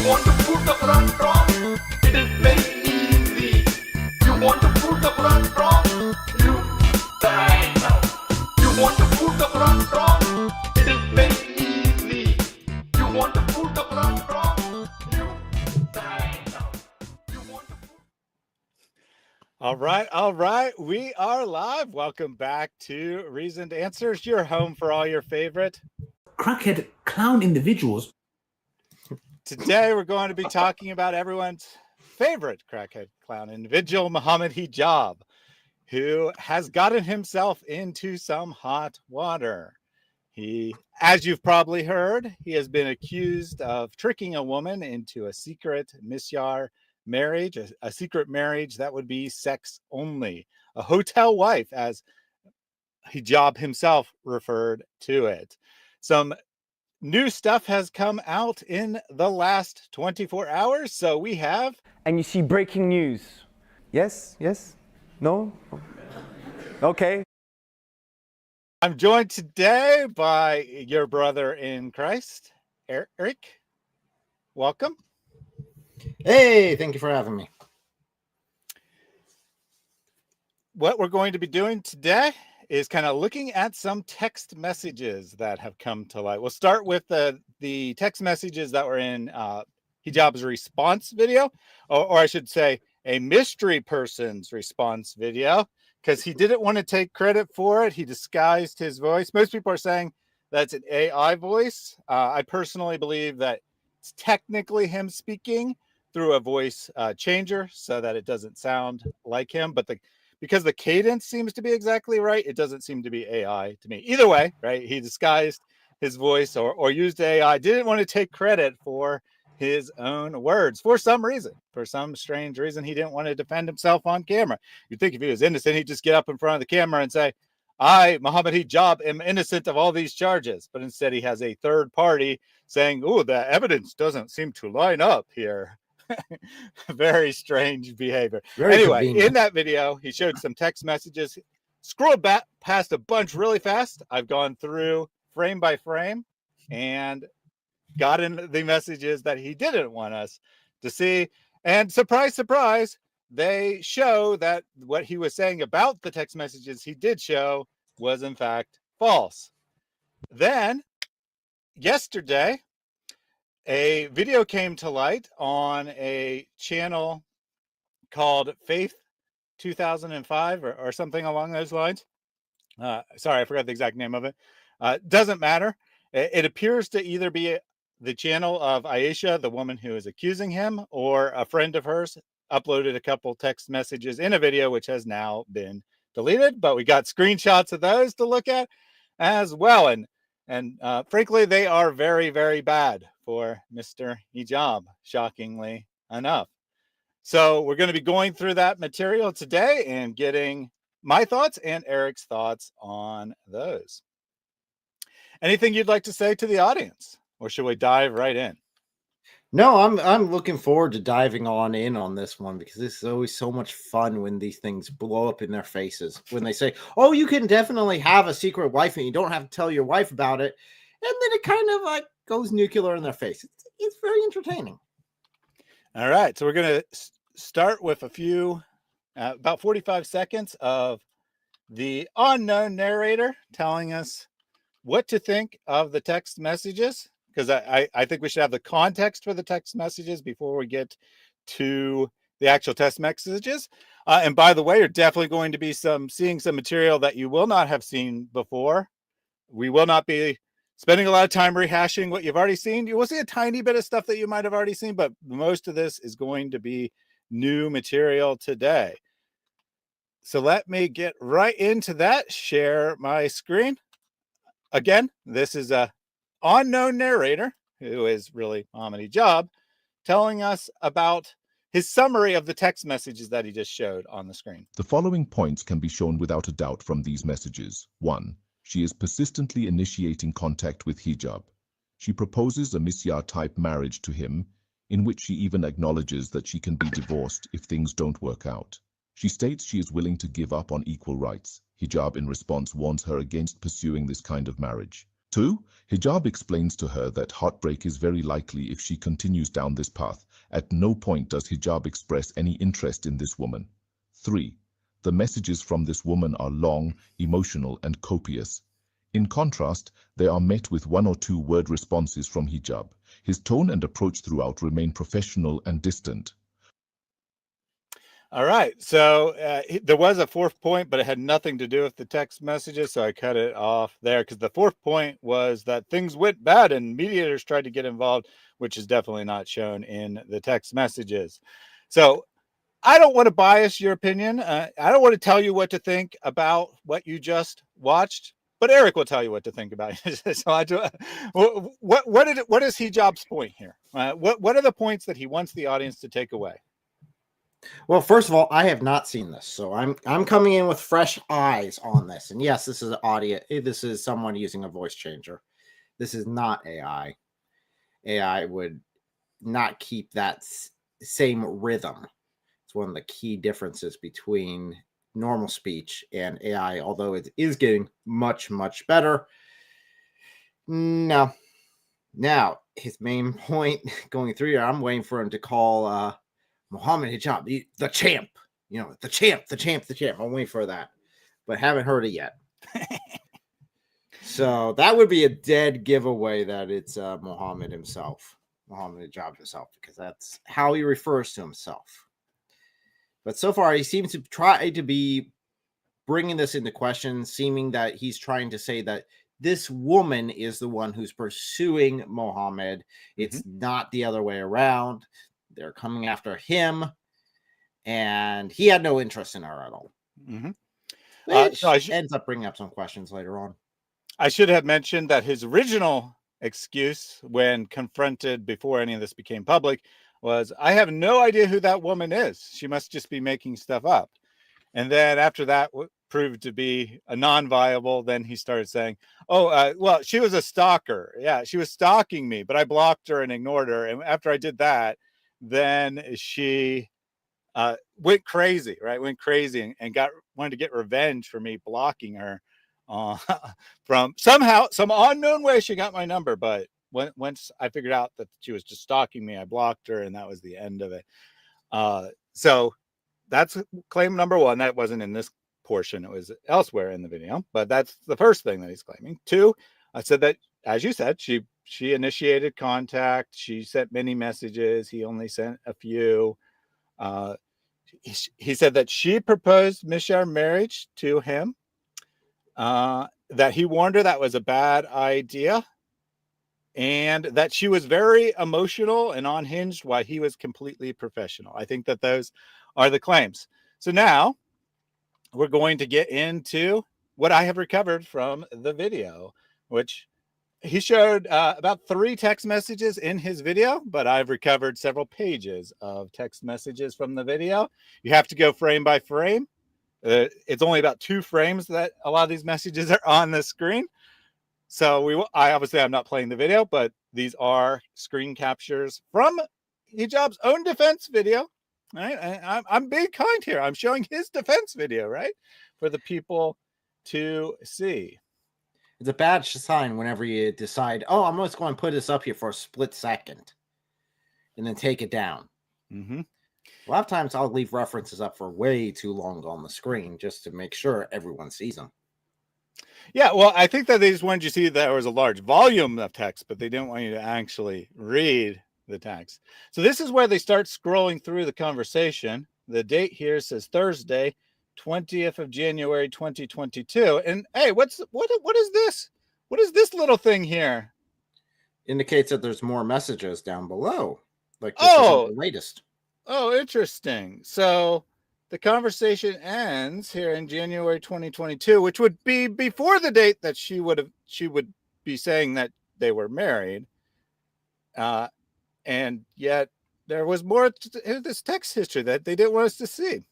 want to prove the Quran wrong? It is very easy. You want to prove the Quran wrong? You die now. You want to prove the Quran wrong? It is very easy. You want to prove the Quran wrong? You die now. You want to prove... All right. We are live. Welcome back to Reasoned Answers, your home for all your favorite crackhead clown individuals. Today, we're going to be talking about everyone's favorite crackhead clown individual, Mohammed Hijab, who has gotten himself into some hot water. As you've probably heard, he has been accused of tricking a woman into a secret Misyar marriage, a secret marriage that would be sex only, a hotel wife, as Hijab himself referred to it. Some new stuff has come out in the last 24 hours, so we have... And you see breaking news. Yes? Yes? No? Okay. I'm joined today by your brother in Christ, Eric. Welcome. Hey, thank you for having me. What we're going to be doing today is kind of looking at some text messages that have come to light. We'll start with the text messages that were in Hijab's response video, or I should say a mystery person's response video, because he didn't want to take credit for it. He disguised his voice. Most people are saying that's an AI voice. I personally believe that it's technically him speaking through a voice changer so that it doesn't sound like him, but because the cadence seems to be exactly right, it doesn't seem to be AI to me. Either way, right? He disguised his voice or used AI, didn't want to take credit for his own words for some reason. For some strange reason, he didn't want to defend himself on camera. You'd think if he was innocent, he'd just get up in front of the camera and say, I, Mohammed Hijab, am innocent of all these charges. But instead, he has a third party saying, oh, the evidence doesn't seem to line up here. Very strange behavior. Anyway, convenient. In that video, he showed some text messages. Scrolled back past a bunch really fast. I've gone through frame by frame and gotten the messages that he didn't want us to see. And surprise, surprise, they show that what he was saying about the text messages he did show was in fact false. Then yesterday, a video came to light on a channel called Faith 2005 or something along those lines. Sorry, I forgot the exact name of it. Doesn't matter. It appears to either be the channel of Aisha, the woman who is accusing him, or a friend of hers uploaded a couple text messages in a video, which has now been deleted. But we got screenshots of those to look at as well. And frankly, they are very, very bad for Mr. Hijab, shockingly enough. So we're going to be going through that material today and getting my thoughts and Eric's thoughts on those. Anything you'd like to say to the audience, or should we dive right in? No, I'm looking forward to diving in on this one, because this is always so much fun when these things blow up in their faces. When they say, oh, you can definitely have a secret wife and you don't have to tell your wife about it. And then it kind of like goes nuclear in their face. It's very entertaining. All right. So we're going to start with a few, about 45 seconds of the unknown narrator telling us what to think of the text messages, because I think we should have the context for the text messages before we get to the actual text messages. And by the way, you're definitely going to be seeing some material that you will not have seen before. We will not be spending a lot of time rehashing what you've already seen. You will see a tiny bit of stuff that you might have already seen, but most of this is going to be new material today. So let me get right into that. Share my screen. Again, this is a unknown narrator, who is really Mohammed Hijab, telling us about his summary of the text messages that he just showed on the screen. The following points can be shown without a doubt from these messages. 1. She is persistently initiating contact with Hijab. She proposes a Misyar-type marriage to him, in which she even acknowledges that she can be divorced if things don't work out. She states she is willing to give up on equal rights. Hijab in response warns her against pursuing this kind of marriage. 2. Hijab explains to her that heartbreak is very likely if she continues down this path. At no point does Hijab express any interest in this woman. 3. The messages from this woman are long, emotional, and copious. In contrast, they are met with 1 or 2 word responses from Hijab. His tone and approach throughout remain professional and distant. All right. So there was a 4th point, but it had nothing to do with the text messages. So I cut it off there because the 4th point was that things went bad and mediators tried to get involved, which is definitely not shown in the text messages. So I don't want to bias your opinion. I don't want to tell you what to think about what you just watched, but Eric will tell you what to think about it. So I do. What is Hijab's point here? What are the points that he wants the audience to take away? Well, first of all, I have not seen this, so I'm coming in with fresh eyes on this. And yes, this is audio. This is someone using a voice changer. This is not AI. AI would not keep that same rhythm. It's one of the key differences between normal speech and AI, although it is getting much, much better. No. Now, his main point going through here, I'm waiting for him to call Mohammed Hijab the champ. You know, the champ. I'm waiting for that, but haven't heard it yet. So that would be a dead giveaway that it's Mohammed himself, Mohammed Hijab himself, because that's how he refers to himself. But so far, he seems to try to be bringing this into question, seeming that he's trying to say that this woman is the one who's pursuing Mohammed. It's not the other way around. They're coming after him, and he had no interest in her at all. Which ends up bringing up some questions later on. I should have mentioned that his original excuse when confronted before any of this became public was, I have no idea who that woman is. She must just be making stuff up. And then after that proved to be a non-viable, then he started saying, well, she was a stalker. Yeah, she was stalking me, but I blocked her and ignored her. And after I did that, then she went crazy, right? Went crazy and wanted to get revenge for me blocking her from somehow, some unknown way she got my number. But once I figured out that she was just stalking me, I blocked her, and that was the end of it. So that's claim number 1. That wasn't in this portion. It was elsewhere in the video, but that's the first thing that he's claiming. 2, I said that, as you said, she initiated contact. She sent many messages. He only sent a few. He said that she proposed Misyar marriage to him, that he warned her that was a bad idea, and that she was very emotional and unhinged while he was completely professional. I think that those are the claims. So now we're going to get into what I have recovered from the video, which he showed about 3 text messages in his video, but I've recovered several pages of text messages from the video. You have to go frame by frame. It's only about 2 frames that a lot of these messages are on the screen. So I'm not playing the video, but these are screen captures from Hijab's own defense video. Right? I'm being kind here. I'm showing his defense video, right, for the people to see. It's a bad sign whenever you decide, I'm just going to put this up here for a split second and then take it down. A lot of times I'll leave references up for way too long on the screen just to make sure everyone sees them. Yeah, well, I think that they just wanted you to see that there was a large volume of text, but they didn't want you to actually read the text. So this is where they start scrolling through the conversation. The date here says Thursday, 20th of January, 2022. And hey, what is this? What is this little thing here? Indicates that there's more messages down below. Like this isn't the latest. Oh, interesting. So the conversation ends here in January 2022, which would be before the date that she would be saying that they were married. And yet there was more to this text history that they didn't want us to see.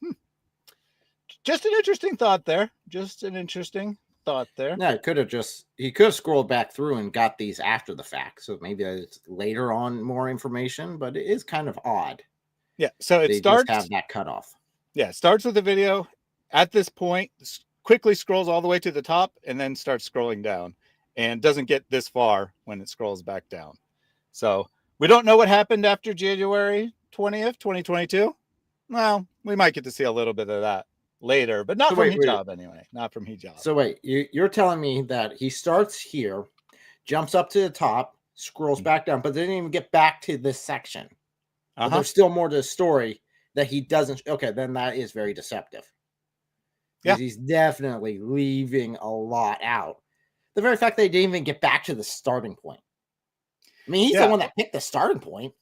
Just an interesting thought there. Yeah, he could have scrolled back through and got these after the fact. So maybe it's later on more information, but it is kind of odd. Yeah. So it starts just have that cutoff. Yeah. It starts with the video at this point, quickly scrolls all the way to the top and then starts scrolling down. and doesn't get this far when it scrolls back down. So we don't know what happened after January 20th, 2022. Well, we might get to see a little bit of that later, but not So from wait. Hijab anyway. Not from Hijab. So wait, you're telling me that he starts here, jumps up to the top, scrolls back down, but didn't even get back to this section. But there's still more to the story that he doesn't. Okay, then that is very deceptive. Yeah. He's definitely leaving a lot out. The very fact that they didn't even get back to the starting point. I mean, he's the one that picked the starting point.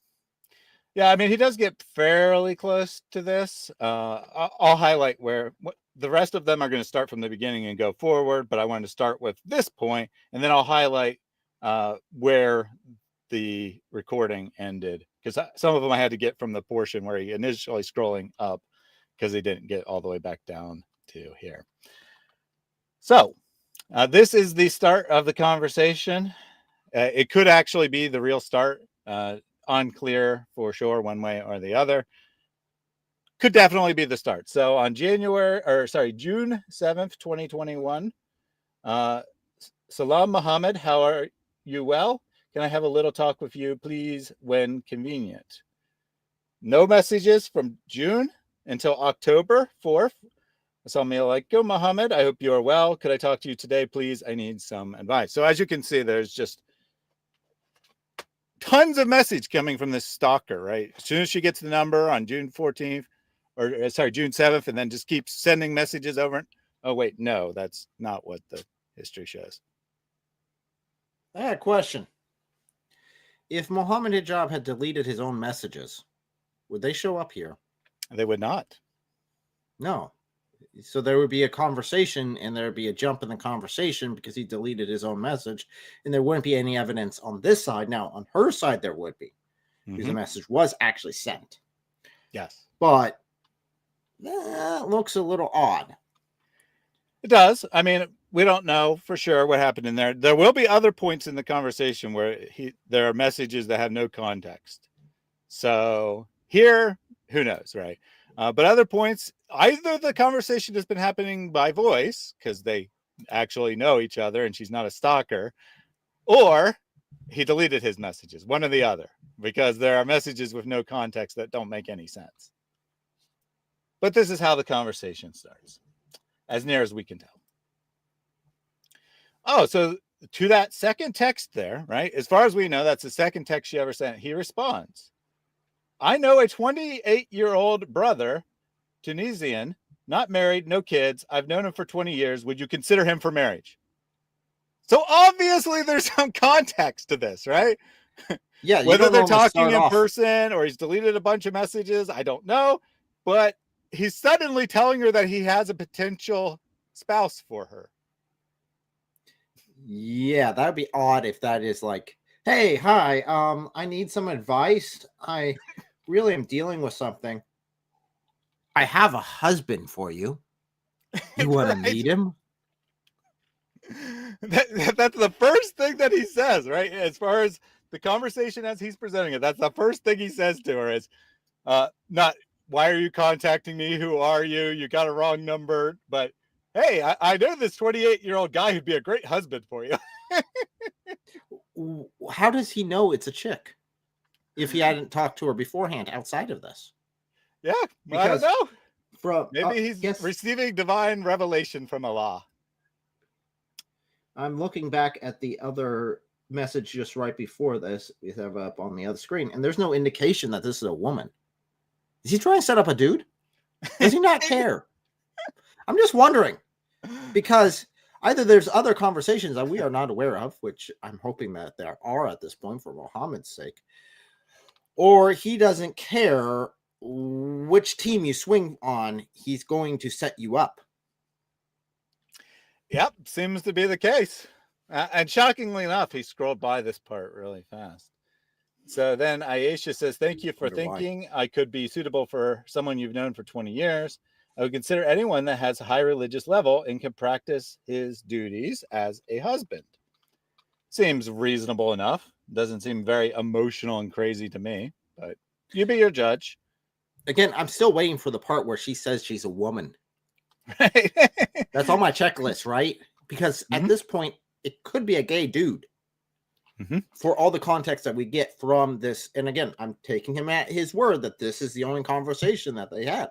Yeah, I mean, he does get fairly close to this. I'll highlight where the rest of them are going to start from the beginning and go forward, but I wanted to start with this point, and then I'll highlight where the recording ended, because some of them I had to get from the portion where he initially scrolling up, because he didn't get all the way back down to here. So this is the start of the conversation. It could actually be the real start. Unclear for sure one way or the other. Could definitely be the start. So on June 7th, 2021, Salam Mohammed, how are you? Well, can I have a little talk with you, please, when convenient? No messages from June until October 4th. Assalamualaikum, Mohammed. I hope you are well. Could I talk to you today, please? I need some advice. So as you can see, there's just tons of message coming from this stalker, right? As soon as she gets the number on June 14th, or sorry, June 7th, and then just keeps sending messages over. Oh, wait, no, that's not what the history shows. I had a question. If Mohammed Hijab had deleted his own messages, would they show up here? They would not. No. So there would be a conversation, and there would be a jump in the conversation because he deleted his own message, and there wouldn't be any evidence on this side. Now, on her side, there would be, because the message was actually sent. Yes. But that looks a little odd. It does. I mean, we don't know for sure what happened in there. There will be other points in the conversation where there are messages that have no context. So here, who knows, right? But other points, either the conversation has been happening by voice because they actually know each other and she's not a stalker, or he deleted his messages, one or the other, because there are messages with no context that don't make any sense. But this is how the conversation starts, as near as we can tell. Oh, so to that second text there, right? As far as we know, that's the second text she ever sent. He responds, I know a 28-year-old brother, Tunisian, not married, no kids. I've known him for 20 years. Would you consider him for marriage? So obviously there's some context to this, right? Yeah. Whether they're talking in person or he's deleted a bunch of messages, I don't know. But he's suddenly telling her that he has a potential spouse for her. Yeah, that would be odd if that is like, hey, hi, I need some advice. I really am dealing with something. I have a husband for you. You want to meet him? That's the first thing that he says, right? As far as the conversation as he's presenting it, that's the first thing he says to her is not, why are you contacting me? Who are you? You got a wrong number. But hey, I know this 28-year-old guy who'd be a great husband for you. How does he know it's a chick if he hadn't talked to her beforehand outside of this? Yeah, I don't know. Maybe he's receiving divine revelation from Allah. I'm looking back at the other message just right before this. We have up on the other screen, and there's no indication that this is a woman. Is he trying to set up a dude? Does he not care? I'm just wondering, because either there's other conversations that we are not aware of, which I'm hoping that there are at this point for Mohammed's sake, or he doesn't care which team you swing on, he's going to set you up. Yep, seems to be the case. And shockingly enough, he scrolled by this part really fast. So then Aisha says, thank you for thinking I could be suitable for someone you've known for 20 years. I would consider anyone that has a high religious level and can practice his duties as a husband. Seems reasonable enough. Doesn't seem very emotional and crazy to me, but you be your judge. Again, I'm still waiting for the part where she says she's a woman. Right. That's on my checklist, right? Because at this point, it could be a gay dude. Mhm. For all the context that we get from this. And again, I'm taking him at his word that this is the only conversation that they had.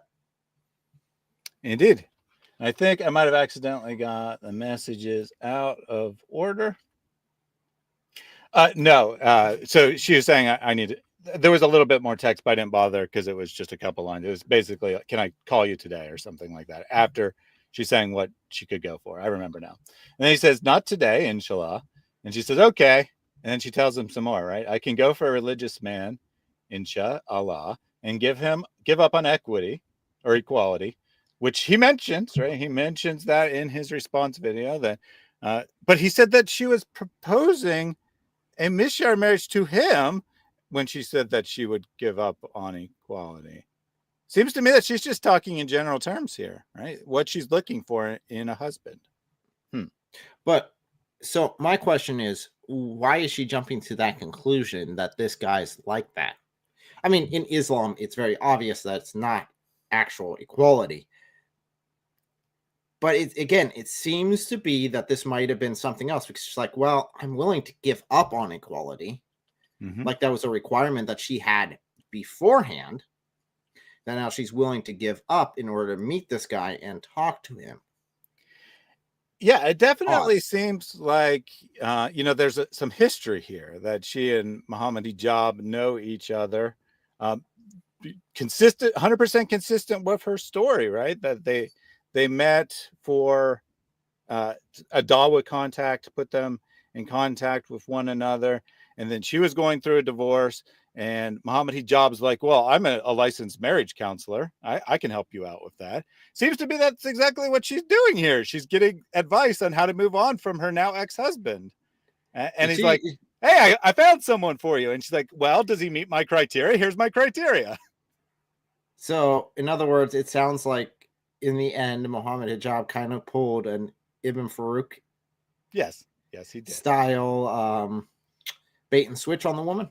Indeed. I think I might have accidentally got the messages out of order. No. So she was saying I need. There was a little bit more text, but I didn't bother because it was just a couple lines. It was basically, "Can I call you today?" or something like that. After she's saying what she could go for, I remember now. And then he says, "Not today, inshallah." And she says, "Okay." And then she tells him some more. Right? I can go for a religious man, inshallah, and give up on equity or equality, which he mentions. Right? He mentions that in his response video. That, but he said that she was proposing a Misyar marriage to him when she said that she would give up on equality. Seems to me that she's just talking in general terms here, right? What she's looking for in a husband. But so my question is, why is she jumping to that conclusion that this guy's like that? I mean, in Islam, it's very obvious that it's not actual equality. But it seems to be that this might have been something else, because she's like, well, I'm willing to give up on equality. Mhm. Like that was a requirement that she had beforehand. That now she's willing to give up in order to meet this guy and talk to him. Yeah, it definitely seems like, there's some history here that she and Mohammed Hijab know each other. Consistent, 100% consistent with her story, right? That they met for a dawah contact, put them in contact with one another. And then she was going through a divorce, and Mohammed Hijab's like, well, I'm a licensed marriage counselor. I can help you out with that. Seems to be that's exactly what she's doing here. She's getting advice on how to move on from her now ex-husband. And he's like, hey, I found someone for you. And she's like, well, does he meet my criteria? Here's my criteria. So, in other words, it sounds like in the end, Mohammed Hijab kind of pulled an Ibn Farouk Yes, he did. style bait and switch on the woman.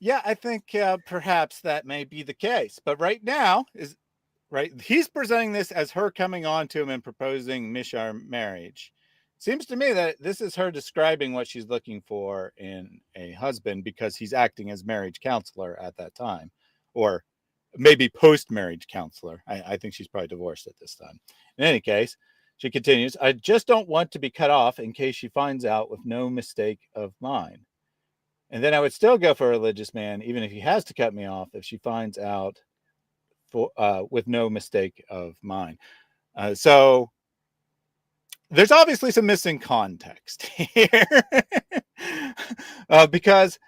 Yeah, I think perhaps that may be the case. But right now he's presenting this as her coming on to him and proposing Misyar marriage. Seems to me that this is her describing what she's looking for in a husband, because he's acting as marriage counselor at that time, or maybe post-marriage counselor. I think she's probably divorced at this time. In any case, she continues, I just don't want to be cut off in case she finds out with no mistake of mine. And then I would still go for a religious man, even if he has to cut me off, if she finds out with no mistake of mine. So there's obviously some missing context here. Because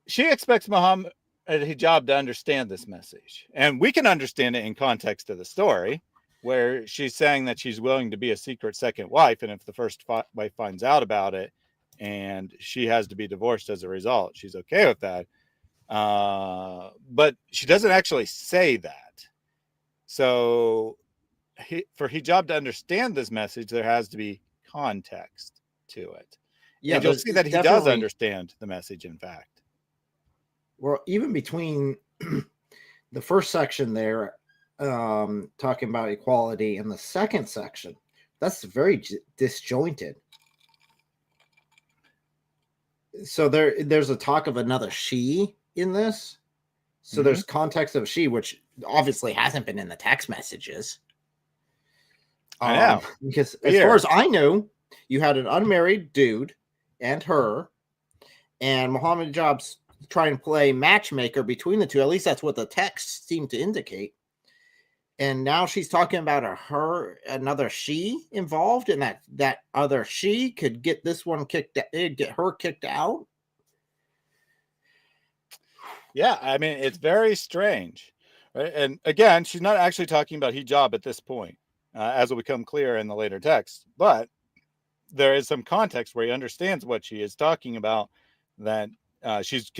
she expects Mohammed Hijab to understand this message. And we can understand it in context of the story, where she's saying that she's willing to be a secret second wife. And if the first wife finds out about it, and she has to be divorced as a result, she's okay with that. But she doesn't actually say that. So for Hijab to understand this message, there has to be context to it. Yeah, and you'll see that he does understand the message, in fact. Well, even between the first section there, talking about equality, and the second section, that's very disjointed. So there's a talk of another she in this. So there's context of she, which obviously hasn't been in the text messages. I know. Because as far as I know, you had an unmarried dude and her, and Mohammed Hijab's trying to play matchmaker between the two. At least that's what the text seemed to indicate. And now she's talking about another she involved, and that other she could get this one get her kicked out. Yeah, I mean, it's very strange, right? And again, she's not actually talking about Hijab at this point, as will become clear in the later text. But there is some context where he understands what she is talking about, that she's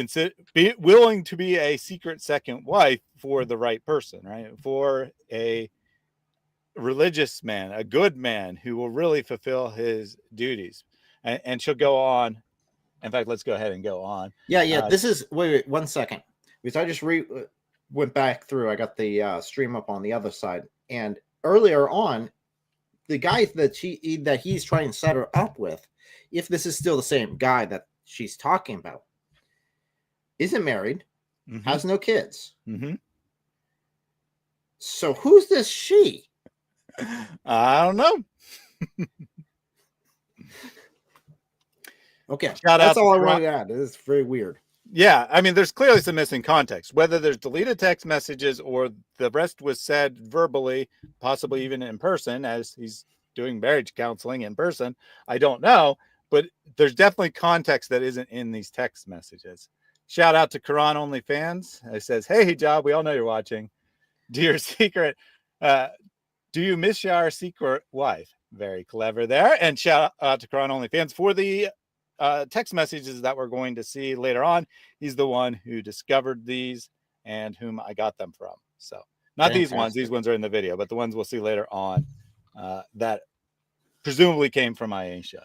willing to be a secret second wife for the right person, right? For a religious man, a good man who will really fulfill his duties. And she'll go on. In fact, let's go ahead and go on. Yeah. This is wait 1 second, because I just went back through. I got the stream up on the other side, and earlier on, the guy that he's trying to set her up with, if this is still the same guy that she's talking about, isn't married, has no kids. So who's this she? I don't know. Okay, Shout out that's to all I Karan. wanted to add. This is very weird. Yeah, I mean, there's clearly some missing context. Whether there's deleted text messages or the rest was said verbally, possibly even in person, as he's doing marriage counseling in person, I don't know. But there's definitely context that isn't in these text messages. Shout out to Quran Only fans. It says, "Hey Hijab, we all know you're watching. Do your secret, do you miss your secret wife?" Very clever there. And shout out to Quran Only fans for the text messages that we're going to see later on. He's the one who discovered these and whom I got them from. So not these ones. These ones are in the video, but the ones we'll see later on that presumably came from Aisha.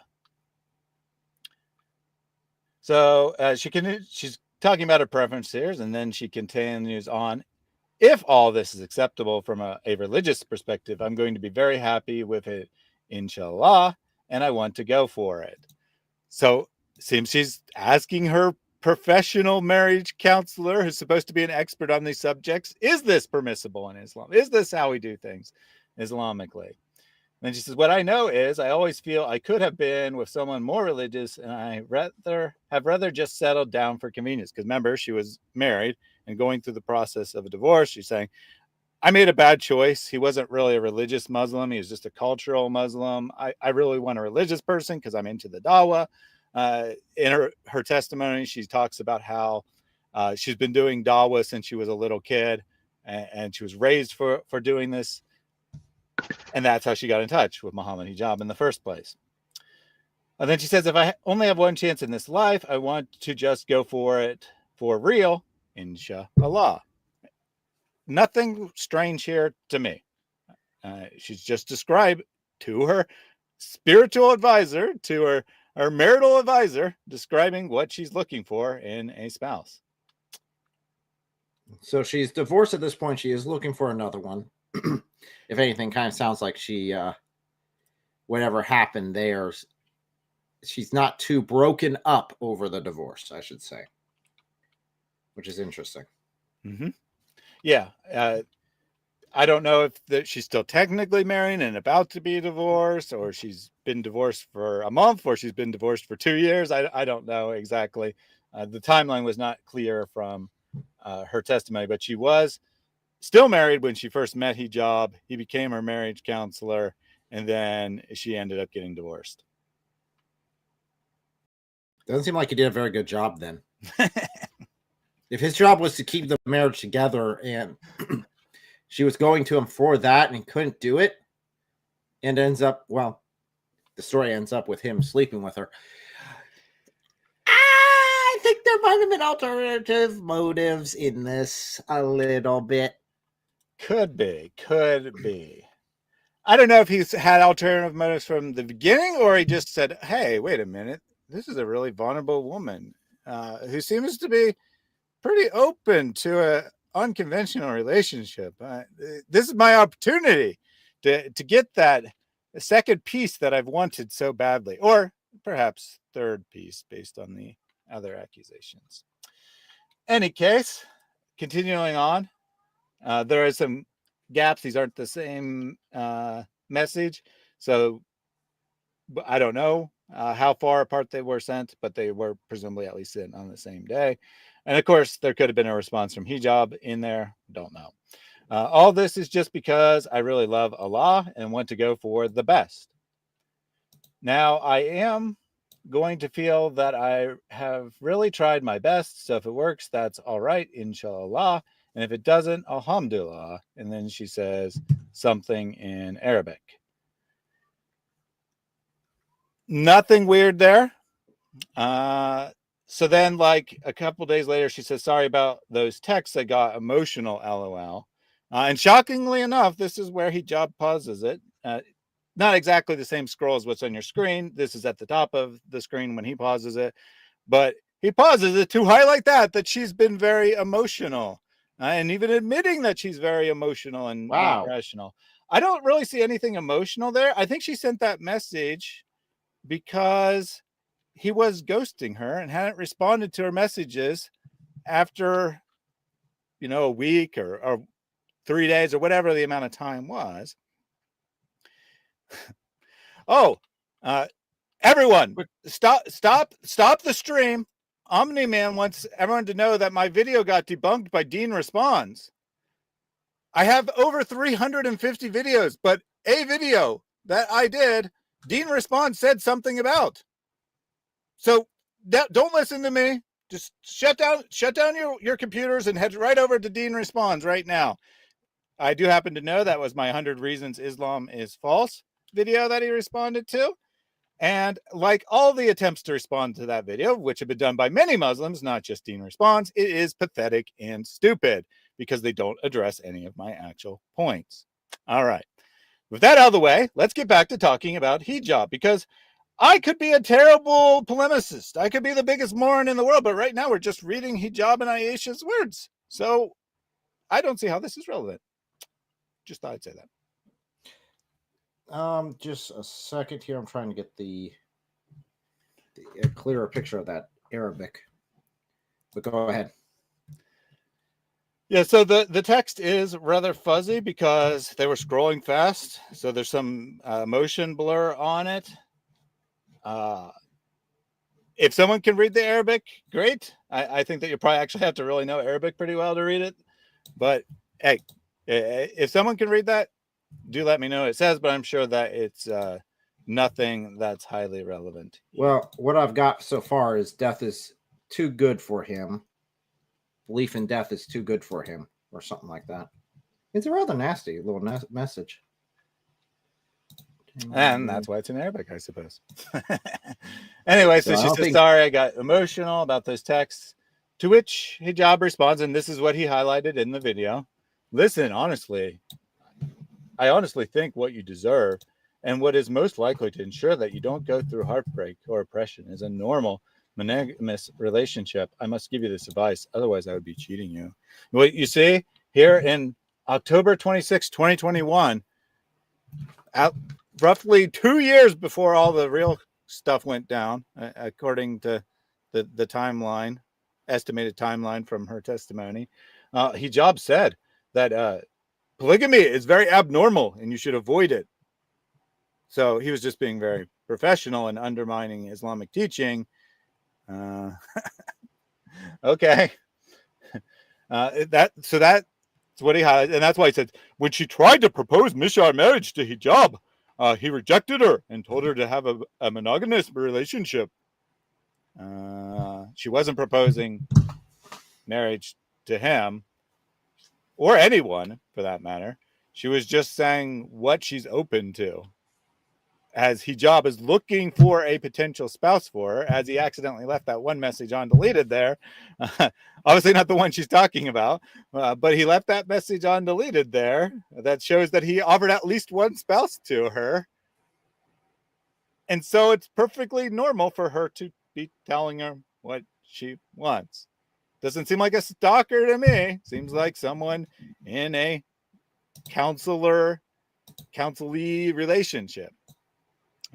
So she's talking about her preferences, and then she continues on. If all this is acceptable from a religious perspective, I'm going to be very happy with it, inshallah, and I want to go for it. So seems she's asking her professional marriage counselor, who's supposed to be an expert on these subjects, is this permissible in Islam? Is this how we do things Islamically? And she says, what I know is I always feel I could have been with someone more religious, and I have rather just settled down for convenience. Because remember, she was married and going through the process of a divorce. She's saying, I made a bad choice. He wasn't really a religious Muslim. He was just a cultural Muslim. I really want a religious person because I'm into the dawah. In her testimony, she talks about how she's been doing dawah since she was a little kid, and she was raised for doing this. And that's how she got in touch with Mohammed Hijab in the first place. And then she says, if I only have one chance in this life, I want to just go for it for real, inshallah. Nothing strange here to me. She's just described to her spiritual advisor, to her marital advisor, describing what she's looking for in a spouse. So she's divorced at this point. She is looking for another one. If anything, kind of sounds like she, whatever happened there, she's not too broken up over the divorce, I should say, which is interesting. Yeah. I don't know if she's still technically married and about to be divorced, or she's been divorced for a month, or she's been divorced for 2 years. I don't know exactly. The timeline was not clear from her testimony, but she was still married when she first met Hijab. He became her marriage counselor, and then she ended up getting divorced. Doesn't seem like he did a very good job then. If his job was to keep the marriage together and she was going to him for that and couldn't do it, and ends up, well, the story ends up with him sleeping with her. I think there might have been alternative motives in this a little bit. Could be. I don't know if he's had alternative motives from the beginning, or he just said, hey, wait a minute. This is a really vulnerable woman who seems to be pretty open to a unconventional relationship. This is my opportunity to get that second piece that I've wanted so badly, or perhaps third piece based on the other accusations. Any case, continuing on, there are some gaps. These aren't the same message, so I don't know how far apart they were sent, but they were presumably at least sent on the same day. And of course, there could have been a response from Hijab in there. Don't know. All this is just because I really love Allah and want to go for the best. Now, I am going to feel that I have really tried my best. So if it works, that's all right, inshallah. And if it doesn't, alhamdulillah. And then she says something in Arabic. Nothing weird there. So then, like a couple days later, she says, sorry about those texts. I got emotional, LOL. And shockingly enough, this is where Hijab pauses it. Not exactly the same scroll as what's on your screen. This is at the top of the screen when he pauses it. But he pauses it to highlight that she's been very emotional. And even admitting that she's very emotional and not rational. I don't really see anything emotional there. I think she sent that message because he was ghosting her and hadn't responded to her messages after, a week or 3 days or whatever the amount of time was. Oh, everyone, stop the stream. Omni-Man wants everyone to know that my video got debunked by Dean Responds. I have over 350 videos, but a video that I did, Dean Responds said something about. So don't listen to me. Just shut down your computers and head right over to Dean Responds right now. I do happen to know that was my 100 Reasons Islam is False video that he responded to. And like all the attempts to respond to that video, which have been done by many Muslims, not just Dean Responds, it is pathetic and stupid because they don't address any of my actual points. All right. With that out of the way, let's get back to talking about hijab, because I could be a terrible polemicist. I could be the biggest moron in the world, but right now we're just reading hijab and Aisha's words. So I don't see how this is relevant. Just thought I'd say that. Just a second here. I'm trying to get a clearer picture of that Arabic. But go ahead. Yeah, so the text is rather fuzzy because they were scrolling fast. So there's some motion blur on it. If someone can read the Arabic, great. I think that you probably actually have to really know Arabic pretty well to read it. But hey, if someone can read that, do let me know what it says, but I'm sure that it's nothing that's highly relevant. Well, what I've got so far is death is too good for him. Belief in death is too good for him, or something like that. It's a rather nasty little message. And that's why it's in Arabic, I suppose. Anyway, so she says, sorry, I got emotional about those texts. To which Hijab responds, and this is what he highlighted in the video. Listen, I honestly think what you deserve and what is most likely to ensure that you don't go through heartbreak or oppression is a normal monogamous relationship. I must give you this advice. Otherwise, I would be cheating you. What you see here in October 26, 2021, roughly 2 years before all the real stuff went down, according to the timeline, estimated timeline from her testimony, Hijab said that polygamy is very abnormal and you should avoid it. So he was just being very professional and undermining Islamic teaching. Okay. That's what he highlighted. And that's why he said, when she tried to propose Misyar marriage to Hijab, he rejected her and told her to have a monogamous relationship. She wasn't proposing marriage to him or anyone for that matter. She was just saying what she's open to, as Hijab is looking for a potential spouse for her, as he accidentally left that one message undeleted there. Obviously not the one she's talking about, but he left that message undeleted there. That shows that he offered at least one spouse to her. And so it's perfectly normal for her to be telling her what she wants. Doesn't seem like a stalker to me. Seems like someone in a counselee relationship.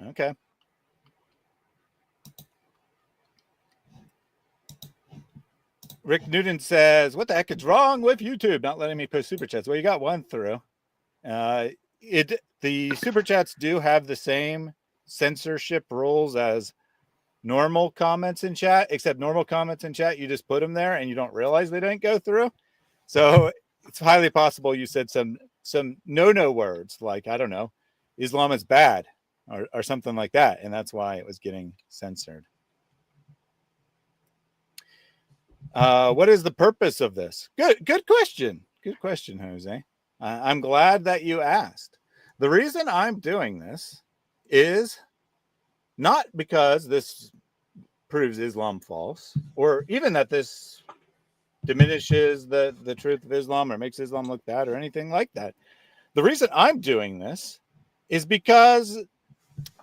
Okay. Rick Newton says, what the heck is wrong with YouTube not letting me post super chats? Well, you got one through. The super chats do have the same censorship rules as normal comments in chat, except normal comments in chat, you just put them there and you don't realize they didn't go through. So it's highly possible you said some no words, like, I don't know, Islam is bad or something like that. And that's why it was getting censored. What is the purpose of this? Good question. Good question, Jose. I'm glad that you asked. The reason I'm doing this is not because this proves Islam false, or even that this diminishes the truth of Islam or makes Islam look bad or anything like that. The reason I'm doing this is because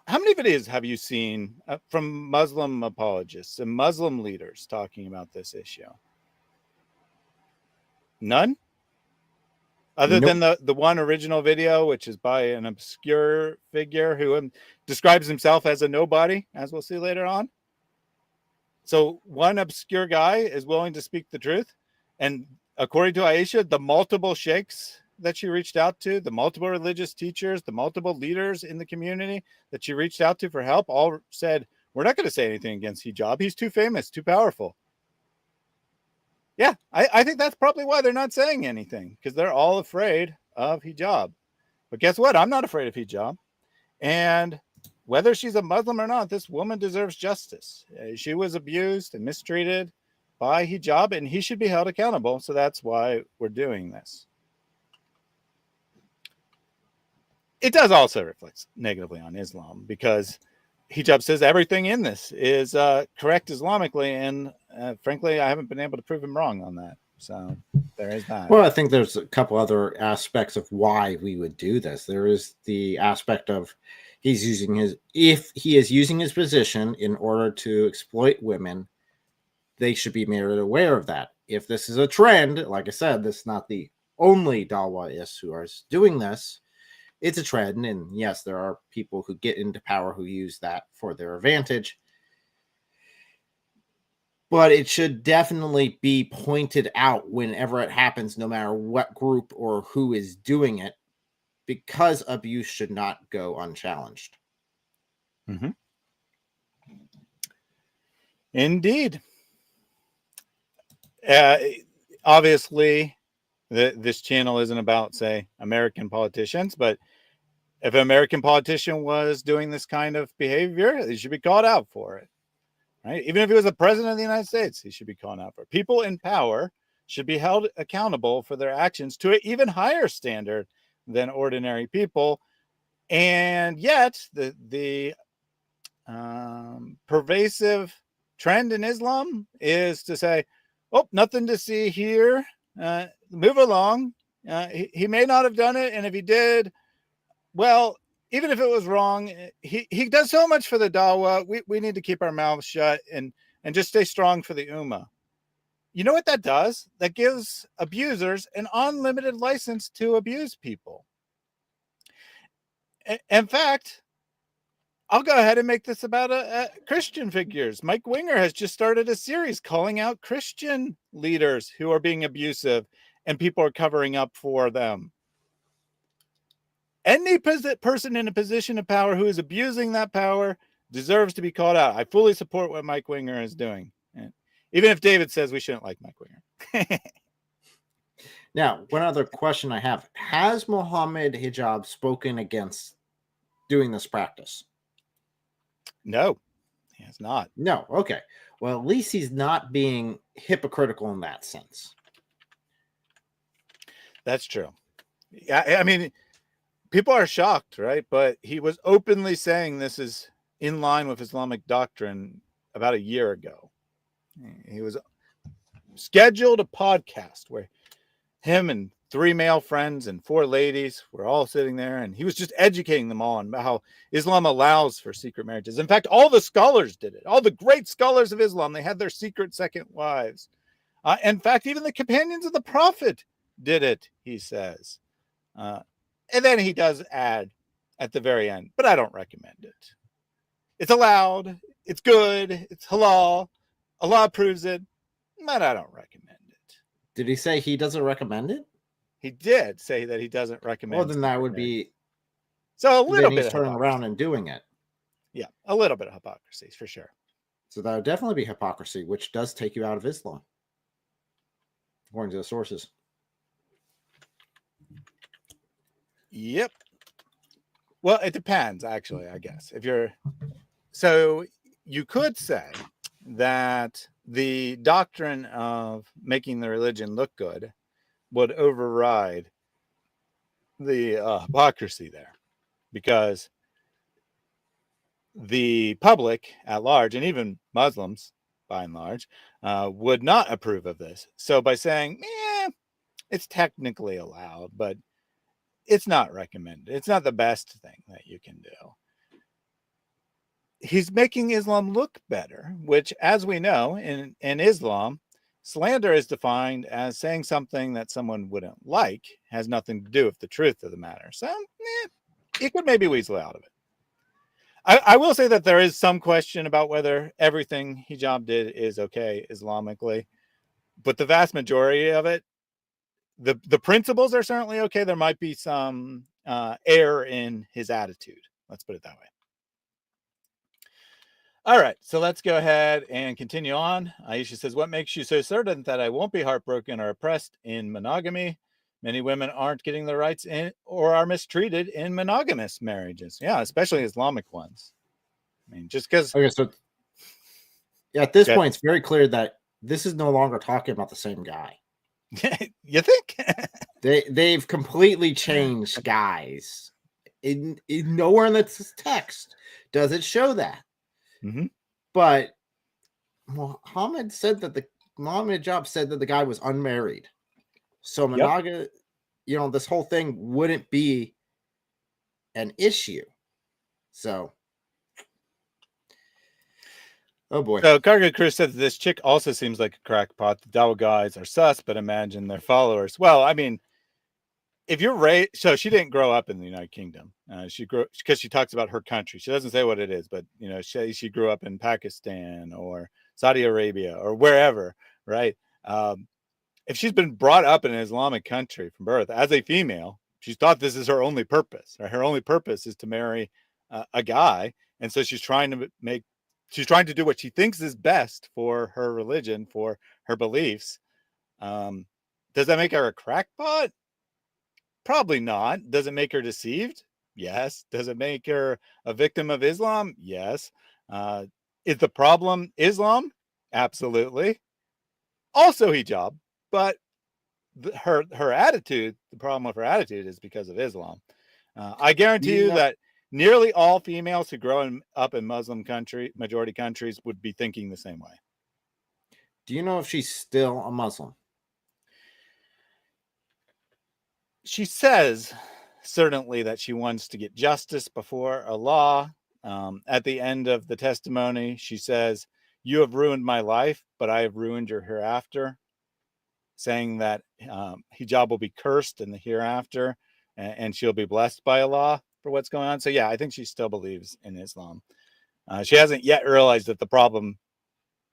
how many videos have you seen from Muslim apologists and Muslim leaders talking about this issue? None? Other Nope. than the one original video, which is by an obscure figure who describes himself as a nobody, as we'll see later on. So one obscure guy is willing to speak the truth. And according to Aisha, the multiple sheikhs that she reached out to, the multiple religious teachers, the multiple leaders in the community that she reached out to for help, all said, we're not going to say anything against hijab. He's too famous, too powerful. Yeah, I think that's probably why they're not saying anything, because they're all afraid of hijab. But guess what? I'm not afraid of hijab. And whether she's a Muslim or not, this woman deserves justice. She was abused and mistreated by hijab, and he should be held accountable. So that's why we're doing this. It does also reflect negatively on Islam, because hijab says everything in this is correct Islamically, and frankly, I haven't been able to prove him wrong on that. So there is that. Well, I think there's a couple other aspects of why we would do this. There is the aspect of if he is using his position in order to exploit women, they should be made aware of that. If this is a trend, like I said, this is not the only Dawaists who are doing this. It's a trend, and yes, there are people who get into power who use that for their advantage. But it should definitely be pointed out whenever it happens, no matter what group or who is doing it, because abuse should not go unchallenged. Mm-hmm. Indeed. Obviously, this channel isn't about, say, American politicians, but if an American politician was doing this kind of behavior, they should be called out for it. Right? Even if he was the president of the United States, he should be called out for it. People in power should be held accountable for their actions to an even higher standard than ordinary people. And yet, the pervasive trend in Islam is to say, oh, nothing to see here. Move along. He may not have done it. And if he did, well, even if it was wrong, he does so much for the dawah. We need to keep our mouths shut and just stay strong for the ummah. You know what that does? That gives abusers an unlimited license to abuse people. In fact, I'll go ahead and make this about Christian figures. Mike Winger has just started a series calling out Christian leaders who are being abusive, and people are covering up for them. Any person in a position of power who is abusing that power deserves to be called out. I fully support what Mike Winger is doing. And even if David says we shouldn't like Mike Winger. Now, one other question I have. Has Mohammed Hijab spoken against doing this practice? No, he has not. No. Okay. Well, at least he's not being hypocritical in that sense. That's true. Yeah, I mean, people are shocked, right? But he was openly saying this is in line with Islamic doctrine about a year ago. He was scheduled a podcast where him and 3 male friends and 4 ladies were all sitting there, and he was just educating them all on how Islam allows for secret marriages. In fact, all the scholars did it. All the great scholars of Islam, they had their secret second wives. In fact, even the companions of the Prophet did it, he says. And then he does add at the very end, but I don't recommend it. It's allowed, it's good, it's halal, Allah approves it, but I don't recommend it. Did he say he doesn't recommend it? He did say that he doesn't recommend. Well, then that would be. So a little bit he's of turning hypocrisy. around and doing it. Yeah, a little bit of hypocrisy for sure. So that would definitely be hypocrisy, which does take you out of Islam, according to the sources. Yep. Well, it depends, actually, I guess. So you could say that the doctrine of making the religion look good would override the hypocrisy there, because the public at large, and even Muslims by and large, would not approve of this. So by saying, it's technically allowed, but it's not recommended, it's not the best thing that you can do, he's making Islam look better, which, as we know, in Islam, Slander is defined as saying something that someone wouldn't like, has nothing to do with the truth of the matter. So it could maybe weasel out of it. I will say that there is some question about whether everything Hijab did is okay Islamically, but the vast majority of it, the principles are certainly okay. There might be some error in his attitude. Let's put it that way. All right, so let's go ahead and continue on. Aisha says, what makes you so certain that I won't be heartbroken or oppressed in monogamy? Many women aren't getting their rights in or are mistreated in monogamous marriages. Yeah, especially Islamic ones. I mean, just because. Okay, so at this point, it's very clear that this is no longer talking about the same guy. You think? They've completely changed guys. In nowhere in the text does it show that. Mm-hmm. But Mohammed Hijab said that the guy was unmarried. So monogamy, this whole thing wouldn't be an issue. So, oh boy. So Cargo Crew says this chick also seems like a crackpot. The Dawa guys are sus, but imagine their followers. Well, I mean, if you're raised, so she didn't grow up in the United Kingdom. She grew because she talks about her country. She doesn't say what it is, but she grew up in Pakistan or Saudi Arabia or wherever, right? If she's been brought up in an Islamic country from birth as a female, she's thought this is her only purpose. Right? Her only purpose is to marry a guy, and so she's trying to do what she thinks is best for her religion, for her beliefs. Does that make her a crackpot? Probably not. Does it make her deceived? Yes. Does it make her a victim of Islam? Yes. Is the problem Islam? Absolutely. Also hijab, but her attitude, the problem with her attitude is because of Islam. I guarantee you that nearly all females who grow up in Muslim majority countries would be thinking the same way. Do you know if she's still a Muslim? She says certainly that she wants to get justice before Allah. At the end of the testimony, she says, "You have ruined my life, but I have ruined your hereafter," saying that hijab will be cursed in the hereafter and she'll be blessed by Allah for what's going on. So yeah, I think she still believes in Islam. She hasn't yet realized that the problem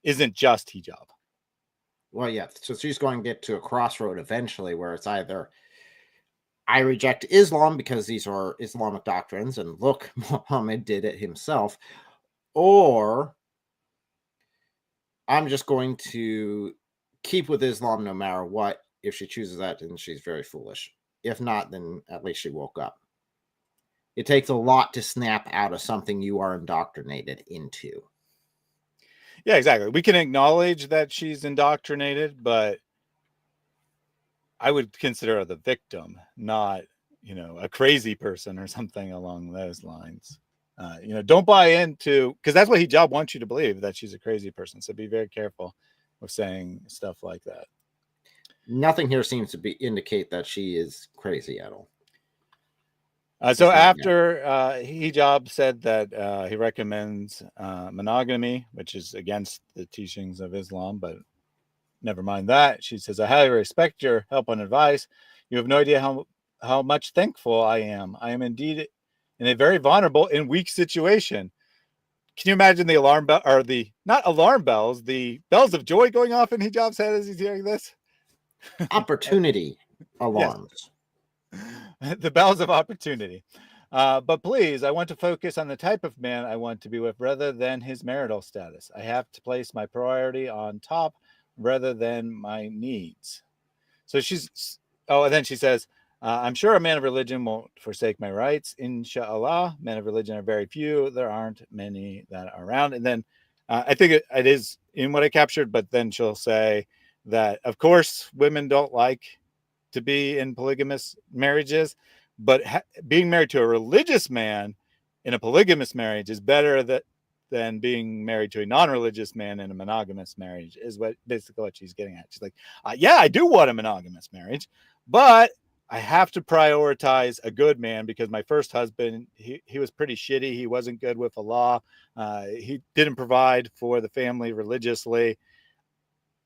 isn't just hijab. Well, yeah. So she's going to get to a crossroad eventually where it's either I reject Islam because these are Islamic doctrines, and look, Muhammad did it himself, or I'm just going to keep with Islam no matter what. If she chooses that, then she's very foolish. If not, then at least she woke up. It takes a lot to snap out of something you are indoctrinated into. Yeah, exactly. We can acknowledge that she's indoctrinated, but I would consider her the victim, not, a crazy person or something along those lines. Don't buy into, because that's what hijab wants you to believe, that she's a crazy person. So be very careful with saying stuff like that. Nothing here seems to indicate that she is crazy at all. So after Hijab said that he recommends monogamy, which is against the teachings of Islam, but never mind that. She says, I highly respect your help and advice. You have no idea how much thankful I am. I am indeed in a very vulnerable and weak situation. Can you imagine the alarm bell, or the, not alarm bells, the bells of joy going off in Hijab's head as he's hearing this? Opportunity alarms. The bells of opportunity. But please, I want to focus on the type of man I want to be with rather than his marital status. I have to place my priority on top rather than my needs. So and then she says, I'm sure a man of religion won't forsake my rights. Inshallah, men of religion are very few. There aren't many that are around. And then I think it is in what I captured, but then she'll say that, of course, women don't like to be in polygamous marriages, but being married to a religious man in a polygamous marriage is better than being married to a non-religious man in a monogamous marriage, is basically what she's getting at. She's like, yeah, I do want a monogamous marriage, but I have to prioritize a good man because my first husband, he was pretty shitty. He wasn't good with Allah. He didn't provide for the family religiously.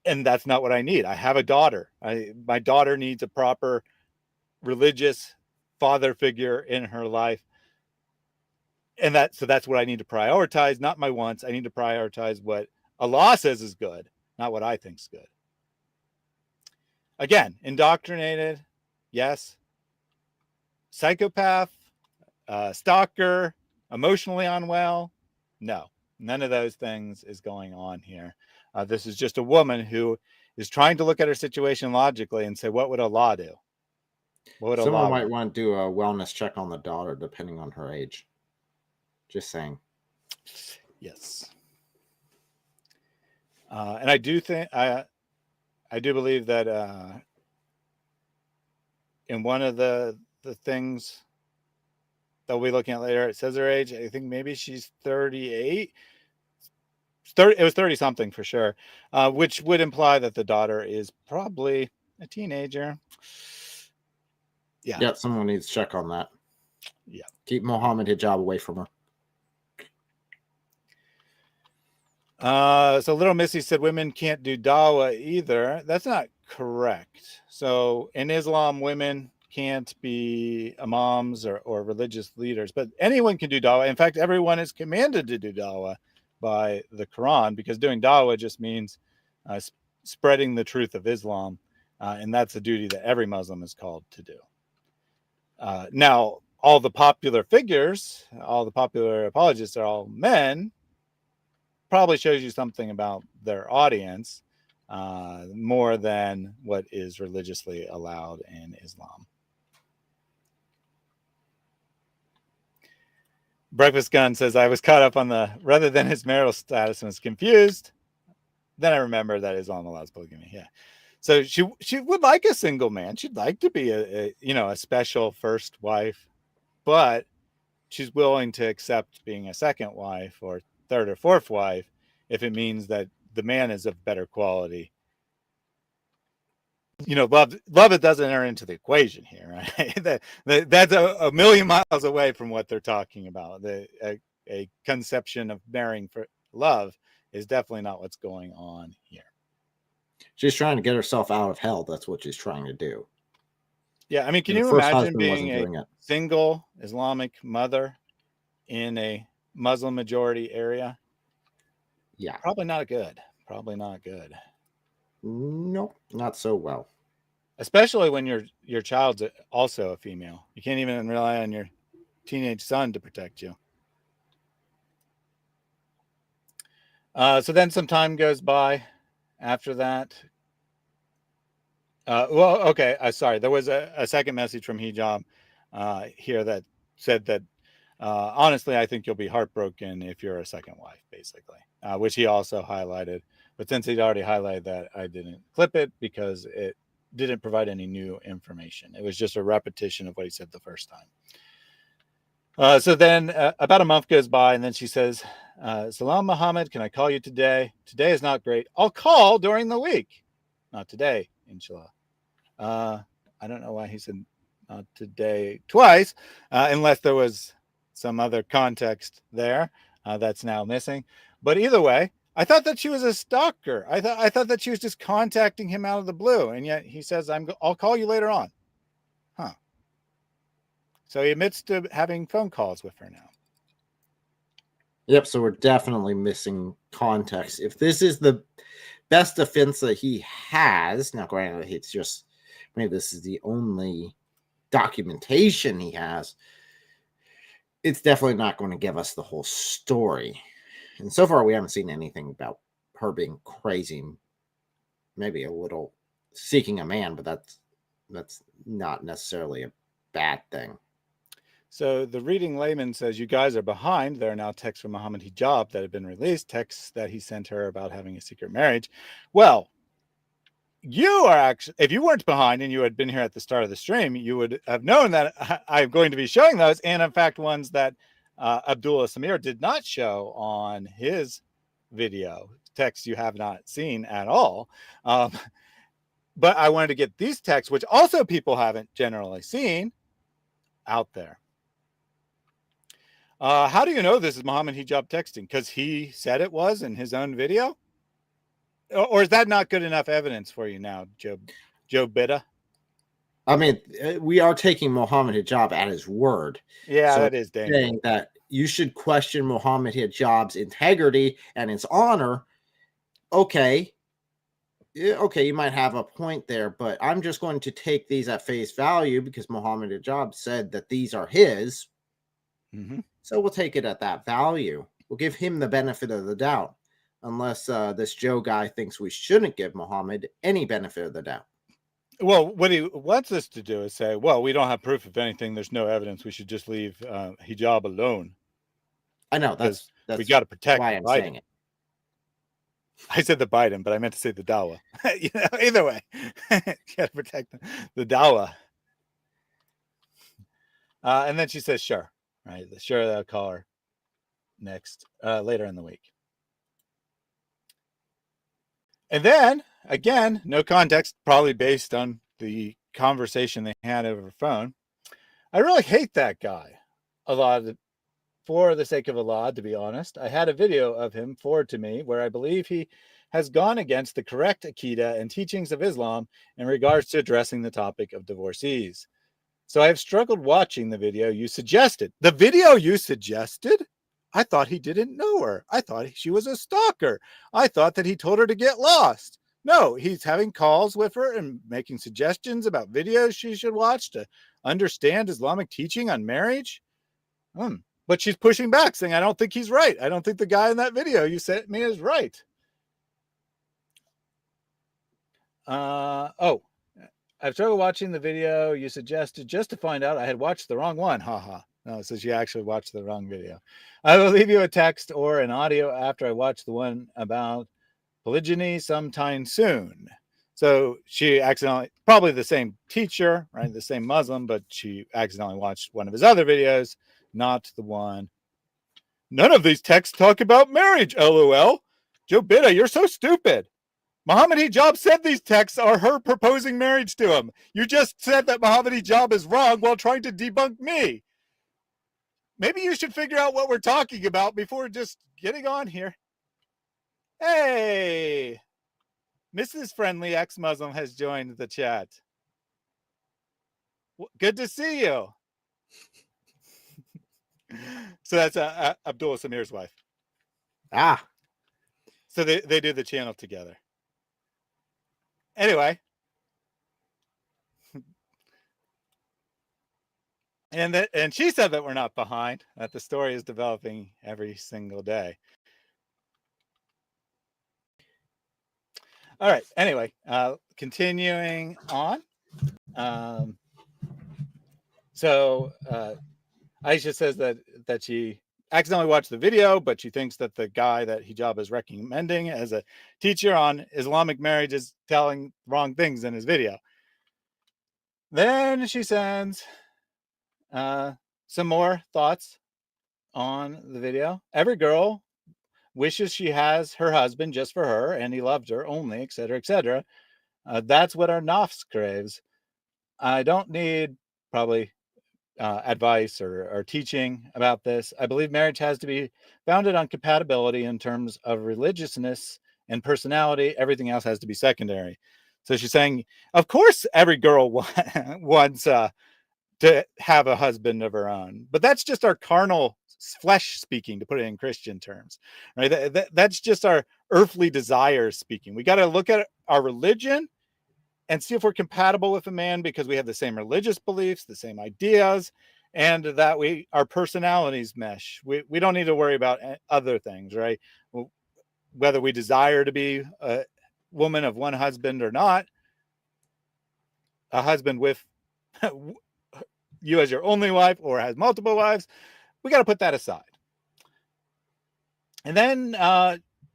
And that's not what I need. I have a daughter. My daughter needs a proper religious father figure in her life. And that's what I need to prioritize, not my wants. I need to prioritize what Allah says is good, not what I think's good. Again, indoctrinated, yes. Psychopath, stalker, emotionally unwell, no. None of those things is going on here. This is just a woman who is trying to look at her situation logically and say, what would Allah do? What would Someone Allah might want? want to do a wellness check on the daughter, depending on her age. Just saying. Yes. And I do think I do believe that in one of the things that we'll be looking at later, it says her age. I think maybe she's 38. It was 30 something for sure, which would imply that the daughter is probably a teenager. Yeah. Yeah, someone needs to check on that. Yeah. Keep Mohammed Hijab away from her. So Little Missy said women can't do dawah either. That's not correct. So in Islam, women can't be imams or religious leaders, but anyone can do dawah. In fact, everyone is commanded to do dawah by the Quran, because doing dawah just means spreading the truth of Islam. And that's a duty that every Muslim is called to do. Now, all the popular figures, all the popular apologists are all men. Probably shows you something about their audience more than what is religiously allowed in Islam. Breakfast Gun says, I was caught up on the rather than his marital status and was confused. Then I remember that Islam allows polygamy. Yeah. So she would like a single man. She'd like to be a special first wife, but she's willing to accept being a second wife or third or fourth wife if it means that the man is of better quality. Love it doesn't enter into the equation here, right? That's a million miles away from what they're talking about. A conception of marrying for love is definitely not what's going on here. She's trying to get herself out of hell. That's what she's trying to do. Yeah, I mean, can Her you first imagine husband being wasn't a doing it. single Islamic mother in a Muslim majority area? Yeah. Probably not good. Probably not good. Nope, not so well. Especially when your child's also a female. You can't even rely on your teenage son to protect you. So then some time goes by after that. Sorry. There was a second message from Hijab here that said that, honestly, I think you'll be heartbroken if you're a second wife, basically, which he also highlighted. But since he'd already highlighted that, I didn't clip it because it didn't provide any new information. It was just a repetition of what he said the first time. So then about a month goes by, and then she says, Salam Muhammad, can I call you today? Today is not great. I'll call during the week. Not today, inshallah. I don't know why he said not today twice, unless there was some other context there that's now missing. But either way, I thought that she was a stalker. I thought that she was just contacting him out of the blue, and yet he says, I'll call you later on. Huh. So he admits to having phone calls with her now. Yep, so we're definitely missing context. If this is the best defense that he has, now granted, it's just maybe this is the only documentation he has, it's definitely not going to give us the whole story. And so far, we haven't seen anything about her being crazy, maybe a little seeking a man, but that's not necessarily a bad thing. So the reading layman says, you guys are behind. There are now texts from Mohammed Hijab that have been released, texts that he sent her about having a secret marriage. Well, you are actually, if you weren't behind and you had been here at the start of the stream, you would have known that I'm going to be showing those. And in fact, ones that Abdullah Samir did not show on his video, texts you have not seen at all. But I wanted to get these texts, which also people haven't generally seen, out there. How do you know this is Mohammed Hijab texting? Because he said it was in his own video? Or is that not good enough evidence for you now, Joe Bitta? I mean, we are taking Mohammed Hijab at his word. Yeah, So that is dangerous. saying that you should question Mohammed Hijab's integrity and his honor. Okay. Okay, you might have a point there, but I'm just going to take these at face value because Mohammed Hijab said that these are his. Mm-hmm. So we'll take it at that value. We'll give him the benefit of the doubt, unless this Joe guy thinks we shouldn't give Mohammed any benefit of the doubt. Well, what he wants us to do is say, well, we don't have proof of anything. There's no evidence. We should just leave hijab alone. I know that's we got to protect why I'm Biden. saying it. I said the Biden, but I meant to say the Dawa. Either way, got to protect the Dawa. And then she says, sure. Right. Sure, they'll call her next, later in the week. And then, again, no context, probably based on the conversation they had over the phone. I really hate that guy a lot, for the sake of Allah, to be honest. I had a video of him forwarded to me where I believe he has gone against the correct Aqidah and teachings of Islam in regards to addressing the topic of divorcees. So I have struggled watching the video you suggested. The video you suggested? I thought he didn't know her. I thought she was a stalker. I thought that he told her to get lost. No, he's having calls with her and making suggestions about videos she should watch to understand Islamic teaching on marriage. But she's pushing back, saying, I don't think he's right. I don't think the guy in that video you sent me is right. I've struggled watching the video you suggested just to find out I had watched the wrong one. Haha. No, it says you actually watched the wrong video. I will leave you a text or an audio after I watch the one about polygyny sometime soon. So she accidentally, probably the same teacher, right? The same Muslim, but she accidentally watched one of his other videos, not the one. None of these texts talk about marriage, LOL. Joe Bitta, you're so stupid. Mohammed Hijab said these texts are her proposing marriage to him. You just said that Mohammed Hijab is wrong while trying to debunk me. Maybe you should figure out what we're talking about before just getting on here. Hey, Mrs. Friendly Ex-Muslim has joined the chat. Good to see you. So that's Abdullah Samir's wife. Ah. So they do the channel together. Anyway. And she said that we're not behind, that the story is developing every single day. All right. Anyway, continuing on. So Aisha says that she accidentally watched the video, but she thinks that the guy that Hijab is recommending as a teacher on Islamic marriage is telling wrong things in his video. Then she sends some more thoughts on the video. Every girl wishes she has her husband just for her and he loved her only, etc., etc. That's what our nafs craves. I don't need probably advice or teaching about this. I believe marriage has to be founded on compatibility in terms of religiousness and personality. Everything else has to be secondary. So she's saying, of course, every girl wants to have a husband of her own, but that's just our carnal flesh speaking, to put it in Christian terms, right? That's just our earthly desires speaking. We got to look at our religion and see if we're compatible with a man because we have the same religious beliefs, the same ideas, and that our personalities mesh. We don't need to worry about other things, right? Whether we desire to be a woman of one husband or not, a husband with you as your only wife or has multiple wives, we got to put that aside. And then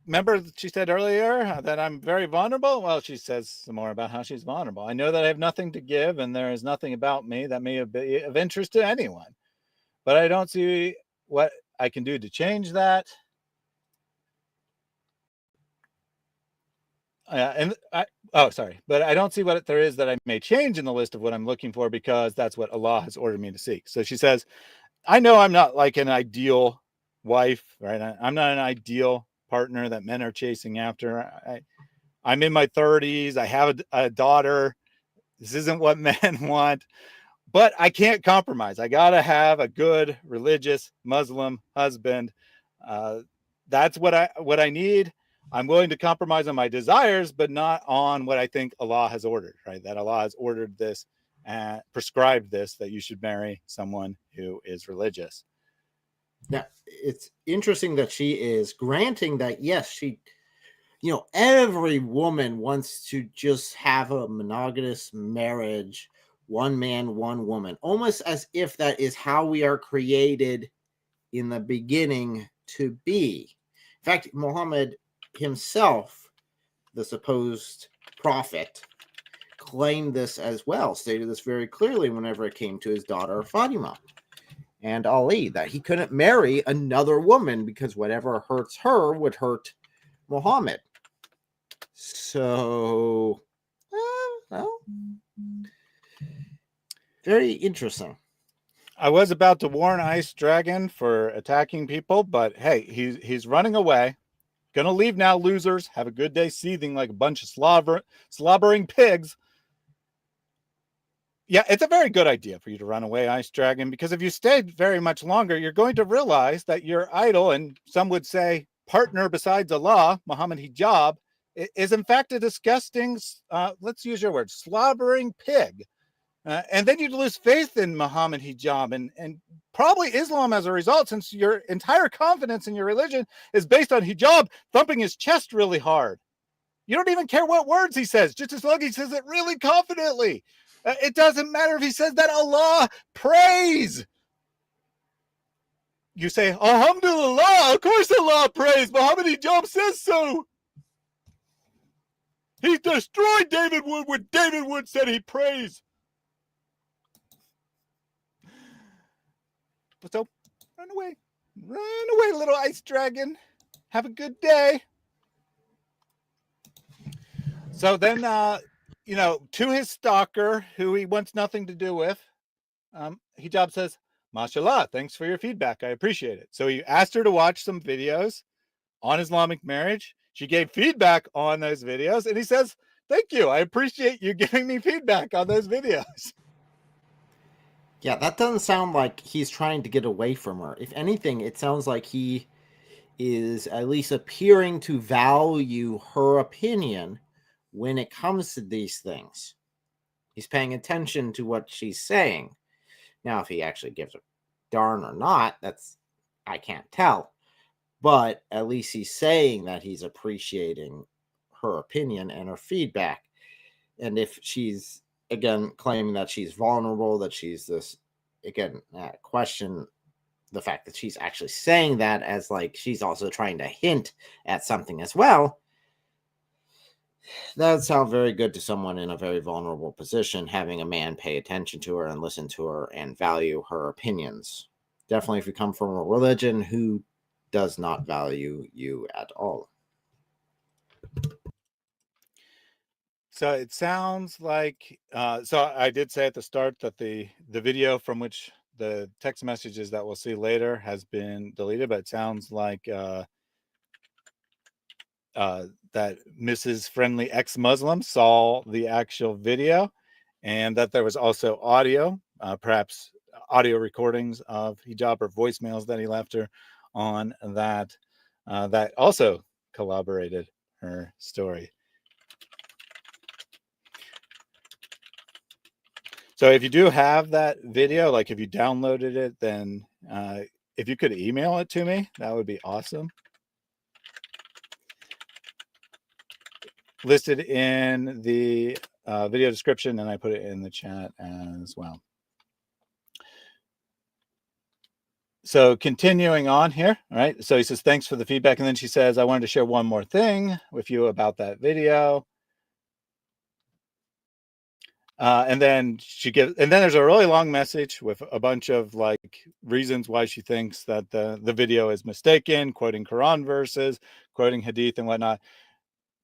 remember she said earlier that I'm very vulnerable. Well, she says some more about how she's vulnerable. I know that I have nothing to give and there is nothing about me that may be of interest to anyone, but I don't see what I can do to change that. But I don't see what there is that I may change in the list of what I'm looking for because that's what Allah has ordered me to seek. So she says, I know I'm not like an ideal wife, right? I'm not an ideal partner that men are chasing after. I'm in my 30s. I have a daughter. This isn't what men want, but I can't compromise. I got to have a good religious Muslim husband. That's what I need. I'm willing to compromise on my desires, but not on what I think Allah has ordered, right? That Allah has ordered this and prescribed this, that you should marry someone who is religious. Now, it's interesting that she is granting that, yes, she, every woman wants to just have a monogamous marriage, one man, one woman, almost as if that is how we are created in the beginning to be. In fact, Muhammad himself, the supposed prophet, claimed this as well, stated this very clearly whenever it came to his daughter Fatima and Ali, that he couldn't marry another woman because whatever hurts her would hurt Muhammad. So, well, very interesting. I was about to warn Ice Dragon for attacking people, but hey, he's running away. Gonna leave now, losers. Have a good day seething like a bunch of slobbering pigs. Yeah, it's a very good idea for you to run away, Ice Dragon, because if you stayed very much longer, you're going to realize that your idol, and some would say partner besides Allah, Mohammed Hijab, is in fact a disgusting, let's use your word, slobbering pig. And then you'd lose faith in Mohammed Hijab and probably Islam as a result, since your entire confidence in your religion is based on Hijab thumping his chest really hard. You don't even care what words he says, just as long as he says it really confidently. It doesn't matter if he says that Allah praise. You say, Alhamdulillah, of course Allah prays. Mohammed Hijab says so. He destroyed David Wood when David Wood said he prays. So, run away, little Ice Dragon. Have a good day. So then, to his stalker, who he wants nothing to do with, Hijab says, "Mashallah, thanks for your feedback. I appreciate it." So he asked her to watch some videos on Islamic marriage. She gave feedback on those videos, and he says, "Thank you. I appreciate you giving me feedback on those videos." Yeah, that doesn't sound like he's trying to get away from her. If anything, it sounds like he is at least appearing to value her opinion when it comes to these things. He's paying attention to what she's saying. Now, if he actually gives a darn or not, I can't tell. But at least he's saying that he's appreciating her opinion and her feedback. And if she's, again, claiming that she's vulnerable, that she's this, again, question the fact that she's actually saying that as like she's also trying to hint at something as well, that would sound very good to someone in a very vulnerable position, having a man pay attention to her and listen to her and value her opinions. Definitely if you come from a religion who does not value you at all. So it sounds like, so I did say at the start that the video from which the text messages that we'll see later has been deleted, but it sounds like that Mrs. Friendly Ex-Muslim saw the actual video, and that there was also audio, perhaps audio recordings of Hijab or voicemails that he left her on that also corroborated her story. So if you do have that video, like if you downloaded it, then if you could email it to me, that would be awesome. Listed in the video description, and I put it in the chat as well. So continuing on here, all right? So he says, thanks for the feedback. And then she says, I wanted to share one more thing with you about that video. And then there's a really long message with a bunch of like reasons why she thinks that the video is mistaken, quoting Quran verses, quoting Hadith and whatnot.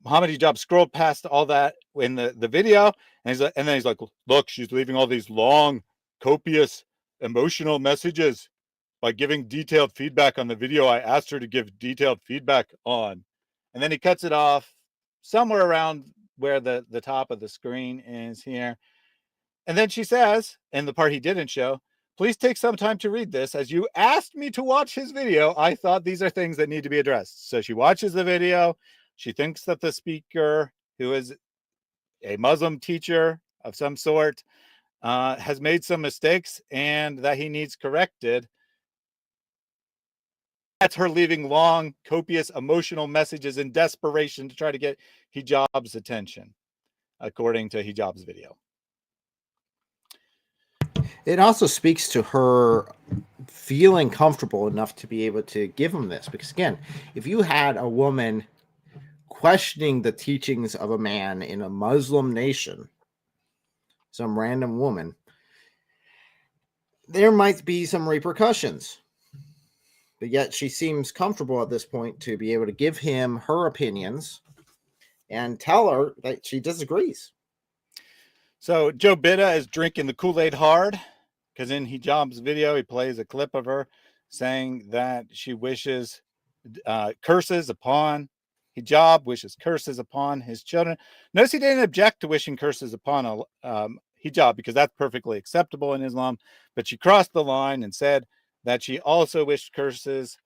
Mohammed Hijab scrolled past all that in the video, and then he's like, look, she's leaving all these long, copious, emotional messages by giving detailed feedback on the video I asked her to give detailed feedback on. And then he cuts it off somewhere around where the top of the screen is here. And then she says, and the part he didn't show, please take some time to read this. As you asked me to watch his video, I thought these are things that need to be addressed. So she watches the video. She thinks that the speaker, who is a Muslim teacher of some sort, has made some mistakes and that he needs corrected. That's her leaving long, copious, emotional messages in desperation to try to get Hijab's attention, according to Hijab's video. It also speaks to her feeling comfortable enough to be able to give him this. Because again, if you had a woman questioning the teachings of a man in a Muslim nation, some random woman, there might be some repercussions. But yet she seems comfortable at this point to be able to give him her opinions and tell her that she disagrees. So Joe Bitta is drinking the Kool-Aid hard, because in Hijab's video, he plays a clip of her saying that she wishes curses upon Hijab, wishes curses upon his children. Notice he didn't object to wishing curses upon Hijab, because that's perfectly acceptable in Islam. But she crossed the line and said that she also wished curses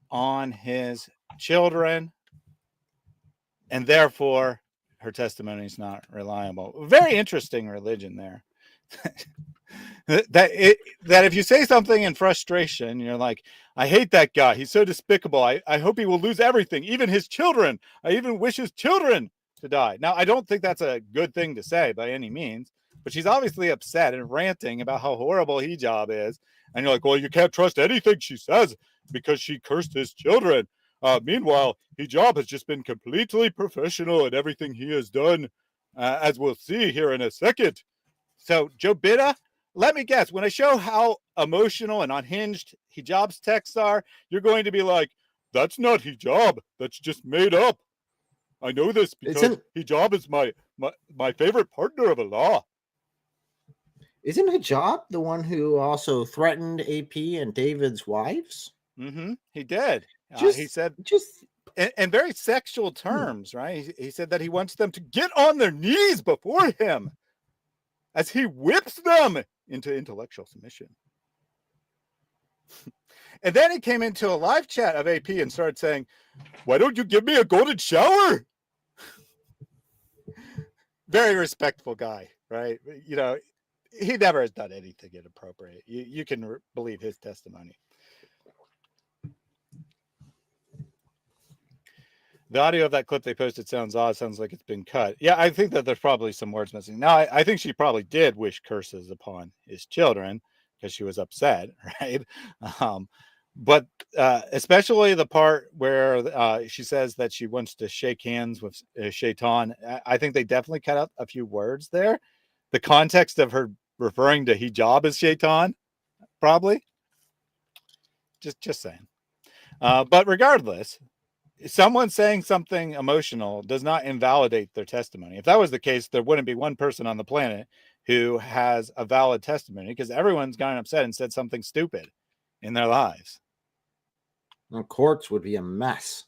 on his children, and therefore her testimony is not reliable. Very interesting religion there. that if you say something in frustration, you're like, I hate that guy. He's so despicable. I hope he will lose everything, even his children. I even wish his children to die. Now, I don't think that's a good thing to say by any means, but she's obviously upset and ranting about how horrible Hijab is. And you're like, well, you can't trust anything she says because she cursed his children. Meanwhile, Hijab has just been completely professional in everything he has done, as we'll see here in a second. So, Joe Bitta, let me guess, when I show how emotional and unhinged Hijab's texts are, you're going to be like, that's not Hijab. That's just made up. I know this because Hijab is my favorite partner of Allah. Isn't Hijab the one who also threatened AP and David's wives? Mm-hmm. He did. He said, in very sexual terms, right? He said that he wants them to get on their knees before him as he whips them into intellectual submission. And then he came into a live chat of AP and started saying, why don't you give me a golden shower? Very respectful guy, right? You know, he never has done anything inappropriate. You can believe his testimony. The audio of that clip they posted sounds odd. Sounds like it's been cut. Yeah, I think that there's probably some words missing. Now, I think she probably did wish curses upon his children because she was upset, right? But especially the part where she says that she wants to shake hands with Shaitan. I think they definitely cut out a few words there. The context of her referring to Hijab as Shaitan, probably. Just saying. But regardless, someone saying something emotional does not invalidate their testimony. If that was the case, there wouldn't be one person on the planet who has a valid testimony, because everyone's gotten upset and said something stupid in their lives. The courts would be a mess.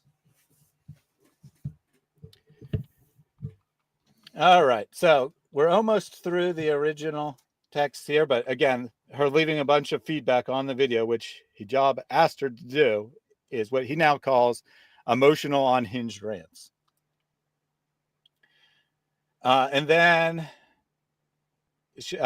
All right. So we're almost through the original text here, but again, her leaving a bunch of feedback on the video, which Hijab asked her to do, is what he now calls emotional unhinged rants. And then she,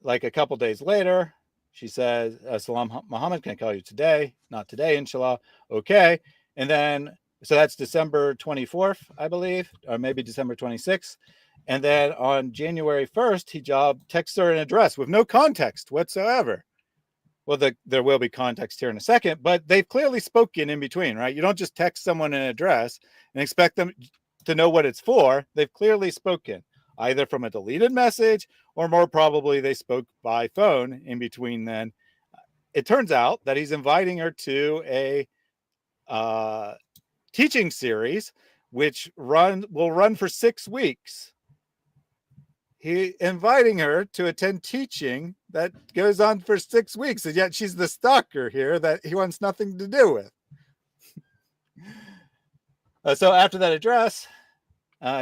like a couple days later, she says, Salam Muhammad, can I call you today? Not today, inshallah. Okay. And then, so that's December 24th, I believe, or maybe December 26th. And then on January 1st, Hijab texts her an address with no context whatsoever. Well, there will be context here in a second, but they've clearly spoken in between, right? You don't just text someone an address and expect them to know what it's for. They've clearly spoken, either from a deleted message or more probably they spoke by phone in between then. It turns out that he's inviting her to a teaching series, which will run for 6 weeks. He's inviting her to attend teaching that goes on for 6 weeks, and yet she's the stalker here that he wants nothing to do with. So after that address,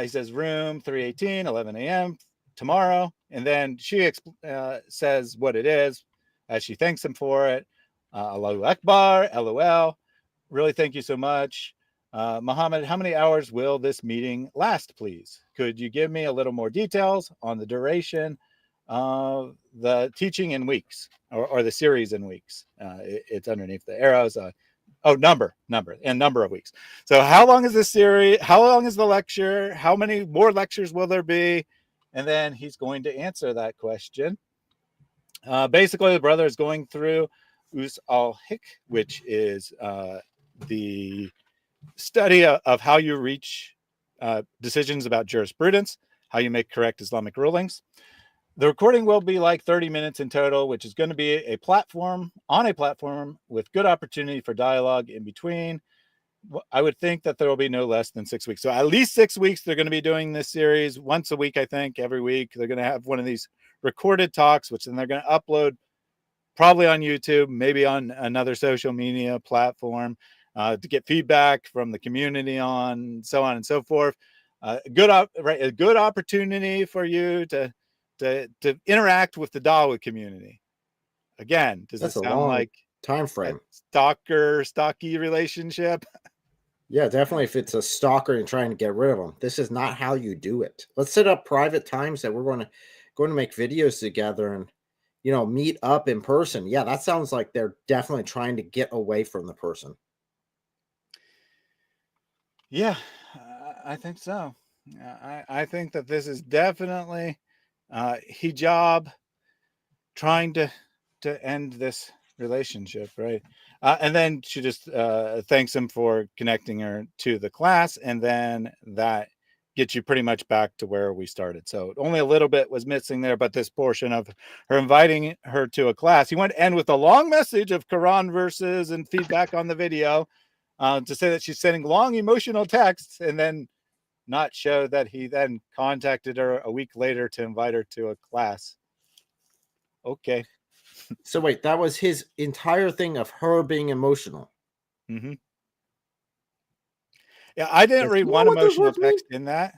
He says room 318, 11 a.m. tomorrow. And then she says what it is as she thanks him for it. Allahu Akbar, LOL. Really, thank you so much. Mohammed, how many hours will this meeting last, please? Could you give me a little more details on the duration of the teaching in weeks or the series in weeks? It's underneath the arrows. Number of weeks. So how long is this series? How long is the lecture? How many more lectures will there be? And then he's going to answer that question. Basically, the brother is going through Us al-Hik, which is the study of how you reach decisions about jurisprudence, how you make correct Islamic rulings. The recording will be like 30 minutes in total, which is going to be a platform with good opportunity for dialogue in between. I would think that there will be no less than 6 weeks. So at least 6 weeks, they're going to be doing this series once a week, I think, every week. They're going to have one of these recorded talks, which then they're going to upload probably on YouTube, maybe on another social media platform to get feedback from the community on so on and so forth. A good opportunity for you to interact with the Dawa community. Again, does That's it a sound long like time frame. stocky relationship? Yeah, definitely. If it's a stalker and trying to get rid of them, this is not how you do it. Let's set up private times that we're going to make videos together and meet up in person. Yeah, that sounds like they're definitely trying to get away from the person. Yeah, I think so. I think that this is definitely Hijab trying to end this relationship, right? And then she just thanks him for connecting her to the class, and then that gets you pretty much back to where we started. So only a little bit was missing there, but this portion of her inviting her to a class, he went to end with a long message of Quran verses and feedback on the video to say that she's sending long emotional texts, and then not show that he then contacted her a week later to invite her to a class. Okay. So wait, that was his entire thing of her being emotional. Mm-hmm. Yeah, I didn't read one emotional text in that,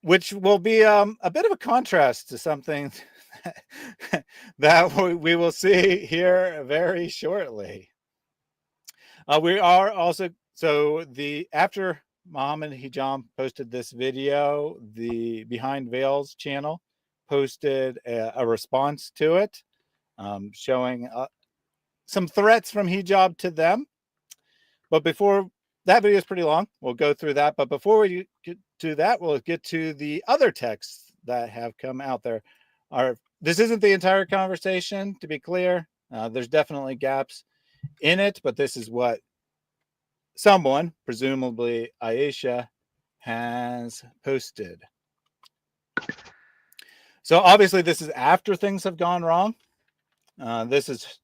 which will be a bit of a contrast to something that we will see here very shortly. We are also, after Mohammed Hijab posted this video, the Behind Veils channel posted a response to it, showing some threats from Hijab to them. But before that video is pretty long, we'll go through that. But before we get to that, we'll get to the other texts that have come out there. This isn't the entire conversation, to be clear. There's definitely gaps in it, but this is what someone, presumably Aisha, has posted. So obviously this is after things have gone wrong. This is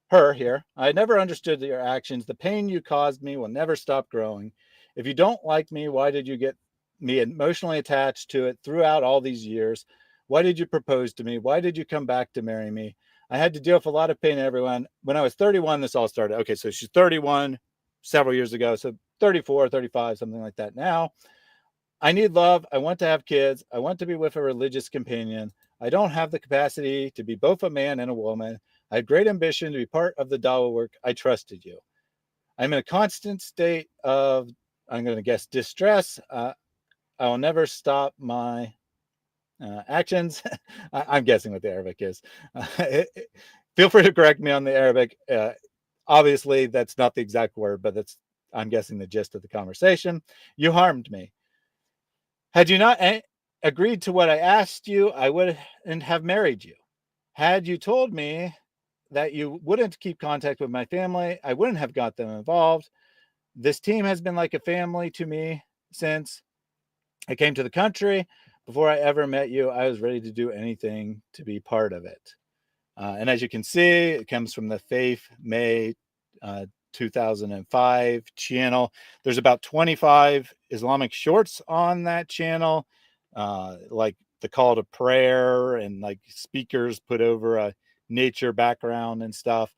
her here. I never understood your actions. The pain you caused me will never stop growing. If you don't like me, why did you get me emotionally attached to it throughout all these years? Why did you propose to me? Why did you come back to marry me? I had to deal with a lot of pain, everyone. When I was 31, this all started. Okay, so she's 31 several years ago. So 34, 35, something like that now. I need love. I want to have kids. I want to be with a religious companion. I don't have the capacity to be both a man and a woman. I had great ambition to be part of the Dawa work. I trusted you. I'm in a constant state of, I'm going to guess, distress. I will never stop my actions. I'm guessing what the Arabic is. Feel free to correct me on the Arabic. Obviously, that's not the exact word, but I'm guessing the gist of the conversation. You harmed me. Had you not agreed to what I asked you, I wouldn't have married you. Had you told me that you wouldn't keep contact with my family, I wouldn't have got them involved. This team has been like a family to me since I came to the country. Before I ever met you, I was ready to do anything to be part of it. And as you can see, it comes from the Faith May 2005 channel. There's about 25 Islamic shorts on that channel, like the call to prayer and like speakers put over a nature background and stuff.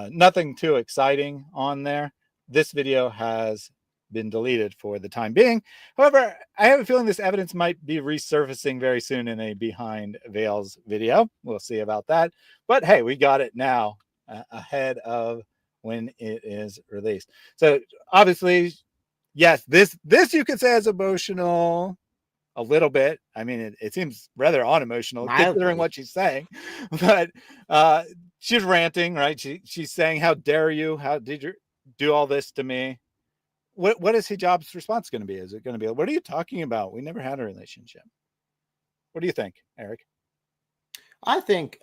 Nothing too exciting on there. This video has been deleted for the time being. However, I have a feeling this evidence might be resurfacing very soon in a Behind Veils video. We'll see about that. But hey, we got it now ahead of when it is released. So obviously, yes, this you could say is emotional a little bit. I mean, it seems rather unemotional considering what she's saying, but she's ranting, right? She's saying, "How dare you? How did you do all this to me?" What is Hijab's response going to be? Is it going to be, "What are you talking about? We never had a relationship"? What do you think, Eric? I think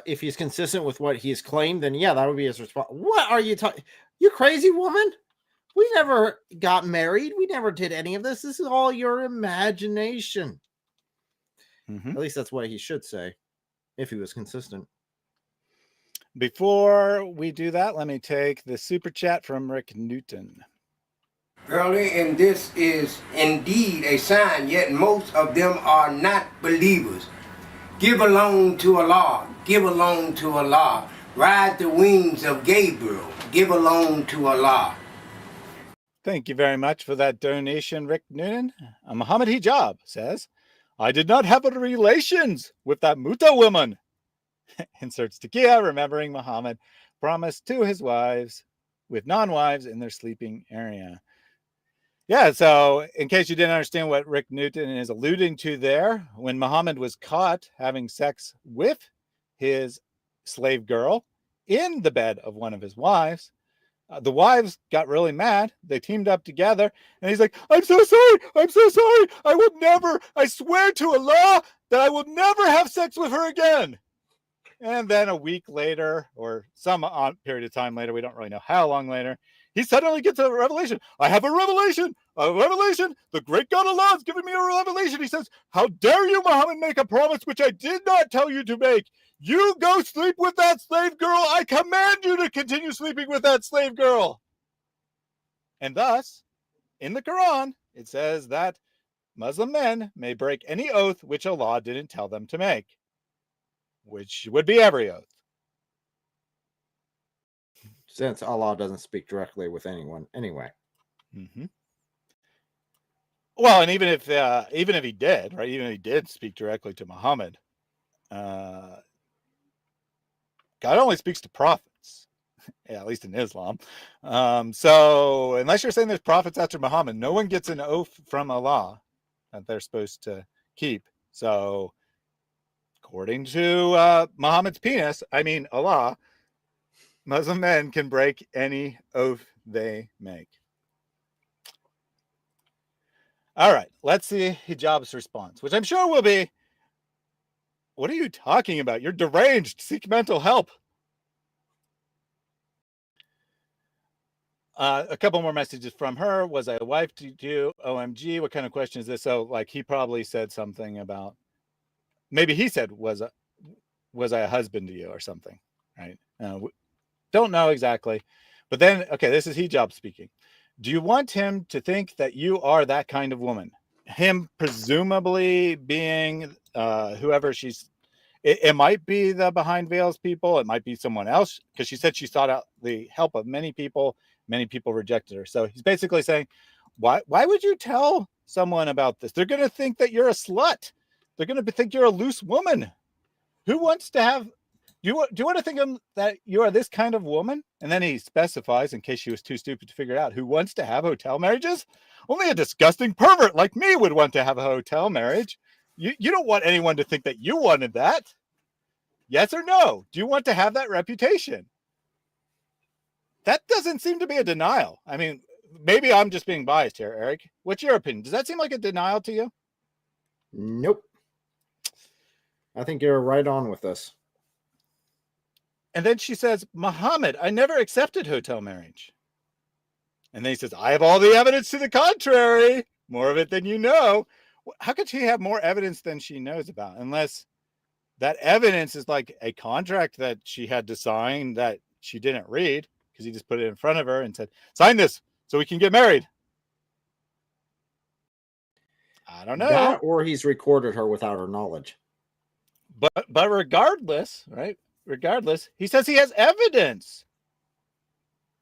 if he's consistent with what he's claimed, then yeah, that would be his response. What are you talking? You crazy woman? We never got married. We never did any of this. This is all your imagination. At least that's what he should say if he was consistent. Before we do that, let me take the super chat from Rick Newton. Early, and this is indeed a sign, yet most of them are not believers. Give alone to Allah, give alone to Allah. Ride the wings of Gabriel, give alone to Allah. Thank you very much for that donation, Rick Noonan. Mohammed Hijab says, "I did not have relations with that Muta woman." Inserts Takia, remembering Muhammad promised to his wives with non-wives in their sleeping area. Yeah, so in case you didn't understand what Rick Newton is alluding to there, when Muhammad was caught having sex with his slave girl in the bed of one of his wives, the wives got really mad. They teamed up together, and he's like, "I'm so sorry. I'm so sorry. I will never, I swear to Allah that I will never have sex with her again." And then a week later, or some period of time later, we don't really know how long later, he suddenly gets a revelation. "I have a revelation, a revelation. The great God Allah has given me a revelation." He says, "How dare you, Muhammad, make a promise which I did not tell you to make? You go sleep with that slave girl. I command you to continue sleeping with that slave girl." And thus, in the Quran, it says that Muslim men may break any oath which Allah didn't tell them to make, which would be every oath. Since Allah doesn't speak directly with anyone anyway. Well, and even if he did, right? Even if he did speak directly to Muhammad, God only speaks to prophets, yeah, at least in Islam. So unless you're saying there's prophets after Muhammad, no one gets an oath from Allah that they're supposed to keep. So according to Muhammad's penis, I mean Allah, Muslim men can break any oath they make. All right, let's see Hijab's response, which I'm sure will be, "What are you talking about? You're deranged. Seek mental help." A couple more messages from her. "Was I a wife to you? OMG, what kind of question is this?" So like he probably said something about, maybe he said, was I a husband to you or something, right? Don't know exactly. But then, okay, this is Hijab speaking. "Do you want him to think that you are that kind of woman?" Him presumably being whoever she's, it might be the Behind Veils people. It might be someone else, because she said she sought out the help of many people. Many people rejected her. So he's basically saying, why would you tell someone about this? They're going to think that you're a slut. They're going to think you're a loose woman. Who wants to have, do you want to think that you are this kind of woman? And then he specifies, in case she was too stupid to figure it out, who wants to have hotel marriages? Only a disgusting pervert like me would want to have a hotel marriage. You don't want anyone to think that you wanted that. Yes or no? Do you want to have that reputation? That doesn't seem to be a denial. I mean, maybe I'm just being biased here, Eric. What's your opinion? Does that seem like a denial to you? Nope. I think you're right on with this. And then she says, "Muhammad, I never accepted hotel marriage." And then he says, "I have all the evidence to the contrary. More of it than you know." How could she have more evidence than she knows about? Unless that evidence is like a contract that she had to sign that she didn't read, because he just put it in front of her and said, "Sign this so we can get married." I don't know. That, or he's recorded her without her knowledge. But regardless, right? Regardless, he says he has evidence.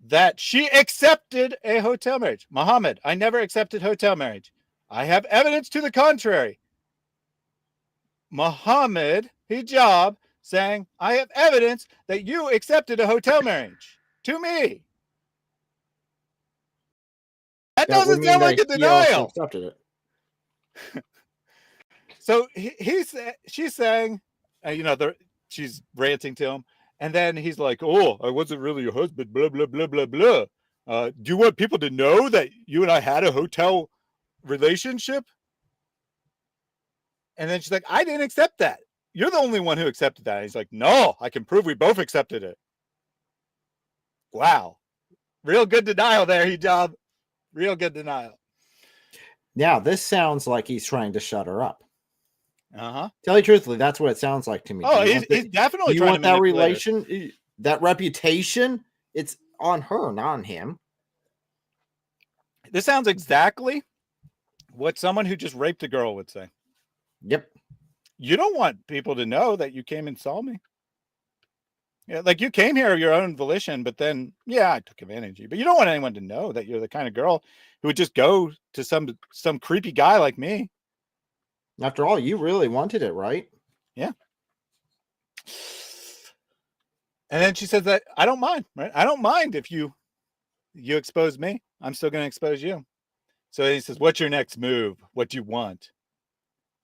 that she accepted a hotel marriage. Mohammed, I never accepted hotel marriage. I have evidence to the contrary. Mohammed Hijab saying, I have evidence that you accepted a hotel marriage to me. That That would doesn't mean sound like a that he also denial. accepted it. So she's saying, she's ranting to him. And then he's like, oh, I wasn't really your husband, blah, blah, blah, blah, blah. Do you want people to know that you and I had a hotel relationship? And then she's like, I didn't accept that. You're the only one who accepted that. And he's like, no, I can prove we both accepted it. Wow. Real good denial there, Hijab. Real good denial. Now, this sounds like he's trying to shut her up. Uh-huh. Tell you truthfully, that's what it sounds like to me. Oh, he's definitely you trying want to that manipulate her. relation, that reputation? It's on her, not on him. This sounds exactly what someone who just raped a girl would say. Yep. You don't want people to know that you came and saw me. Yeah, like you came here of your own volition, but then, yeah, I took advantage of you. But you don't want anyone to know that you're the kind of girl who would just go to some creepy guy like me. After all, you really wanted it, right? Yeah. And then she says that I don't mind, right? I don't mind if you expose me. I'm still going to expose you. So he says, what's your next move? What do you want?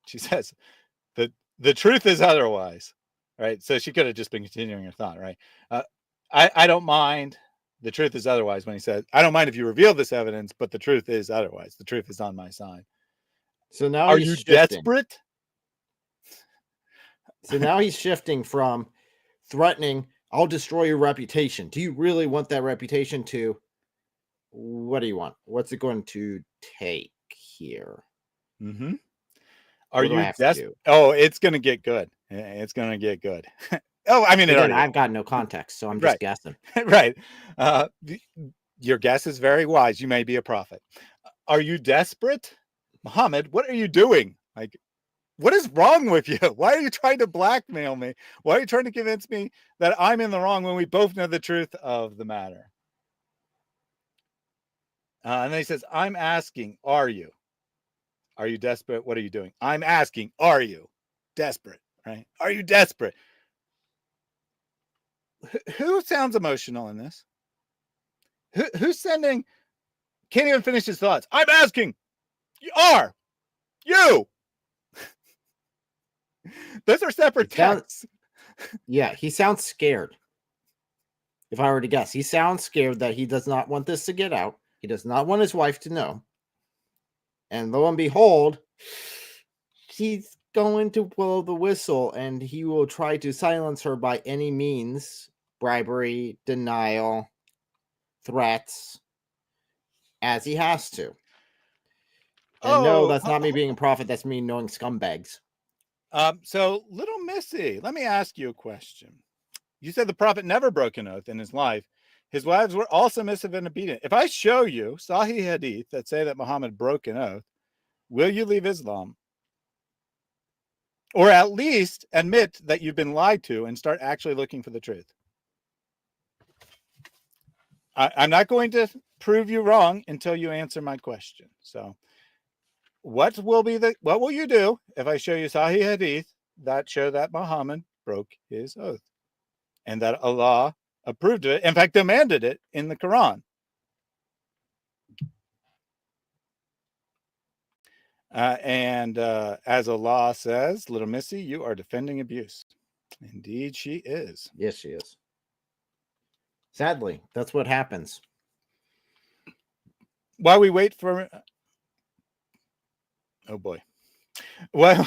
She says, the truth is otherwise, right? So she could have just been continuing her thought, right? I don't mind. The truth is otherwise when he says, I don't mind if you reveal this evidence, but the truth is otherwise. The truth is on my side. So now Are he's you shifting. desperate? So now he's shifting from threatening, I'll destroy your reputation. Do you really want that reputation to, what do you want? What's it going to take here? Mm-hmm. Are What do I you have to desperate? do? Oh, it's going to get good. It's going to get good. Oh, I mean, Again, I've got no context, so I'm just Right. guessing. Right. Your guess is very wise. You may be a prophet. Are you desperate? Mohammed, what are you doing? Like, what is wrong with you? Why are you trying to blackmail me? Why are you trying to convince me that I'm in the wrong when we both know the truth of the matter? And then he says, I'm asking, are you? Are you desperate? What are you doing? I'm asking, are you desperate? Right? Are you desperate? Who sounds emotional in this? Who's sending? Can't even finish his thoughts. I'm asking. You are. You. Those are separate texts. Yeah, he sounds scared. If I were to guess, he sounds scared that he does not want this to get out. He does not want his wife to know. And lo and behold, he's going to blow the whistle and he will try to silence her by any means. Bribery, denial, threats, as he has to. And no, that's not me being a prophet. That's me knowing scumbags. So, little Missy, let me ask you a question. You said the prophet never broke an oath in his life. His wives were all submissive and obedient. If I show you Sahih Hadith that say that Muhammad broke an oath, will you leave Islam? Or at least admit that you've been lied to and start actually looking for the truth? I'm not going to prove you wrong until you answer my question. So what will you do if I show you Sahih Hadith that show that Muhammad broke his oath and that Allah approved of it, in fact, demanded it in the Quran? As Allah says, little Missy, you are defending abuse. Indeed, she is. Yes, she is. Sadly, that's what happens. While we wait for... Oh, boy. While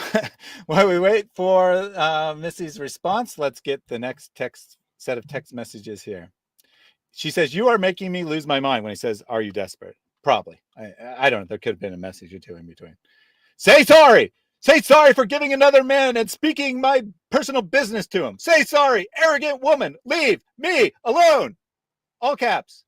we wait for Missy's response, let's get the next set of text messages here. She says, you are making me lose my mind when he says, are you desperate? Probably. I don't know. There could have been a message or two in between. Say sorry. Say sorry for giving another man and speaking my personal business to him. Say sorry. Arrogant woman. Leave me alone. All caps.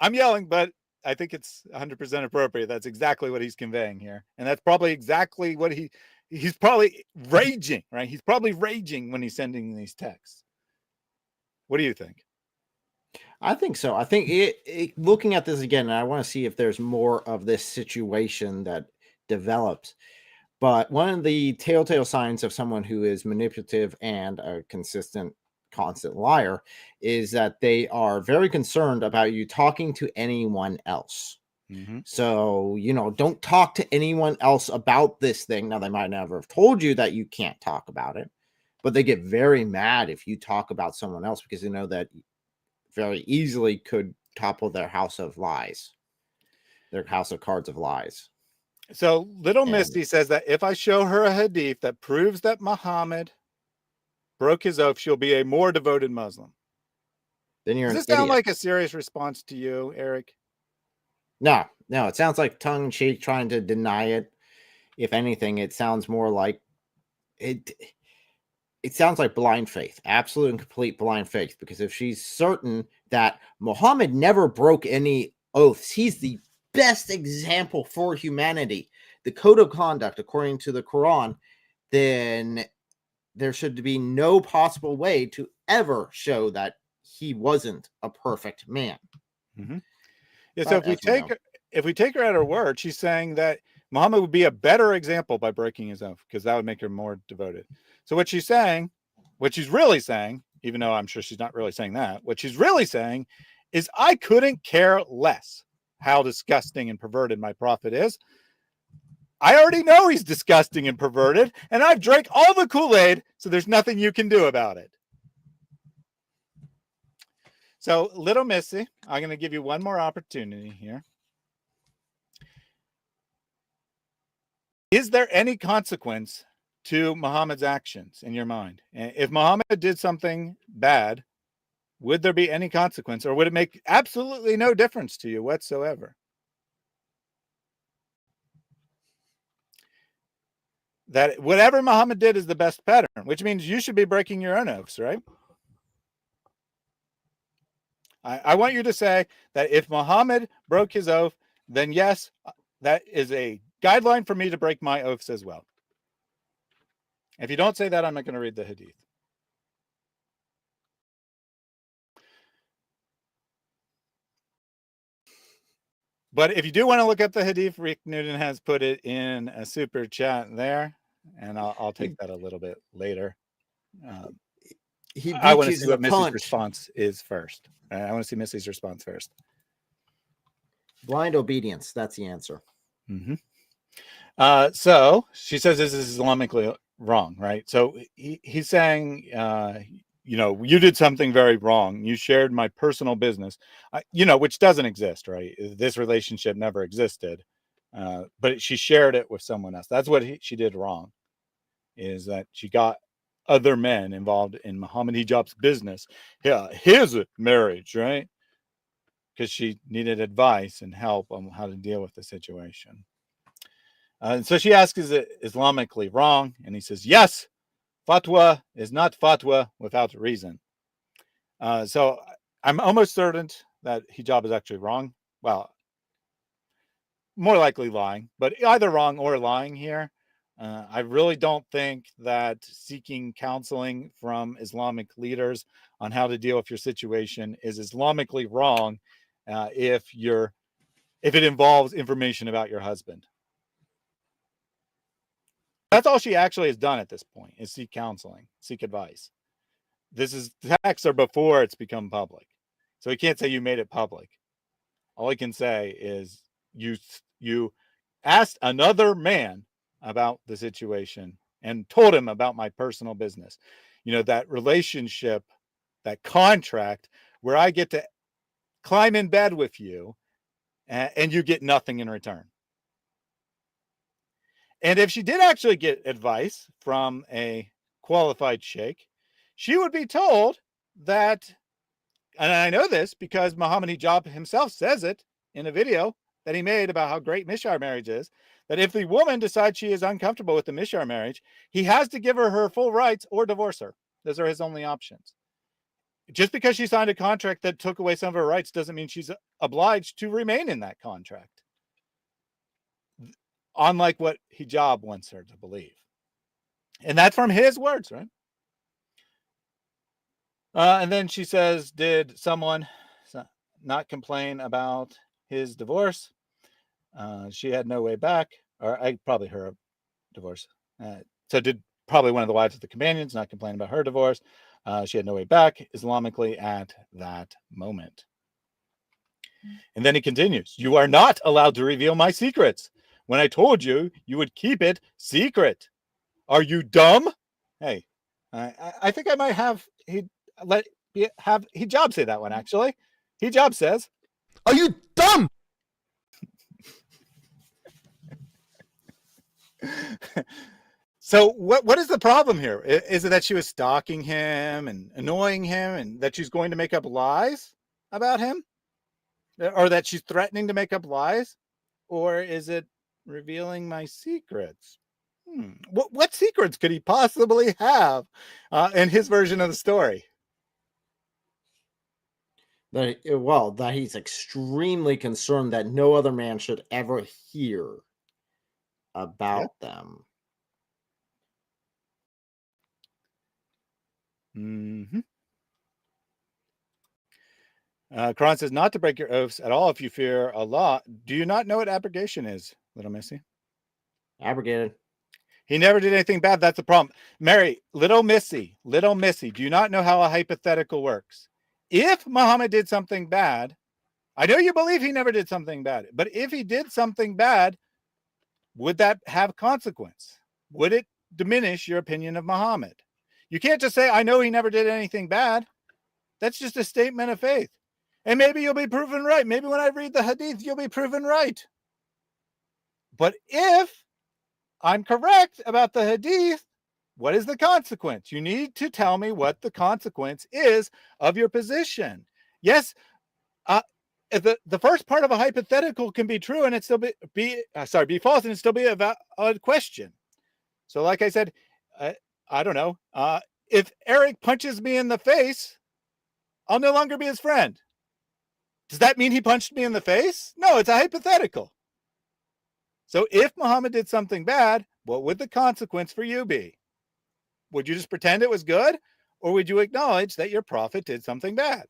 I'm yelling, but I think it's 100% appropriate. That's exactly what he's conveying here. And that's probably exactly what he's probably raging, right? He's probably raging when he's sending these texts. What do you think? I think so. I think looking at this again, and I want to see if there's more of this situation that develops. But one of the telltale signs of someone who is manipulative and a constant liar is that they are very concerned about you talking to anyone else. Mm-hmm. So, don't talk to anyone else about this thing. Now, they might never have told you that you can't talk about it, but they get very mad if you talk about someone else because they know that very easily could topple their house of lies, their house of cards of lies. So little Misty says that if I show her a hadith that proves that Muhammad broke his oath, she'll be a more devoted Muslim. Then you're Does an this sound idiot. like a serious response to you, Eric? No, it sounds like tongue in cheek trying to deny it. If anything, it sounds more like it sounds like blind faith, absolute and complete blind faith. Because if she's certain that Muhammad never broke any oaths, he's the best example for humanity, the code of conduct according to the Quran, then there should be no possible way to ever show that he wasn't a perfect man. Mm-hmm. Yeah, so But if we take her at her word, she's saying that Muhammad would be a better example by breaking his oath because that would make her more devoted. So what she's really saying, even though I'm sure she's not really saying that, what she's really saying is I couldn't care less how disgusting and perverted my prophet is. I already know he's disgusting and perverted, and I've drank all the Kool-Aid, so there's nothing you can do about it. So, little Missy, I'm going to give you one more opportunity here. Is there any consequence to Muhammad's actions in your mind? If Muhammad did something bad, would there be any consequence, or would it make absolutely no difference to you whatsoever? That whatever Muhammad did is the best pattern, which means you should be breaking your own oaths, right? I want you to say that if Muhammad broke his oath, then yes, that is a guideline for me to break my oaths as well. If you don't say that, I'm not going to read the hadith. But if you do want to look up the hadith, Rick Newton has put it in a super chat there, and I'll take that a little bit later. I want to see what Missy's response is first. I want to see Missy's response first. Blind obedience. That's the answer. Mm-hmm. So she says this is Islamically wrong, right? So he's saying, you did something very wrong. You shared my personal business, which doesn't exist, right? This relationship never existed, but she shared it with someone else. That's what she did wrong, is that she got other men involved in Mohammed Hijab's business, his marriage, right? Because she needed advice and help on how to deal with the situation. And so she asks, is it Islamically wrong? And he says, yes, fatwa is not fatwa without reason. So I'm almost certain that hijab is actually wrong. Well, more likely lying, but either wrong or lying here. I really don't think that seeking counseling from Islamic leaders on how to deal with your situation is Islamically wrong if it involves information about your husband. That's all she actually has done at this point, is seek counseling, seek advice. This is texts are before it's become public. So he can't say you made it public. All he can say is you asked another man about the situation and told him about my personal business. That relationship, that contract where I get to climb in bed with you and you get nothing in return. And if she did actually get advice from a qualified sheikh, she would be told that, and I know this because Mohammed Hijab himself says it in a video that he made about how great Misyar marriage is, that if the woman decides she is uncomfortable with the Misyar marriage, he has to give her full rights or divorce her. Those are his only options. Just because she signed a contract that took away some of her rights doesn't mean she's obliged to remain in that contract. Unlike what Hijab wants her to believe. And that's from his words, right? And then she says, did someone not complain about his divorce. She had no way back, or probably her divorce. So did probably one of the wives of the companions not complain about her divorce. She had no way back Islamically at that moment. And then he continues, you are not allowed to reveal my secrets. When I told you, you would keep it secret. Are you dumb? Hey, I think I might have Hijab say that one, actually. Hijab says, Are you dumb? So what is the problem here? Is it that she was stalking him and annoying him and that she's going to make up lies about him? Or that she's threatening to make up lies? Or is it revealing my secrets? What secrets could he possibly have in his version of the story? That he's extremely concerned that no other man should ever hear about them. Mm-hmm. Quran says not to break your oaths at all if you fear Allah. Do you not know what abrogation is, little Missy? Abrogated. He never did anything bad. That's the problem. Mary, little Missy, do you not know how a hypothetical works? If Muhammad did something bad, I know you believe he never did something bad, but if he did something bad, would that have consequence? Would it diminish your opinion of Muhammad? You can't just say, I know he never did anything bad. That's just a statement of faith. And maybe you'll be proven right. Maybe when I read the hadith, you'll be proven right. But if I'm correct about the hadith, what is the consequence? You need to tell me what the consequence is of your position. Yes, the first part of a hypothetical can be true and it still be false and it still be a valid question. So like I said, I don't know. If Eric punches me in the face, I'll no longer be his friend. Does that mean he punched me in the face? No, it's a hypothetical. So if Muhammad did something bad, what would the consequence for you be? Would you just pretend it was good? Or would you acknowledge that your prophet did something bad?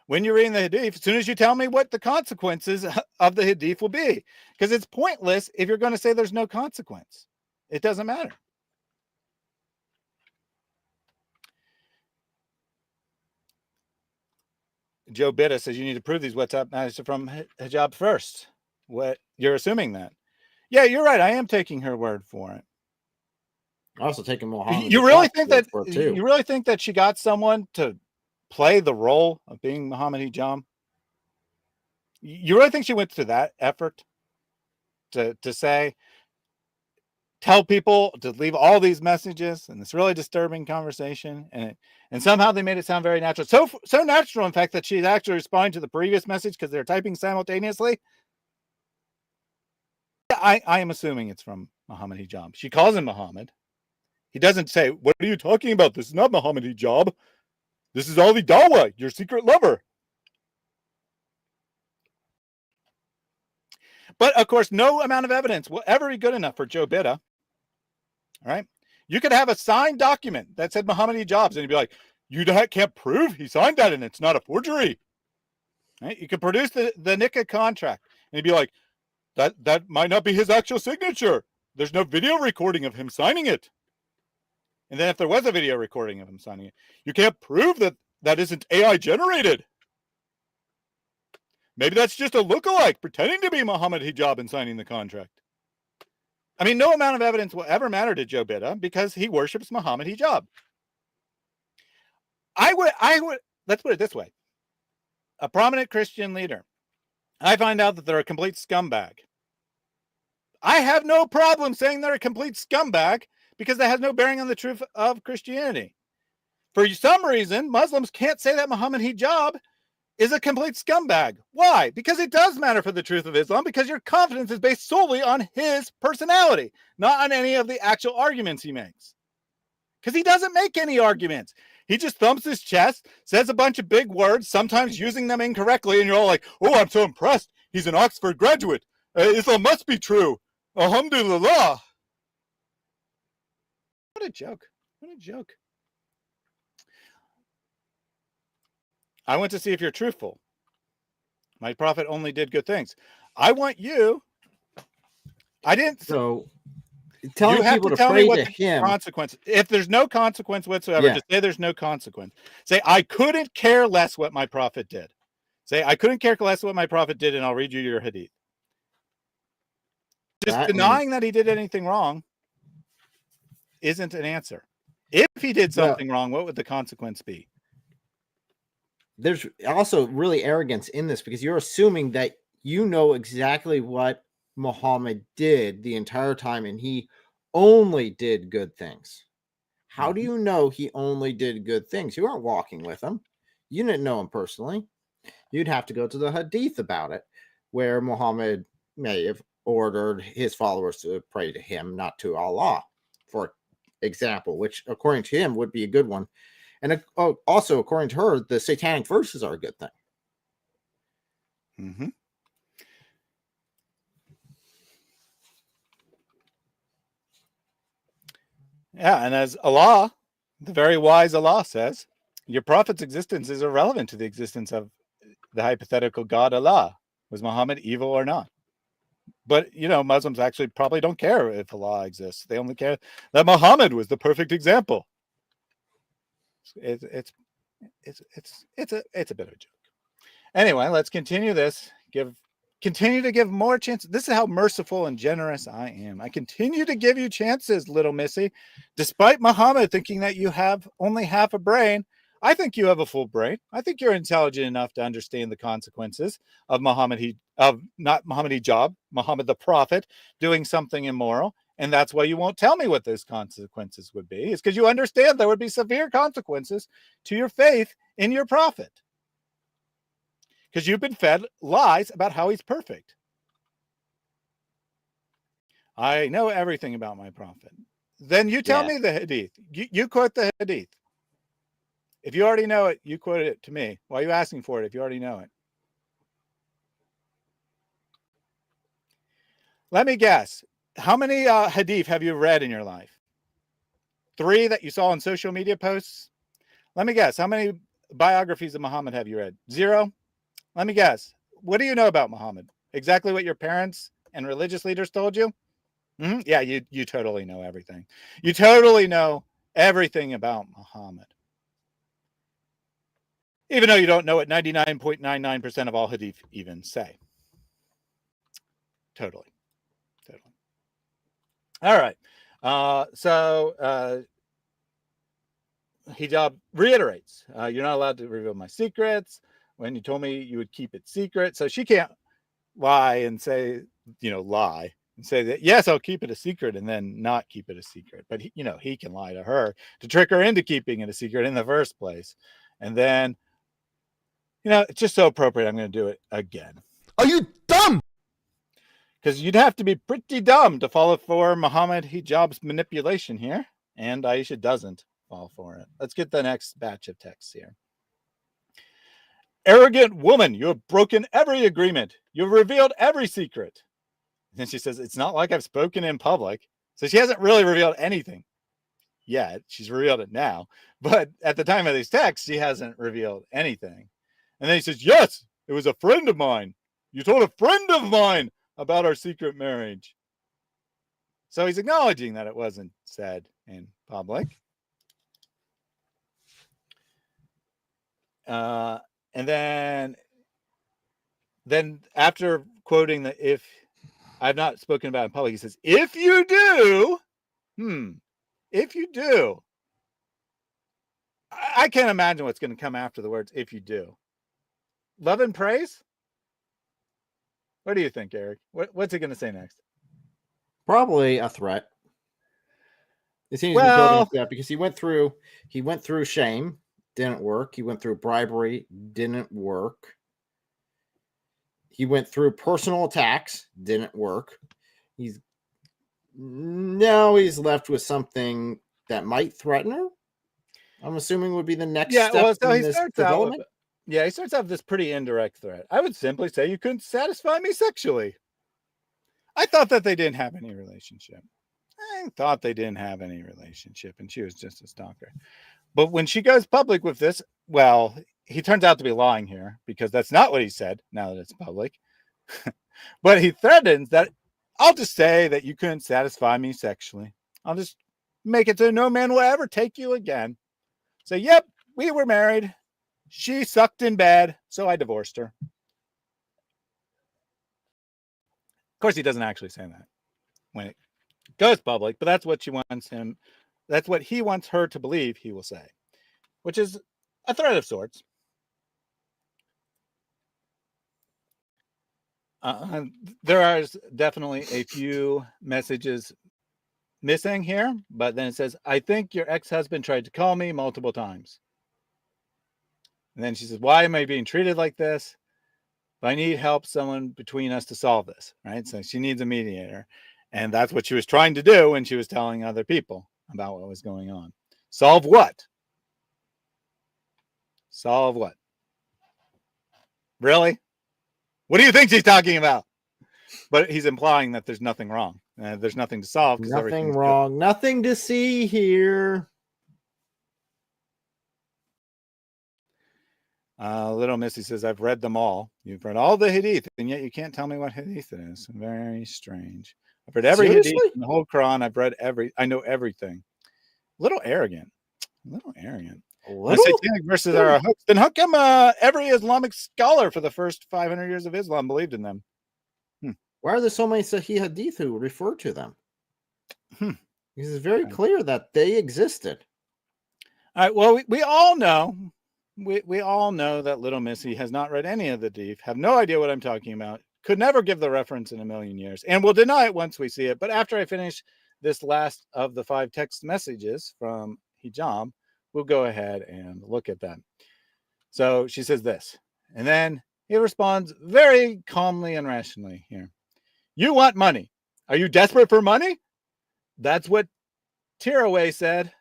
When you're reading the hadith, as soon as you tell me what the consequences of the hadith will be, because it's pointless if you're going to say there's no consequence. It doesn't matter. Joe Bitta says you need to prove these WhatsApp messages from Hijab first. What you're assuming that? Yeah, you're right. I am taking her word for it. Also taking Muhammad. You really think that? You really think that she got someone to play the role of being Mohammed Hijab? You really think she went to that effort to say, tell people to leave all these messages and this really disturbing conversation, and somehow they made it sound very natural. So natural, in fact, that she's actually responding to the previous message because they're typing simultaneously. I am assuming it's from Mohammed Hijab. She calls him Muhammad. He doesn't say, what are you talking about? This is not Mohammed Hijab. This is Ali Dawa, your secret lover. But of course, no amount of evidence will ever be good enough for Joe Bitta. All right. You could have a signed document that said Mohammed Hijab, and you'd be like, you can't prove he signed that and it's not a forgery. Right? You could produce the Nikah contract and you'd be like, that might not be his actual signature. There's no video recording of him signing it. And then if there was a video recording of him signing it, you can't prove that isn't AI generated. Maybe that's just a lookalike pretending to be Mohammed Hijab and signing the contract. I mean, no amount of evidence will ever matter to Joe Bitta because he worships Mohammed Hijab. I would, let's put it this way. A prominent Christian leader, I find out that they're a complete scumbag. I have no problem saying they're a complete scumbag because that has no bearing on the truth of Christianity. For some reason, Muslims can't say that Mohammed Hijab is a complete scumbag. Why? Because it does matter for the truth of Islam, because your confidence is based solely on his personality, not on any of the actual arguments he makes. Because he doesn't make any arguments. He just thumps his chest, says a bunch of big words, sometimes using them incorrectly, and you're all like, oh, I'm so impressed. He's an Oxford graduate. Islam must be true. Alhamdulillah. What a joke. What a joke. I want to see if you're truthful. My prophet only did good things. I want you. I didn't. So telling You have people to to tell me pray what to the him. consequence. If there's no consequence whatsoever, Yeah. just say there's no consequence. Say, I couldn't care less what my prophet did. Say, I couldn't care less what my prophet did, and I'll read you your hadith. Just denying that he did anything wrong isn't an answer. If he did something wrong, what would the consequence be? There's also really arrogance in this because you're assuming that you know exactly what Muhammad did the entire time and he only did good things. How do you know he only did good things? You weren't walking with him. You didn't know him personally. You'd have to go to the hadith about it, where Muhammad may have ordered his followers to pray to him, not to Allah, for example, which according to him would be a good one. And also, according to her, the satanic verses are a good thing. Mm-hmm. Yeah, and as Allah, the very wise Allah says, your prophet's existence is irrelevant to the existence of the hypothetical God Allah. Was Muhammad evil or not? But, you know, Muslims actually probably don't care if Allah exists. They only care that Muhammad was the perfect example. It's a bit of a joke. Anyway, let's continue this. Continue to give more chances. This is how merciful and generous I am. I continue to give you chances, little missy. Despite Muhammad thinking that you have only half a brain, I think you have a full brain. I think you're intelligent enough to understand the consequences of not Mohammed Hijab, Muhammad the Prophet, doing something immoral. And that's why you won't tell me what those consequences would be. It's because you understand there would be severe consequences to your faith in your prophet. Because you've been fed lies about how he's perfect. I know everything about my prophet. Then you tell me the hadith. You quote the hadith. If you already know it, you quote it to me. Why are you asking for it if you already know it? Let me guess. How many hadith have you read in your life? 3 that you saw on social media posts? Let me guess. How many biographies of Muhammad have you read? 0? Let me guess. What do you know about Muhammad? Exactly what your parents and religious leaders told you? Mm-hmm. Yeah, you totally know everything. You totally know everything about Muhammad. Even though you don't know what 99.99% of all hadith even say. Totally. All right. Hijab reiterates, you're not allowed to reveal my secrets. When you told me you would keep it secret. So she can't lie and say, lie and say that, yes, I'll keep it a secret and then not keep it a secret. But, he can lie to her to trick her into keeping it a secret in the first place. And then, it's just so appropriate. I'm going to do it again. Are you dumb? Because you'd have to be pretty dumb to fall for Mohammed Hijab's manipulation here. And Aisha doesn't fall for it. Let's get the next batch of texts here. Arrogant woman, you have broken every agreement. You've revealed every secret. And then she says, it's not like I've spoken in public. So she hasn't really revealed anything yet. She's revealed it now. But at the time of these texts, she hasn't revealed anything. And then he says, yes, it was a friend of mine. You told a friend of mine about our secret marriage. So he's acknowledging that it wasn't said in public. And then after quoting if I've not spoken about it in public, he says, if you do, I can't imagine what's going to come after the words, if you do. Love and praise? What do you think, Eric? What's he going to say next? Probably a threat. It seems to be building up to that because he went through shame, didn't work. He went through bribery, didn't work. He went through personal attacks, didn't work. Now he's left with something that might threaten her. I'm assuming would be the next step in this development. He starts out with this pretty indirect threat. I would simply say you couldn't satisfy me sexually. I thought that they didn't have any relationship. And she was just a stalker. But when she goes public with this, he turns out to be lying here because that's not what he said now that it's public. But he threatens that I'll just say that you couldn't satisfy me sexually. I'll just make it so no man will ever take you again. So, yep, we were married. She sucked in bed, so I divorced her. Of course, he doesn't actually say that when it goes public, but that's what she wants him. That's what he wants her to believe he will say, which is a threat of sorts. There are definitely a few messages missing here, but then it says, I think your ex-husband tried to call me multiple times. And then she says, why am I being treated like this? I need help, someone between us to solve this, right? So she needs a mediator. And that's what she was trying to do when she was telling other people about what was going on. Solve what? Solve what? Really? What do you think she's talking about? But he's implying that there's nothing wrong. There's nothing to solve. Nothing wrong. Good. Nothing to see here. Little Missy says, I've read them all. You've read all the hadith, and yet you can't tell me what hadith it is. Very strange. I've read every hadith in the whole Quran. I've read I know everything. A little arrogant. Satanic verses are a hoax. Then how come every Islamic scholar for the first 500 years of Islam believed in them? Why are there so many Sahih Hadith who refer to them? Because it's very clear that they existed. All right. Well, we all know. We all know that Little Missy has not read any of the hadith, have no idea what I'm talking about, could never give the reference in a million years, and will deny it once we see it. But after I finish this last of the 5 text messages from Hijab, we'll go ahead and look at them. So she says this, and then he responds very calmly and rationally here. You want money. Are you desperate for money? That's what Tiraway said,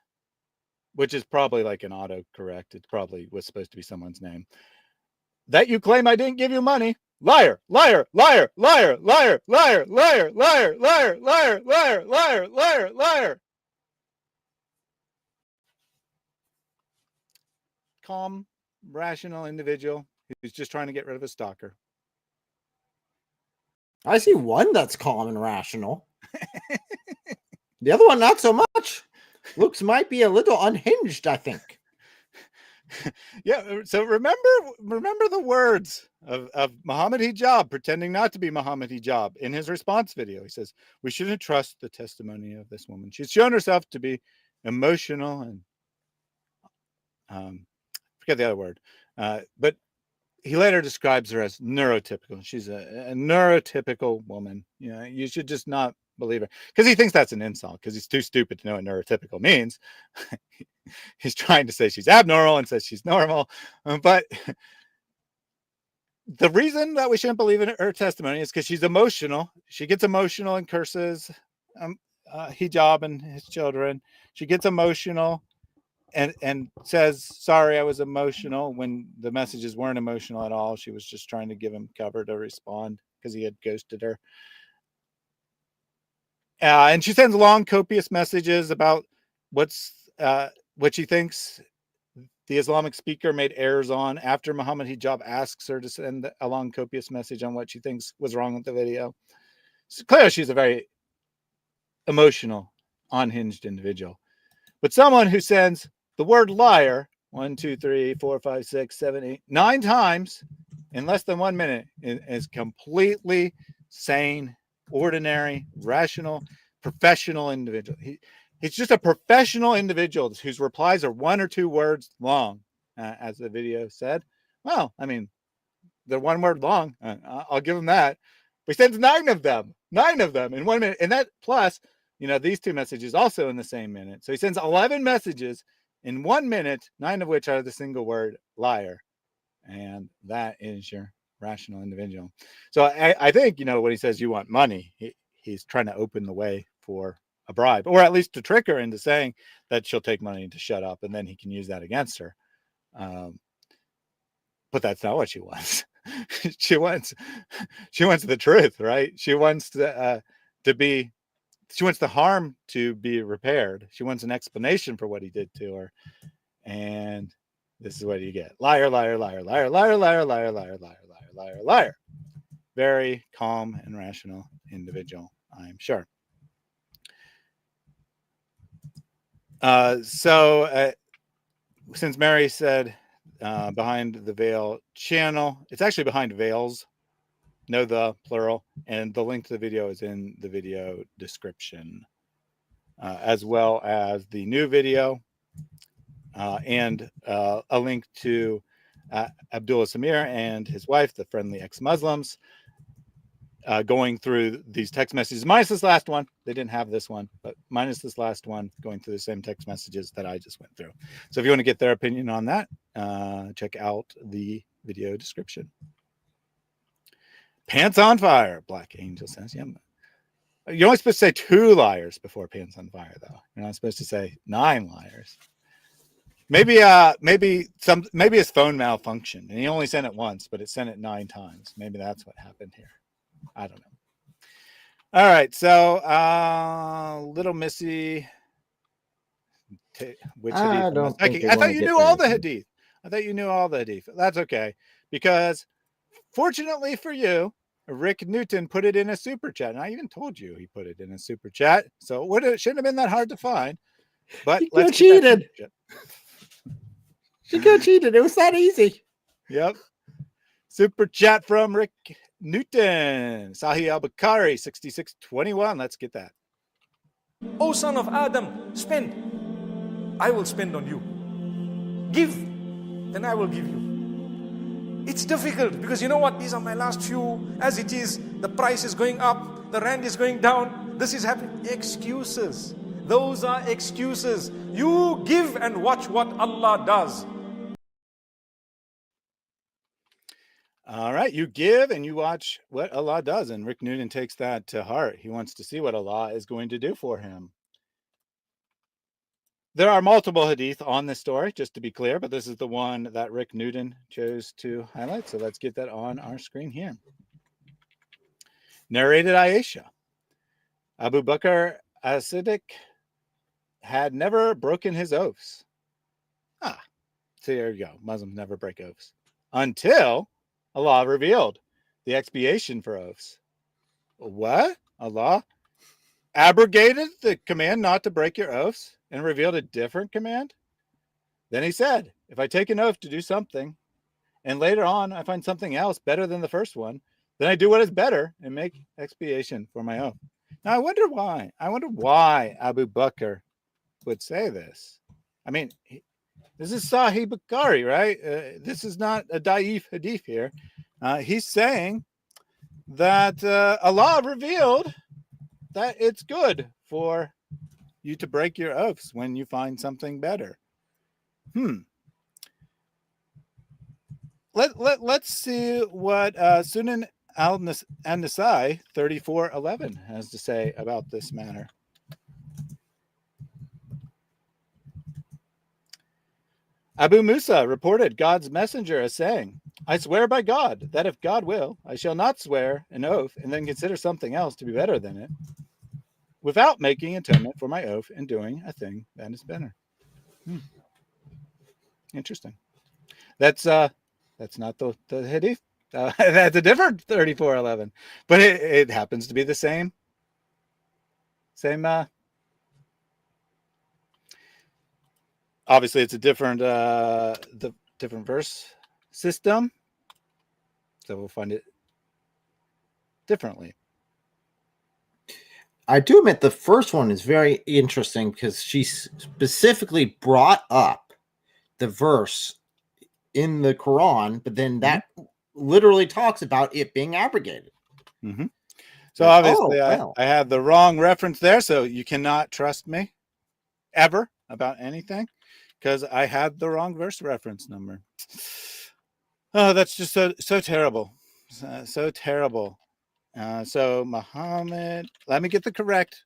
which is probably like an autocorrect. It probably was supposed to be someone's name. That you claim I didn't give you money. Liar, liar, liar, liar, liar, liar, liar, liar, liar, liar, liar, liar, liar, liar. Calm, rational individual who's just trying to get rid of a stalker. I see one that's calm and rational. The other one, not so much. Looks might be a little unhinged, I think. Yeah, so remember the words of Mohammed Hijab pretending not to be Mohammed Hijab in his response video. He says, we shouldn't trust the testimony of this woman. She's shown herself to be emotional and forget the other word. But he later describes her as neurotypical. She's a neurotypical woman. You know, you should just not believe her, because he thinks that's an insult, because he's too stupid to know what neurotypical means. He's trying to say she's abnormal and says she's normal. But the reason that we shouldn't believe in her testimony is because she's emotional. She gets emotional and curses Hijab and his children. She gets emotional and says, sorry, I was emotional, when the messages weren't emotional at all. She was just trying to give him cover to respond because he had ghosted her. And she sends long, copious messages about what she thinks the Islamic speaker made errors on after Mohammed Hijab asks her to send a long, copious message on what she thinks was wrong with the video. So clearly, she's a very emotional, unhinged individual. But someone who sends the word liar 1, 2, 3, 4, 5, 6, 7, 8, 9 times in less than 1 minute is completely sane, ordinary, rational, professional individual. He's just a professional individual whose replies are 1 or 2 words long, as the video said. Well, I mean, they're 1 word long. I'll give him that. But he sends 9 of them in 1 minute. And that plus, you know, these 2 messages also in the same minute. So he sends 11 messages in 1 minute, 9 of which are the single word liar. And that is your rational individual. So I think, you know, when he says you want money, he's trying to open the way for a bribe, or at least to trick her into saying that she'll take money to shut up, and then he can use that against her. But that's not what she wants. she wants the truth, right? She wants she wants the harm to be repaired. She wants an explanation for what he did to her. And this is what you get. Liar, liar, liar, liar, liar, liar, liar, liar, liar, liar, liar, liar. Very calm and rational individual, I'm sure. Since Mary said behind the veil channel, it's actually behind veils. No, the plural, and the link to the video is in the video description, as well as the new video and a link to Abdullah Samir and his wife, the friendly ex-Muslims, going through these text messages, minus this last one. They didn't have this one, but minus this last one, going through the same text messages that I just went through. So if you want to get their opinion on that, check out the video description. Pants on fire, Black Angel says. Yeah. You're only supposed to say 2 liars before pants on fire, though. You're not supposed to say 9 liars. Maybe his phone malfunctioned and he only sent it once, but it sent it 9 times. Maybe that's what happened here. I don't know. All right, so little Missy, which hadith? I thought you knew all the hadith. I thought you knew all the hadith. That's okay, because fortunately for you, Rick Newton put it in a super chat, and I even told you he put it in a super chat, so it shouldn't have been that hard to find. But let's cheated. She got cheated. It was that easy. Yep. Super chat from Rick Newton. Sahih al-Bukhari 6621. Let's get that. O son of Adam, spend. I will spend on you. Give, then I will give you. It's difficult because you know what? These are my last few. As it is, the price is going up, the rand is going down, this is happening. Excuses. Those are excuses. You give and watch what Allah does. All right, you give and you watch what Allah does. And Rick Newton takes that to heart. He wants to see what Allah is going to do for him. There are multiple hadith on this story, just to be clear, but this is the one that Rick Newton chose to highlight. So let's get that on our screen here. Narrated Aisha. Abu Bakr as-Siddiq had never broken his oaths. So there you go. Muslims never break oaths. Until Allah revealed the expiation for oaths. What? Allah abrogated the command not to break your oaths and revealed a different command? Then he said, if I take an oath to do something, and later on I find something else better than the first one, then I do what is better and make expiation for my oath. Now I wonder why. I wonder why Abu Bakr would say this. I mean, this is Sahih Bukhari, right? This is not a da'if hadith here. He's saying that Allah revealed that it's good for you to break your oaths when you find something better. Let's see what Sunan al-Nasai 3411 has to say about this matter. Abu Musa reported God's messenger as saying, I swear by God that if God will, I shall not swear an oath and then consider something else to be better than it, without making atonement for my oath and doing a thing that is better. Interesting. That's not the hadith. That's a different 3411, but it happens to be the same. Obviously, it's a different different verse system, so we'll find it differently. I do admit the first one is very interesting because she specifically brought up the verse in the Quran, but then that literally talks about it being abrogated. So obviously I had the wrong reference there, so you cannot trust me ever about anything because I had the wrong verse reference number. Oh, that's just so terrible. So terrible. So Muhammad, let me get the correct.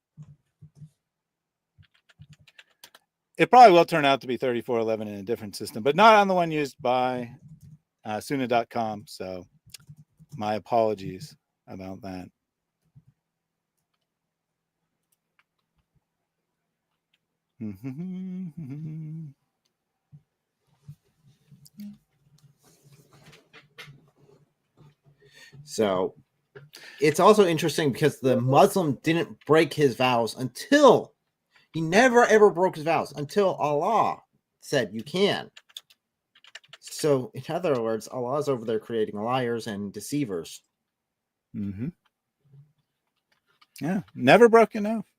It probably will turn out to be 3411 in a different system, but not on the one used by Sunnah.com. So my apologies about that. So it's also interesting because the Muslim didn't break his vows until he never ever broke his vows until Allah said you can. So, in other words, Allah's over there creating liars and deceivers. Mm-hmm. Yeah, never broke an oath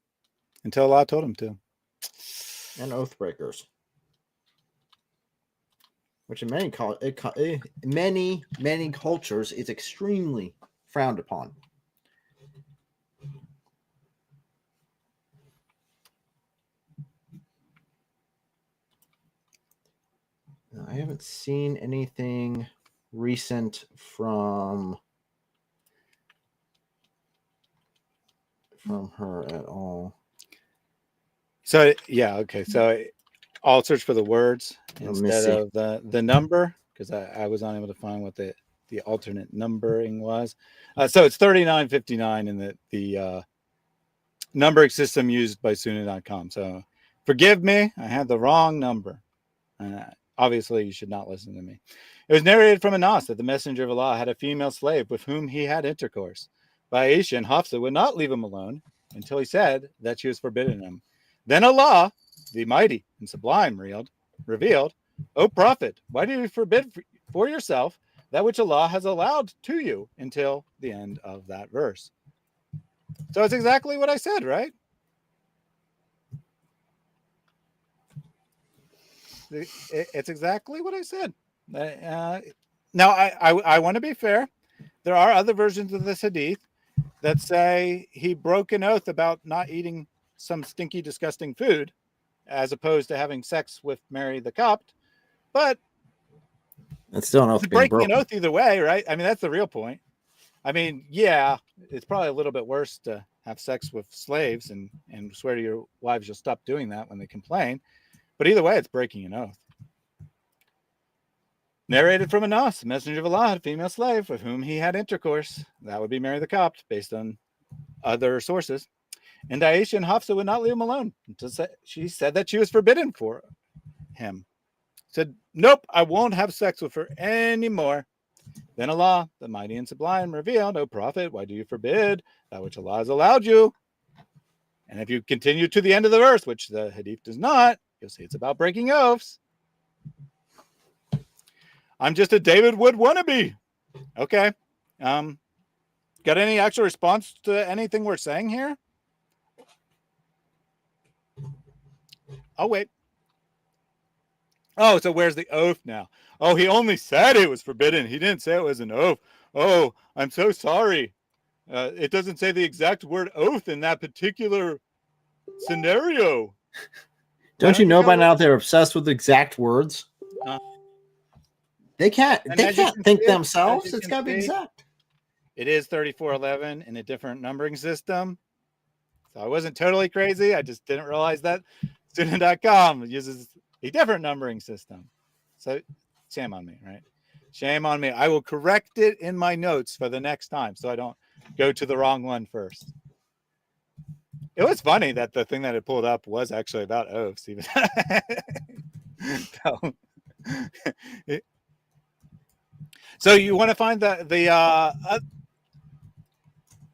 until Allah told him to. And oath breakers, which in many cultures is extremely frowned upon. I haven't seen anything recent from her at all. So yeah, okay. So I'll search for the words Let me instead see. of the number because I was unable to find what the alternate numbering was. So it's 3959 in the numbering system used by Sunna.com. So forgive me, I had the wrong number. Obviously, you should not listen to me. It was narrated from Anas that the messenger of Allah had a female slave with whom he had intercourse. But Aisha and Hafsa would not leave him alone until he said that she was forbidden him. Then Allah, the mighty and sublime, revealed, O Prophet, why do you forbid for yourself that which Allah has allowed to you until the end of that verse? So it's exactly what I said, right? It's exactly what I said. Now, I want to be fair. There are other versions of this hadith that say he broke an oath about not eating some stinky, disgusting food, as opposed to having sex with Mary the Copt. But That's still an oath he's being breaking an broken. oath either way, right? I mean, that's the real point. I mean, yeah, it's probably a little bit worse to have sex with slaves and swear to your wives you'll stop doing that when they complain. But either way, it's breaking an oath. Narrated from Anas, the messenger of Allah, a female slave with whom he had intercourse. That would be Mary the Copt, based on other sources. And Aisha and Hafsa would not leave him alone until she said that she was forbidden for him. Said, nope, I won't have sex with her anymore. Then Allah, the mighty and sublime, revealed, O Prophet, why do you forbid that which Allah has allowed you? And if you continue to the end of the verse, which the hadith does not, you'll see it's about breaking oaths. I'm just a David Wood wannabe. Okay. Got any actual response to anything we're saying here? Oh, wait. Oh, so where's the oath now? Oh, he only said it was forbidden. He didn't say it was an oath. Oh, I'm so sorry. It doesn't say the exact word oath in that particular scenario. Don't you know by now they're obsessed with exact words? They can't think themselves. It's got to be exact. It is 3411 in a different numbering system. So I wasn't totally crazy. I just didn't realize that student.com uses a different numbering system. So shame on me, right? Shame on me. I will correct it in my notes for the next time so I don't go to the wrong one first. It was funny that the thing that it pulled up was actually about oaths. Even so you want to find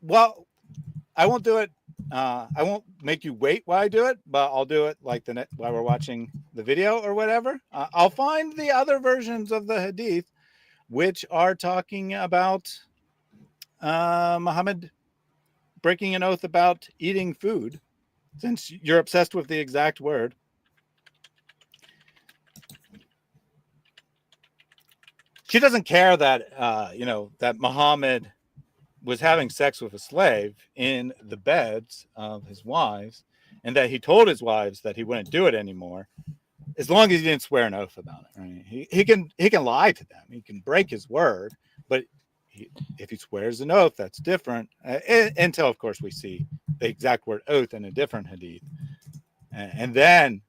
well, I won't do it. I won't make you wait while I do it, but I'll do it like while we're watching the video or whatever. I'll find the other versions of the hadith, which are talking about Muhammad breaking an oath about eating food, since you're obsessed with the exact word. She doesn't care that that Muhammad was having sex with a slave in the beds of his wives, and that he told his wives that he wouldn't do it anymore, as long as he didn't swear an oath about it. Right? He can lie to them. He can break his word, but if he swears an oath, that's different. Until, of course, we see the exact word oath in a different hadith, and then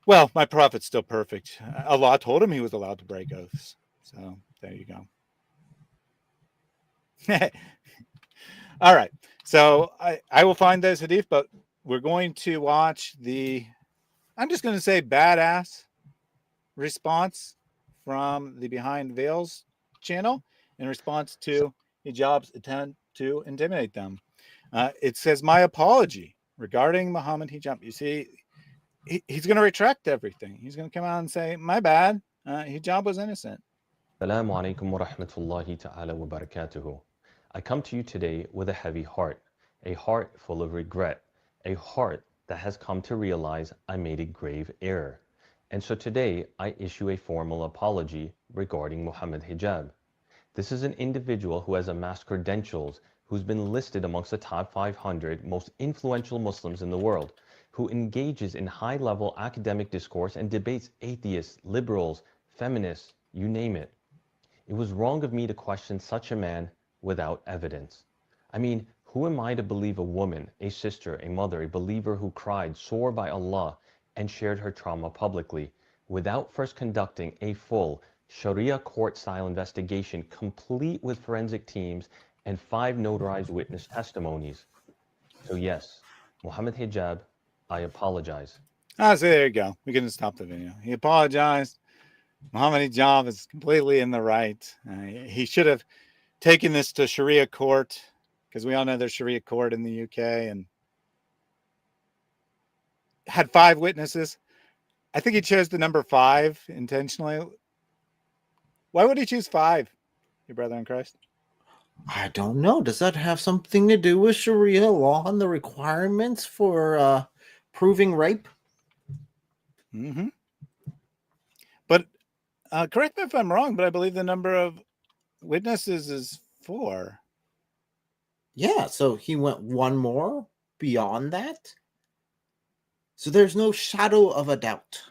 well, my prophet's still perfect. Allah told him he was allowed to break oaths. So there you go. All right. So I will find those hadith, but we're going to watch I'm just going to say badass response from the Behind Veils channel in response to Hijab's attempt to intimidate them. It says, "My apology regarding Mohammed Hijab." You see, he's going to retract everything. He's going to come out and say, "My bad. Hijab was innocent." Assalamu alaikum wa rahmatullahi ta'ala wa barakatuhu. I come to you today with a heavy heart, a heart full of regret, a heart that has come to realize I made a grave error. And so today I issue a formal apology regarding Mohammed Hijab. This is an individual who has amassed credentials, who's been listed amongst the top 500 most influential Muslims in the world, who engages in high-level academic discourse and debates atheists, liberals, feminists, you name it. It was wrong of me to question such a man without evidence. I mean, who am I to believe a woman, a sister, a mother, a believer who cried sore by Allah and shared her trauma publicly without first conducting a full Sharia court-style investigation complete with forensic teams and 5 notarized witness testimonies? So yes, Mohammed Hijab, I apologize. So there you go. We can stop the video. He apologized. Mohammed Hijab is completely in the right. He should have taken this to Sharia court, because we all know there's Sharia court in the UK, and had 5 witnesses. I think he chose the number 5 intentionally. Why would he choose 5, your brother in Christ? I don't know. Does that have something to do with Sharia law and the requirements for proving rape? Mm-hmm. But correct me if I'm wrong, but I believe the number of witnesses is 4. Yeah, so he went one more beyond that. So there's no shadow of a doubt.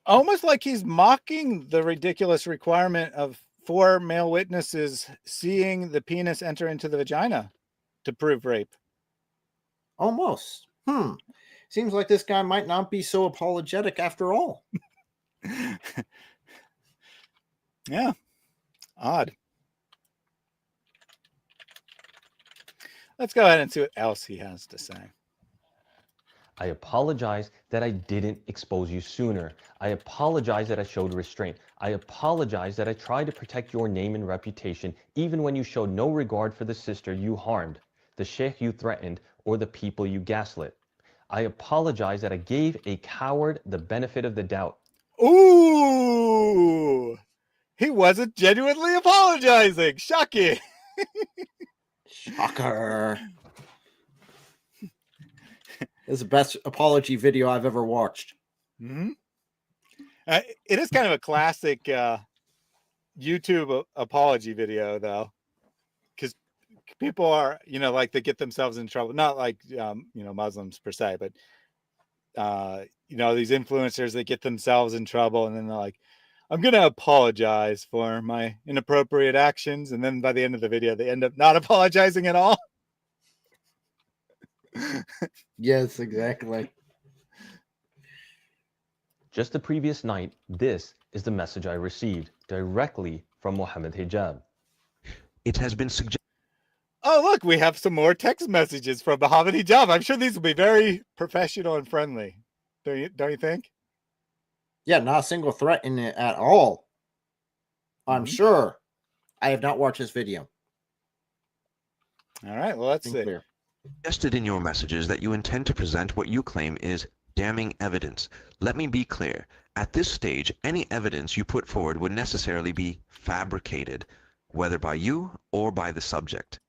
Almost like he's mocking the ridiculous requirement of 4 male witnesses seeing the penis enter into the vagina to prove rape. Almost. Seems like this guy might not be so apologetic after all. Yeah. Odd. Let's go ahead and see what else he has to say. I apologize that I didn't expose you sooner. I apologize that I showed restraint. I apologize that I tried to protect your name and reputation even when you showed no regard for the sister you harmed, the sheikh you threatened, or the people you gaslit. I apologize that I gave a coward the benefit of the doubt. Ooh! He wasn't genuinely apologizing. Shocking. Shocker. This is the best apology video I've ever watched. Mm-hmm. It is kind of a classic YouTube apology video, though, because people are, like they get themselves in trouble. Not like, Muslims per se, but, these influencers, they get themselves in trouble and then they're like, I'm going to apologize for my inappropriate actions. And then by the end of the video, they end up not apologizing at all. Yes, exactly. Just the previous night, this is the message I received directly from Mohammed Hijab. It has been suggested. Oh, look, we have some more text messages from Mohammed Hijab. I'm sure these will be very professional and friendly. Don't you think? Yeah, not a single threat in it at all. I'm sure. I have not watched this video. All right, well, let's see. Clear. Suggested in your messages that you intend to present what you claim is damning evidence. Let me be clear. At this stage, any evidence you put forward would necessarily be fabricated, whether by you or by the subject.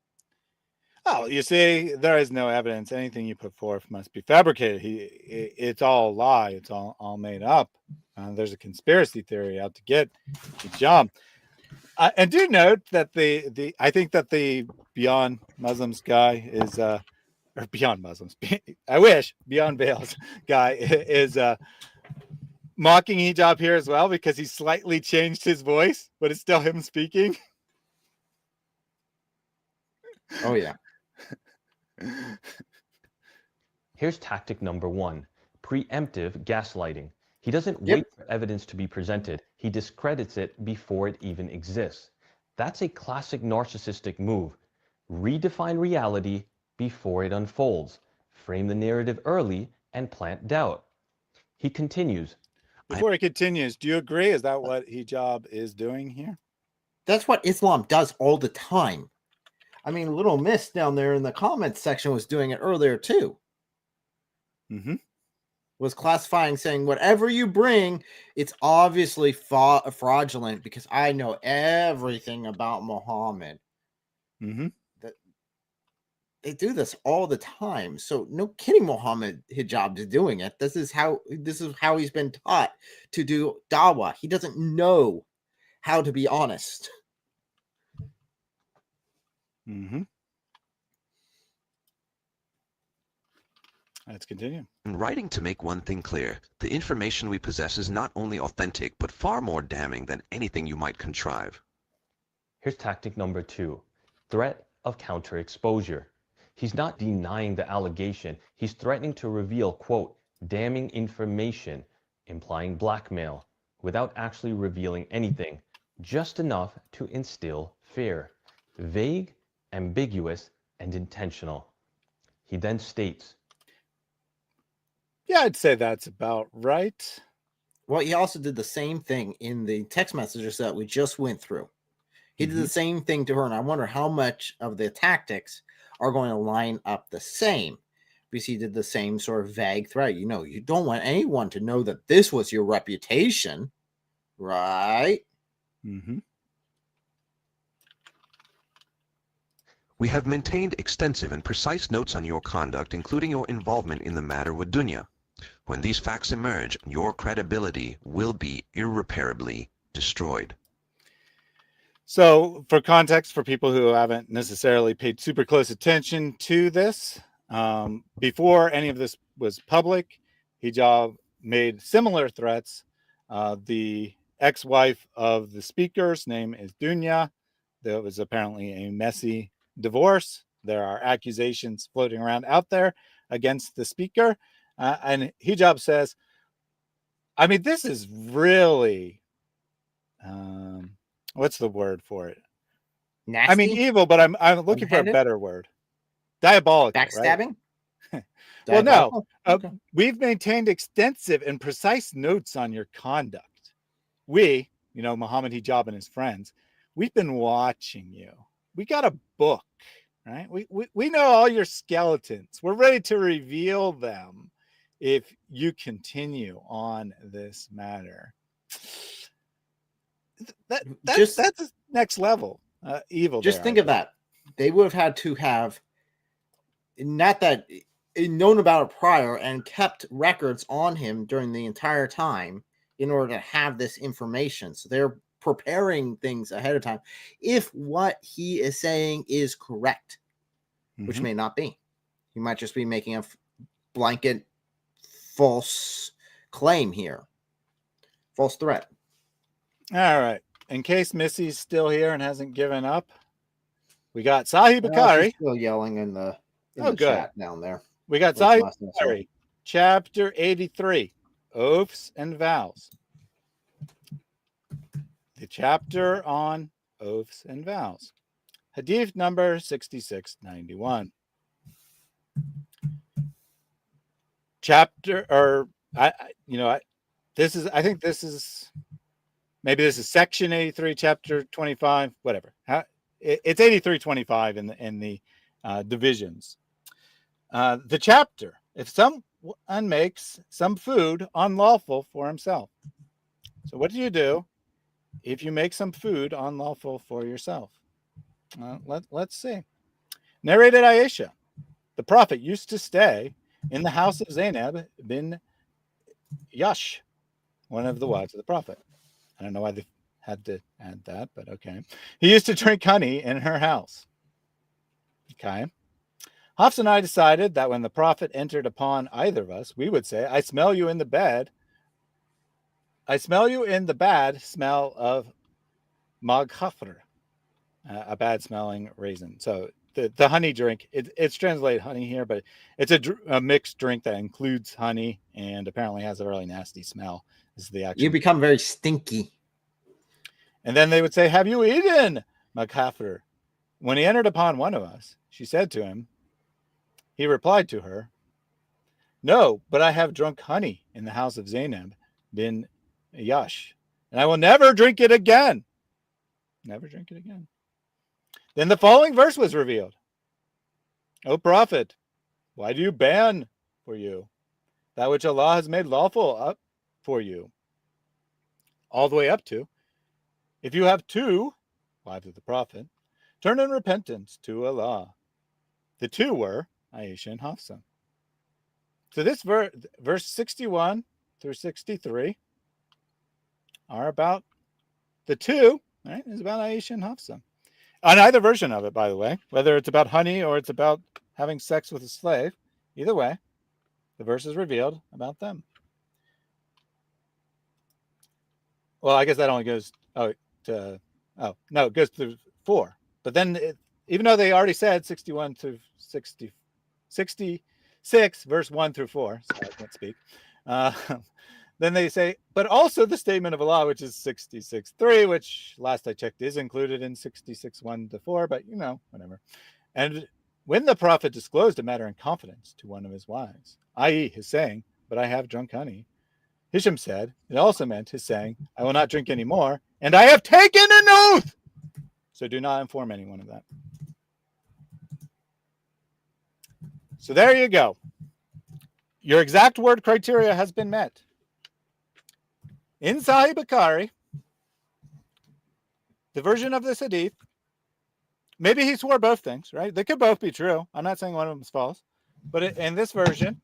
Oh, you see, there is no evidence. Anything you put forth must be fabricated. It's all a lie. It's all made up. There's a conspiracy theory out to get Hijab. And do note that I think that the Beyond Muslims guy is or Beyond Muslims. I wish Beyond Veils guy is mocking Hijab here as well, because he slightly changed his voice, but it's still him speaking. Oh yeah. Here's tactic number 1, preemptive gaslighting. He doesn't wait for evidence to be presented. He discredits it before it even exists. That's a classic narcissistic move. Redefine reality before it unfolds. Frame the narrative early and plant doubt. He continues, Before he continues, do you agree? Is that what hijab is doing here? That's what Islam does all the time. I mean, Little Miss down there in the comments section was doing it earlier too. Mm-hmm. Was classifying, saying whatever you bring, it's obviously fraudulent because I know everything about Muhammad. Mm-hmm. They do this all the time. So no kidding, Mohammed Hijab is doing it. This is how he's been taught to do dawah. He doesn't know how to be honest. Mm-hmm. Let's continue. In writing to make one thing clear, the information we possess is not only authentic, but far more damning than anything you might contrive. Here's tactic number 2, threat of counter exposure. He's not denying the allegation. He's threatening to reveal, quote, damning information, implying blackmail, without actually revealing anything, just enough to instill fear. Vague, ambiguous, and intentional. He then states, yeah, I'd say that's about right. Well, he also did the same thing in the text messages that we just went through. He did the same thing to her, and I wonder how much of the tactics are going to line up the same, because he did the same sort of vague threat. You know, you don't want anyone to know that this was your reputation, right? Mm-hmm. We have maintained extensive and precise notes on your conduct, including your involvement in the matter with Dunya. When these facts emerge, your credibility will be irreparably destroyed. So, for context, for people who haven't necessarily paid super close attention to this, before any of this was public, Hijab made similar threats. The ex-wife of the speaker's name is Dunya. There was apparently a messy divorce. There are accusations floating around out there against the speaker. And Hijab says, I mean, this is really... what's the word for it? Nasty? I mean, evil, but I'm looking for a better word. Diabolical. Backstabbing? Right? Well, no. Okay. We've maintained extensive and precise notes on your conduct. We, Mohammed Hijab and his friends, we've been watching you. We got a book, right? We know all your skeletons. We're ready to reveal them if you continue on this matter. That's next level evil. Just think of that. They would have had to have not that known about it prior and kept records on him during the entire time in order to have this information. So they're preparing things ahead of time. If what he is saying is correct, which may not be, he might just be making a blanket false claim here, false threat. All right. In case Missy's still here and hasn't given up, we got Sahih Bukhari. Still yelling in the chat down there. We got Sahih Bukhari, chapter 83, Oaths and Vows. The chapter on oaths and vows. Hadith number 6691. Maybe this is section 83, chapter 25, whatever. It's 8325 in the divisions. The chapter, if someone makes some food unlawful for himself. So what do you do if you make some food unlawful for yourself? Let's see. Narrated Aisha. The Prophet used to stay in the house of Zainab bin Yash, one of the wives of the Prophet. I don't know why they had to add that, but okay. He used to drink honey in her house. Okay. Hafs and I decided that when the Prophet entered upon either of us, we would say, I smell you in the bed. I smell you in the bad smell of maghafr, a bad smelling raisin. So the honey drink, it's translated honey here, but it's a mixed drink that includes honey and apparently has a really nasty smell. This is the actual. You become very stinky. And then they would say, have you eaten maghafr? When he entered upon one of us, she said to him, he replied to her, no, but I have drunk honey in the house of Zainab bin yash, and I will never drink it again. Never drink it again. Then the following verse was revealed. O prophet, why do you ban for you that which Allah has made lawful up for you? All the way up to, if you have two wives of the prophet, turn in repentance to Allah. The two were Aisha and Hafsa. So this verse 61 through 63 are about the two, right? Is about Aisha and Hafsa. On either version of it, by the way, whether it's about honey or it's about having sex with a slave, either way, the verse is revealed about them. Well, I guess that only goes it goes through 4. But then even though they already said 61 through 66, verse 1 through 4, so I can't speak. Then they say, but also the statement of Allah, which is 66:3, which last I checked is included in 66:1 to 4, but whatever. And when the prophet disclosed a matter in confidence to one of his wives, i.e. his saying, but I have drunk honey, Hisham said, it also meant his saying, I will not drink any more, and I have taken an oath. So do not inform anyone of that. So there you go. Your exact word criteria has been met. In Sahih Bukhari, the version of this hadith, maybe he swore both things, right? They could both be true. I'm not saying one of them is false. But in this version,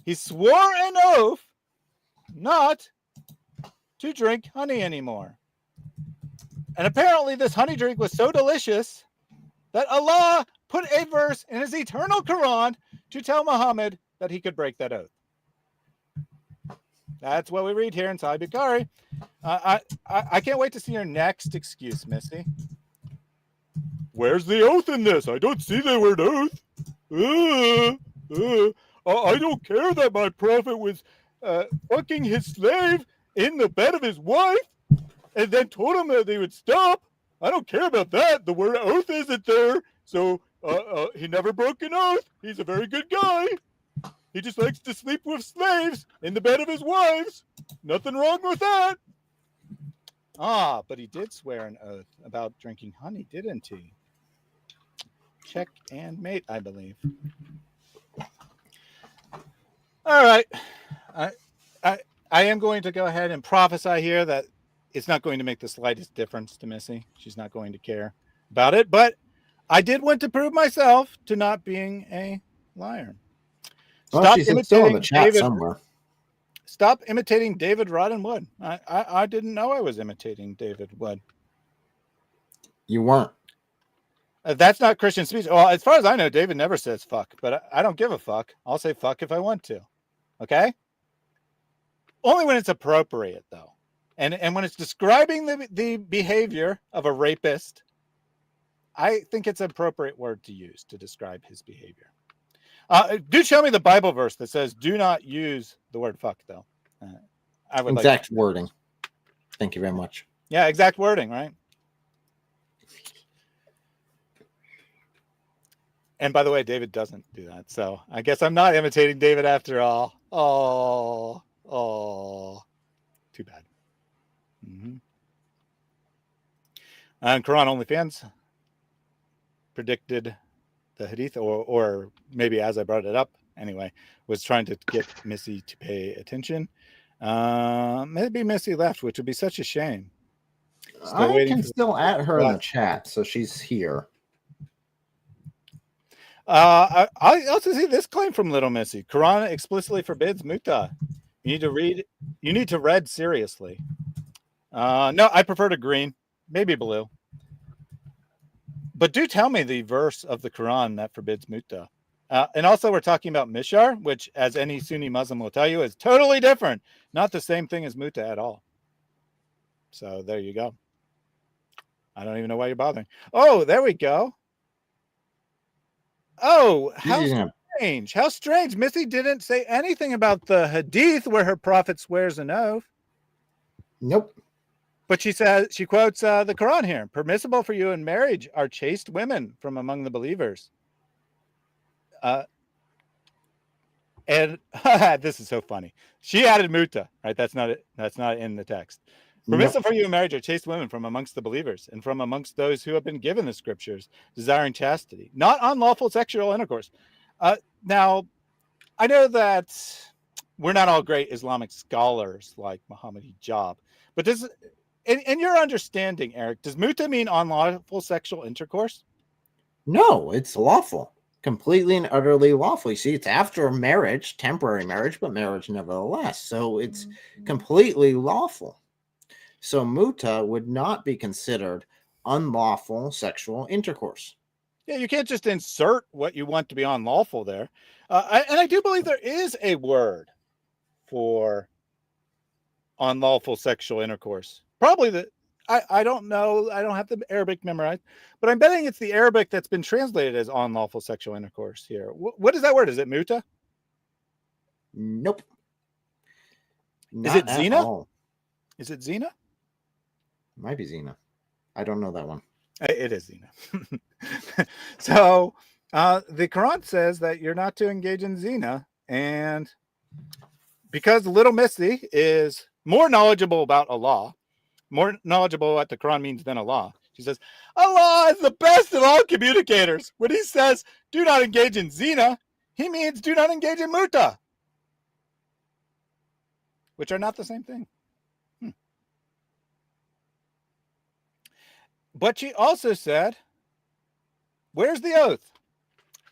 he swore an oath not to drink honey anymore. And apparently this honey drink was so delicious that Allah put a verse in his eternal Quran to tell Muhammad that he could break that oath. That's what we read here in Sahih Bukhari. I can't wait to see your next excuse, Missy. Where's the oath in this? I don't see the word oath. I don't care that my prophet was fucking his slave in the bed of his wife and then told him that they would stop. I don't care about that. The word oath isn't there. So he never broke an oath. He's a very good guy. He just likes to sleep with slaves in the bed of his wives. Nothing wrong with that. But he did swear an oath about drinking honey, didn't he? Check and mate, I believe. All right. I am going to go ahead and prophesy here that it's not going to make the slightest difference to Missy. She's not going to care about it. But I did want to prove myself to not being a liar. Well, she's still in the chat somewhere. Stop imitating David Roddenwood. I didn't know I was imitating David Wood. You weren't. That's not Christian speech. Well, as far as I know, David never says fuck, but I don't give a fuck. I'll say fuck if I want to. Okay? Only when it's appropriate, though. And when it's describing the behavior of a rapist, I think it's an appropriate word to use to describe his behavior. Do show me the Bible verse that says do not use the word fuck, though. I would exact wording. Thank you very much. Yeah, exact wording, right? And by the way, David doesn't do that. So I guess I'm not imitating David after all. Oh, too bad. Mm-hmm. And Quran OnlyFans predicted the hadith, or maybe as I brought it up anyway, was trying to get Missy to pay attention. Maybe Missy left, which would be such a shame. I can still add her in the chat, so she's here. I also see this claim from Little Missy. Quran explicitly forbids muta. You need to read seriously. No, I prefer to green, maybe blue. But do tell me the verse of the Quran that forbids muta. And also we're talking about Misyar, which, as any Sunni Muslim will tell you, is totally different. Not the same thing as muta at all. So there you go. I don't even know why you're bothering. Oh, there we go. Oh, how strange. How strange. Missy didn't say anything about the hadith where her prophet swears an oath. Nope. But she quotes the Quran here. Permissible for you in marriage are chaste women from among the believers. And this is so funny. She added muta, right? That's not it. That's not in the text. Permissible for you in marriage are chaste women from amongst the believers and from amongst those who have been given the scriptures, desiring chastity, not unlawful sexual intercourse. Now, I know that we're not all great Islamic scholars like Mohammed Hijab, but does, in your understanding, Eric, does muta mean unlawful sexual intercourse? No, it's lawful. Completely and utterly lawful. You see, it's after marriage, temporary marriage, but marriage nevertheless. So it's completely lawful. So muta would not be considered unlawful sexual intercourse. Yeah, you can't just insert what you want to be unlawful there. And I do believe there is a word for unlawful sexual intercourse. Probably I don't know. I don't have the Arabic memorized, but I'm betting it's the Arabic that's been translated as unlawful sexual intercourse here. What is that word? Is it muta? Nope. Is it zina? Is it zina? Might be zina. I don't know that one. It is zina. So the Quran says that you're not to engage in zina, and because little Missy is more knowledgeable about Allah, more knowledgeable what the Quran means than Allah, she says, Allah is the best of all communicators. When he says, do not engage in zina, he means do not engage in muta, which are not the same thing. But she also said, where's the oath?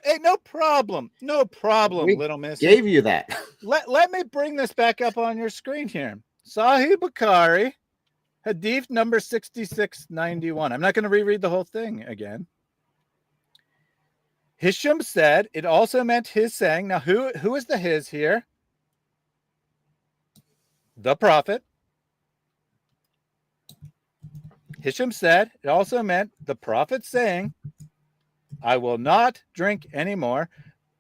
Hey, no problem. No problem, We little miss. gave you that. Let me bring this back up on your screen here. Sahih Bukhari, Hadith number 6691. I'm not going to reread the whole thing again. Hisham said it also meant his saying. Now, who is the his here? The Prophet. Hisham said it also meant the Prophet saying, I will not drink anymore,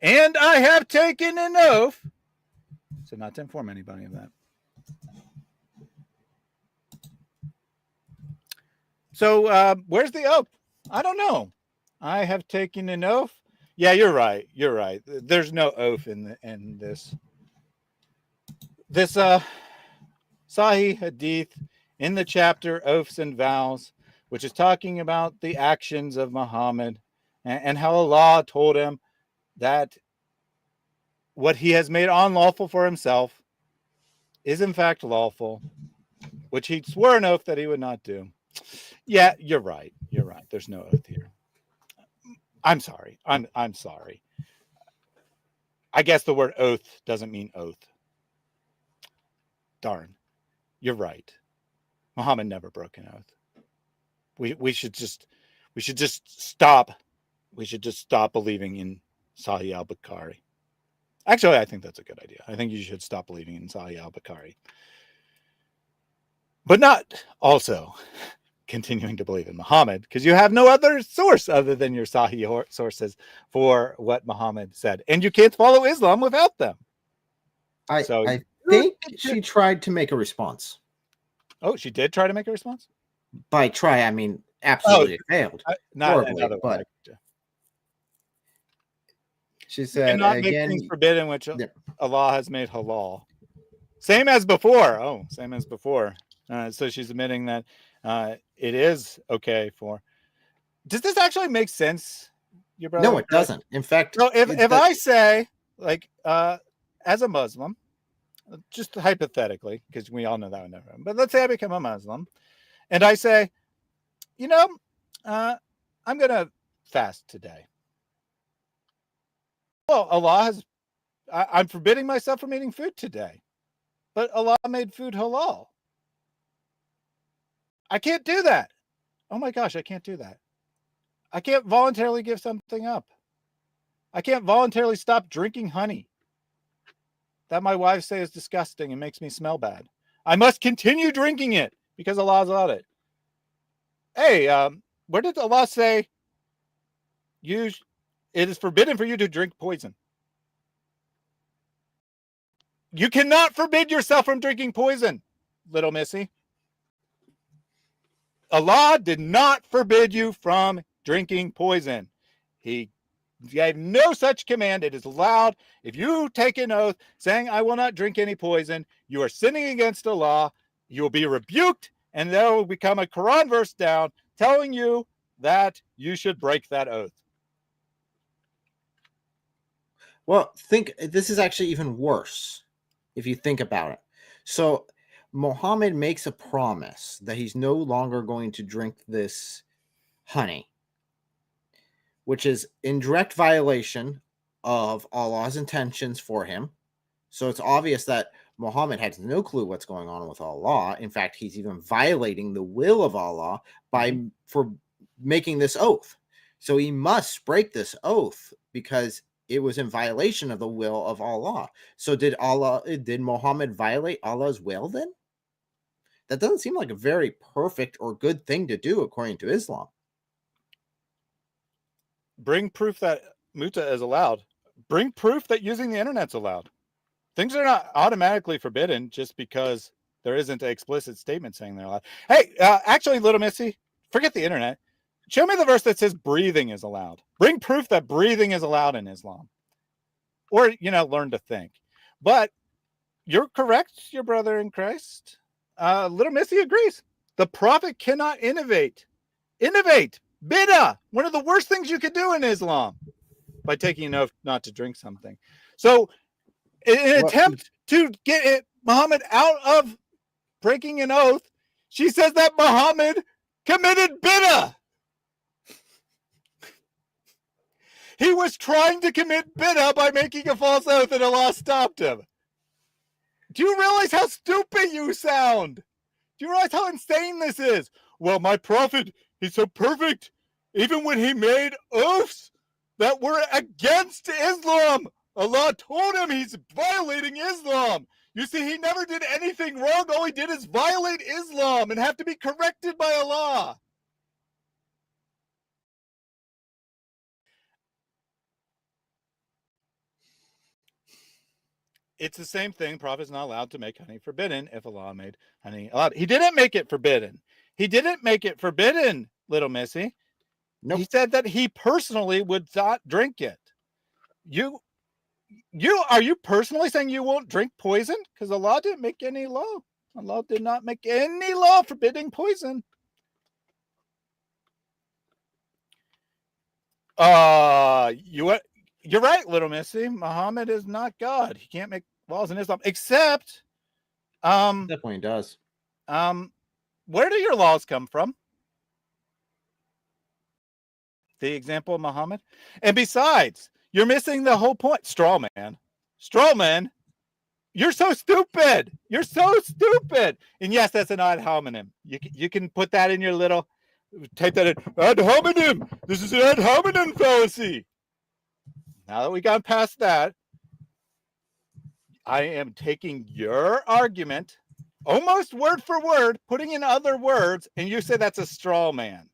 and I have taken an oath. So not to inform anybody of that. So where's the oath? I don't know. I have taken an oath. Yeah, you're right. You're right. There's no oath in this. This Sahih Hadith in the chapter Oaths and Vows, which is talking about the actions of Muhammad and how Allah told him that what he has made unlawful for himself is in fact lawful, which he swore an oath that he would not do. Yeah, you're right. You're right. There's no oath here. I'm sorry. I'm sorry. I guess the word oath doesn't mean oath. Darn. You're right. Muhammad never broke an oath. We should just stop. We should just stop believing in Sahih al-Bukhari. Actually, I think that's a good idea. I think you should stop believing in Sahih al-Bukhari. But not also continuing to believe in Muhammad, because you have no other source other than your Sahih sources for what Muhammad said. And you can't follow Islam without them. I think she tried to make a response. Oh, she did try to make a response? By try, I mean absolutely failed. Not horribly, another but way. She said not again, make things forbidden which Allah has made halal. Same as before. Oh, same as before. So she's admitting that it is okay for. Does this actually make sense, your brother? No, it doesn't. In fact, so if I say, like, as a Muslim, just hypothetically, because we all know that would never happen, but let's say I become a Muslim, and I say, you know, I'm going to fast today. Well, Allah has, I'm forbidding myself from eating food today, but Allah made food halal. I can't do that. Oh my gosh, I can't do that. I can't voluntarily give something up. I can't voluntarily stop drinking honey that my wife says is disgusting and makes me smell bad. I must continue drinking it because Allah's allowed it. Hey, where did Allah say it is forbidden for you to drink poison? You cannot forbid yourself from drinking poison, little missy. Allah did not forbid you from drinking poison. He gave no such command. It is allowed. If you take an oath saying, I will not drink any poison, you are sinning against the law. You will be rebuked, and there will become a Quran verse down telling you that you should break that oath. Well, this is actually even worse if you think about it. So Muhammad makes a promise that he's no longer going to drink this honey, which is in direct violation of Allah's intentions for him. So it's obvious that Muhammad has no clue what's going on with Allah. In fact, he's even violating the will of Allah for making this oath. So he must break this oath because it was in violation of the will of Allah. So did Muhammad violate Allah's will then? That doesn't seem like a very perfect or good thing to do according to Islam. Bring proof that Muta is allowed. Bring proof that using the internet's allowed. Things are not automatically forbidden just because there isn't an explicit statement saying they're allowed. Hey, actually, little Missy, forget the internet. Show me the verse that says breathing is allowed. Bring proof that breathing is allowed in Islam. Or, learn to think. But you're correct, your brother in Christ. Little Missy agrees. The prophet cannot innovate. Bid'ah, one of the worst things you could do in Islam, by taking an oath not to drink something. So, in an attempt to get Muhammad out of breaking an oath, she says that Muhammad committed bid'ah. He was trying to commit bid'ah by making a false oath, and Allah stopped him. Do you realize how stupid you sound? Do you realize how insane this is? Well, my prophet, he's so perfect. Even when he made oaths that were against Islam, Allah told him he's violating Islam. You see, he never did anything wrong. All he did is violate Islam and have to be corrected by Allah. It's the same thing. Prophet's not allowed to make honey forbidden if Allah made honey allowed. He didn't make it forbidden. Little Missy. Nope. He said that he personally would not drink it. Are you personally saying you won't drink poison? Because Allah didn't make any law. Allah did not make any law forbidding poison. You're right, little Missy. Muhammad is not God. He can't make laws in Islam, except definitely does. Where do your laws come from? The example of Muhammad? And besides, you're missing the whole point. Straw man. You're so stupid. And yes, that's an ad hominem. You can put that in your little, type that in, ad hominem. This is an ad hominem fallacy. Now that we got past that, I am taking your argument, almost word for word, putting in other words, and you said that's a straw man.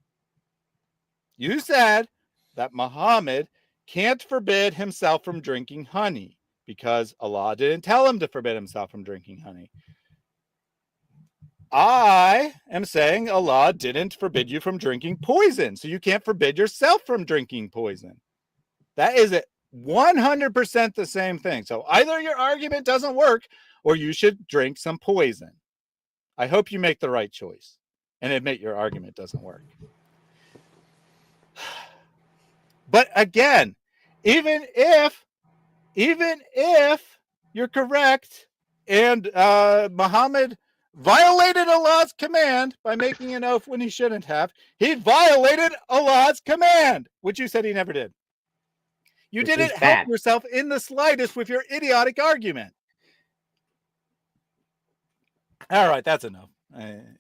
You said that Muhammad can't forbid himself from drinking honey because Allah didn't tell him to forbid himself from drinking honey. I am saying Allah didn't forbid you from drinking poison, so you can't forbid yourself from drinking poison. That is it. 100% the same thing. So either your argument doesn't work or you should drink some poison. I hope you make the right choice and admit your argument doesn't work. But again, even if you're correct and Muhammad violated Allah's command by making an oath when he shouldn't have, he violated Allah's command, which you said he never did. You didn't help yourself in the slightest with your idiotic argument. All right, that's enough.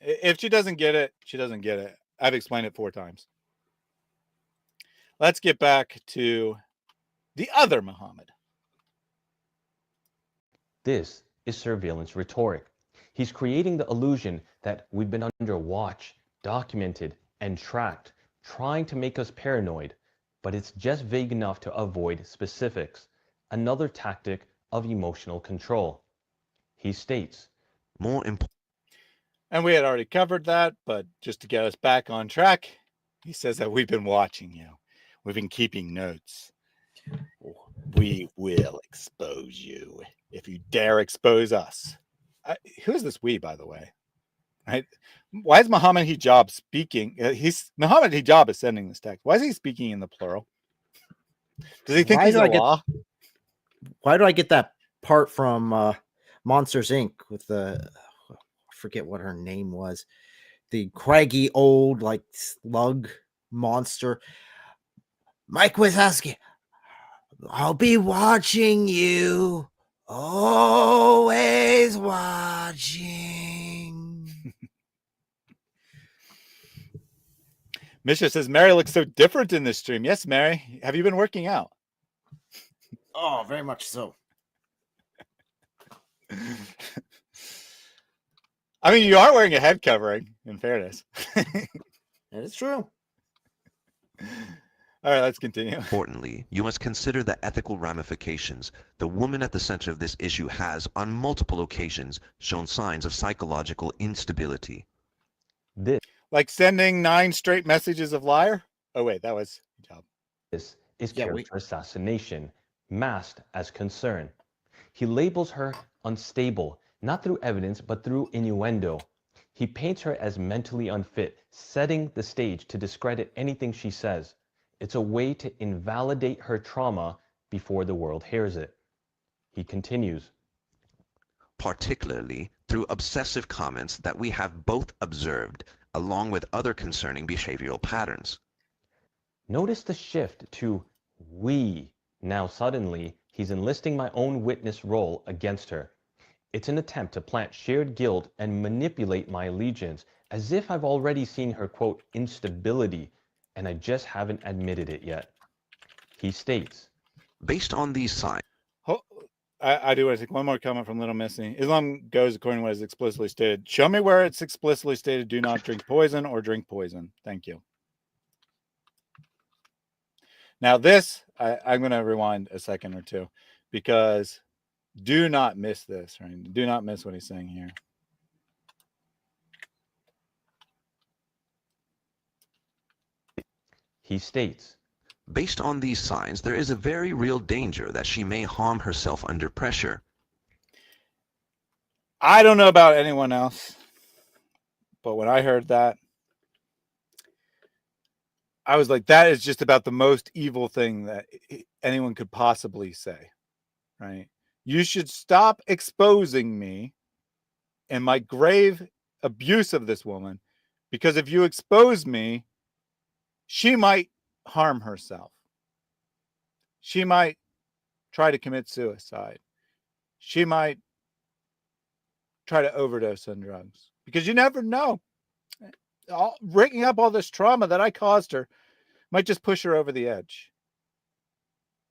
If she doesn't get it, she doesn't get it. I've explained it 4 times. Let's get back to the other Muhammad. This is surveillance rhetoric. He's creating the illusion that we've been under watch, documented, and tracked, trying to make us paranoid, but it's just vague enough to avoid specifics. Another tactic of emotional control. He states, More important. And we had already covered that, but just to get us back on track, he says that we've been watching you. We've been keeping notes. We will expose you if you dare expose us. Who is this we, by the way? Right? Why is Mohammed Hijab speaking? Mohammed Hijab is sending this text. Why is he speaking in the plural? Does he think he's a law? Why do I get that part from Monsters Inc. with the I forget what her name was, the craggy old like slug monster? Mike Wazowski, I'll be watching you, always watching. Misha says Mary looks so different in this stream. Yes, Mary. Have you been working out? Oh, very much so. I mean, you are wearing a head covering, in fairness. That is true. All right, let's continue. Importantly, you must consider the ethical ramifications. The woman at the center of this issue has, on multiple occasions, shown signs of psychological instability. Like sending 9 straight messages of liar? Oh, wait, that was Hijab. This is character assassination, masked as concern. He labels her unstable, not through evidence, but through innuendo. He paints her as mentally unfit, setting the stage to discredit anything she says. It's a way to invalidate her trauma before the world hears it. He continues. Particularly through obsessive comments that we have both observed, along with other concerning behavioral patterns. Notice the shift to we. Now suddenly, he's enlisting my own witness role against her. It's an attempt to plant shared guilt and manipulate my allegiance, as if I've already seen her, quote, instability, and I just haven't admitted it yet. He states, based on these signs. I do want to take one more comment from Little Missy. Islam goes according to what is explicitly stated. Show me where it's explicitly stated, do not drink poison or drink poison. Thank you. Now this, I'm going to rewind a second or two, because do not miss this, right? Do not miss what he's saying here. He states, based on these signs, there is a very real danger that she may harm herself under pressure. I don't know about anyone else, but when I heard that, I was like, that is just about the most evil thing that anyone could possibly say, right? You should stop exposing me and my grave abuse of this woman, because if you expose me, she might harm herself. She might try to commit suicide. She might try to overdose on drugs, because you never know. Raking up all this trauma that I caused her might just push her over the edge.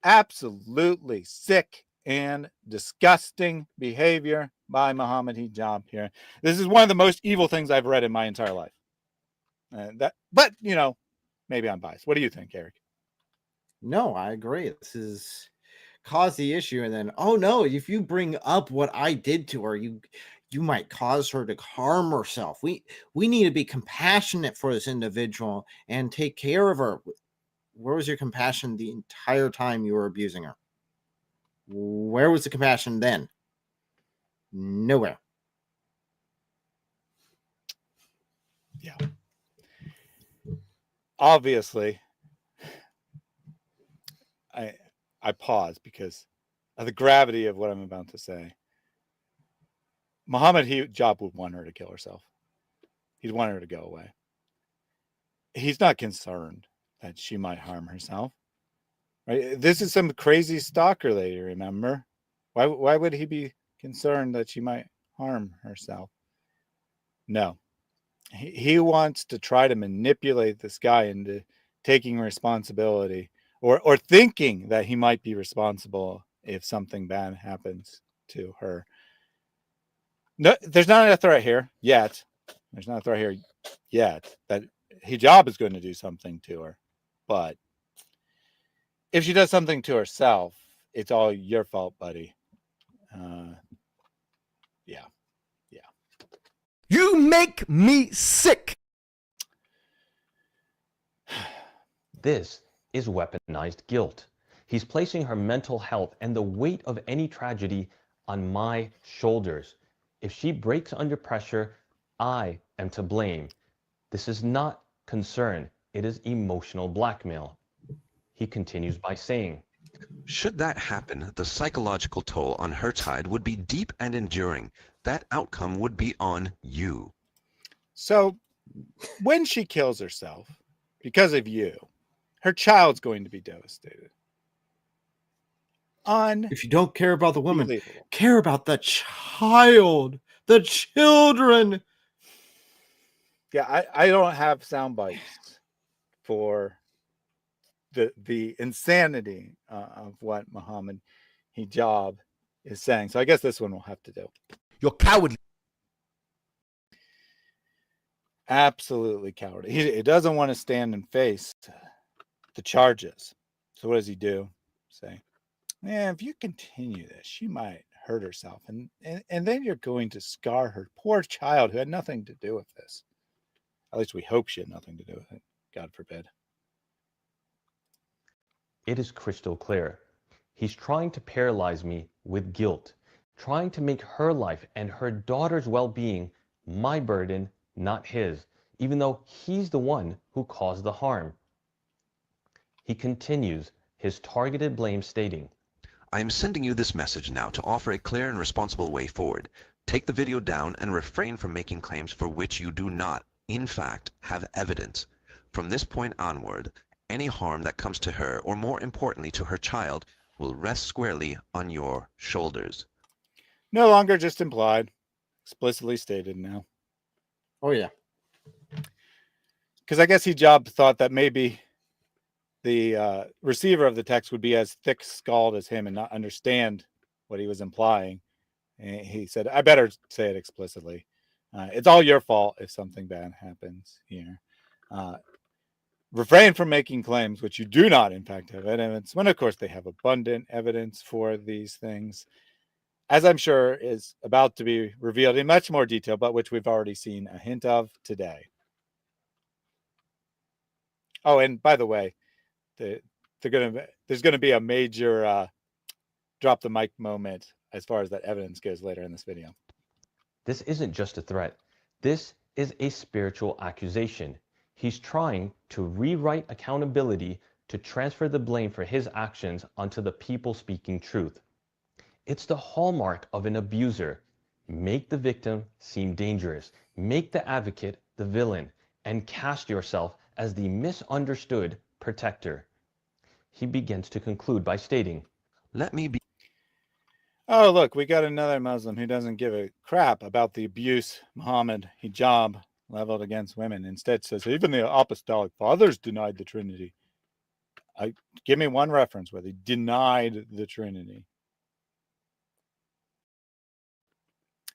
Absolutely sick and disgusting behavior by Mohammed Hijab here. This is one of the most evil things I've read in my entire life. But you know, maybe I'm biased. What do you think, Eric? No, I agree. This is cause the issue, and then, oh no, if you bring up what I did to her, you might cause her to harm herself. We need to be compassionate for this individual and take care of her. Where was your compassion the entire time you were abusing her? Where was the compassion then? Nowhere. Yeah. Obviously, I pause because of the gravity of what I'm about to say. Mohammed Hijab would want her to kill herself. He'd want her to go away. He's not concerned that she might harm herself. Right? This is some crazy stalker lady, remember? Why would he be concerned that she might harm herself? No. He wants to try to manipulate this guy into taking responsibility, or thinking that he might be responsible if something bad happens to her. No, there's not a threat here yet. There's not a threat here yet that Hijab is going to do something to her. But if she does something to herself, it's all your fault, buddy. Yeah. You make me sick. this is weaponized guilt. He's placing her mental health and the weight of any tragedy on my shoulders. If she breaks under pressure, I am to blame. This is not concern, it is emotional blackmail. He continues by saying, should that happen, the psychological toll on her side would be deep and enduring. That outcome would be on you. So when she kills herself because of you, her child's going to be devastated. If you don't care about the woman, Unbelievable. care about the child, the children. Yeah, I don't have sound bites for the insanity of what Mohammed Hijab is saying. So I guess this one will have to do. You're cowardly. Absolutely cowardly. He doesn't want to stand and face the charges. So what does he do? Say, man, if you continue this, she might hurt herself. And then you're going to scar her poor child who had nothing to do with this. At least we hope she had nothing to do with it. God forbid. it is crystal clear. He's trying to paralyze me with guilt, trying to make her life and her daughter's well-being my burden, not his, even though he's the one who caused the harm. He continues his targeted blame, stating, I am sending you this message now to offer a clear and responsible way forward. Take the video down and refrain from making claims for which you do not, in fact, have evidence. From this point onward, any harm that comes to her, or more importantly to her child, will rest squarely on your shoulders. No longer just implied, explicitly stated now. Oh, yeah. Because I guess Hijab thought that maybe the receiver of the text would be as thick-skulled as him and not understand what he was implying. And he said, I better say it explicitly. It's all your fault if something bad happens here. Refrain from making claims which you do not, in fact, have evidence, when, of course, they have abundant evidence for these things, as I'm sure is about to be revealed in much more detail, but which we've already seen a hint of today. Oh, and by the way, there's going to be a major drop the mic moment as far as that evidence goes later in this video. this isn't just a threat. This is a spiritual accusation. He's trying to rewrite accountability to transfer the blame for his actions onto the people speaking truth. It's the hallmark of an abuser. Make the victim seem dangerous. Make the advocate the villain, and cast yourself as the misunderstood protector. He begins to conclude by stating, Let me be Oh, look, we got another Muslim who doesn't give a crap about the abuse Mohammed Hijab leveled against women. Instead says, even the apostolic fathers denied the Trinity. Give me one reference where they denied the Trinity.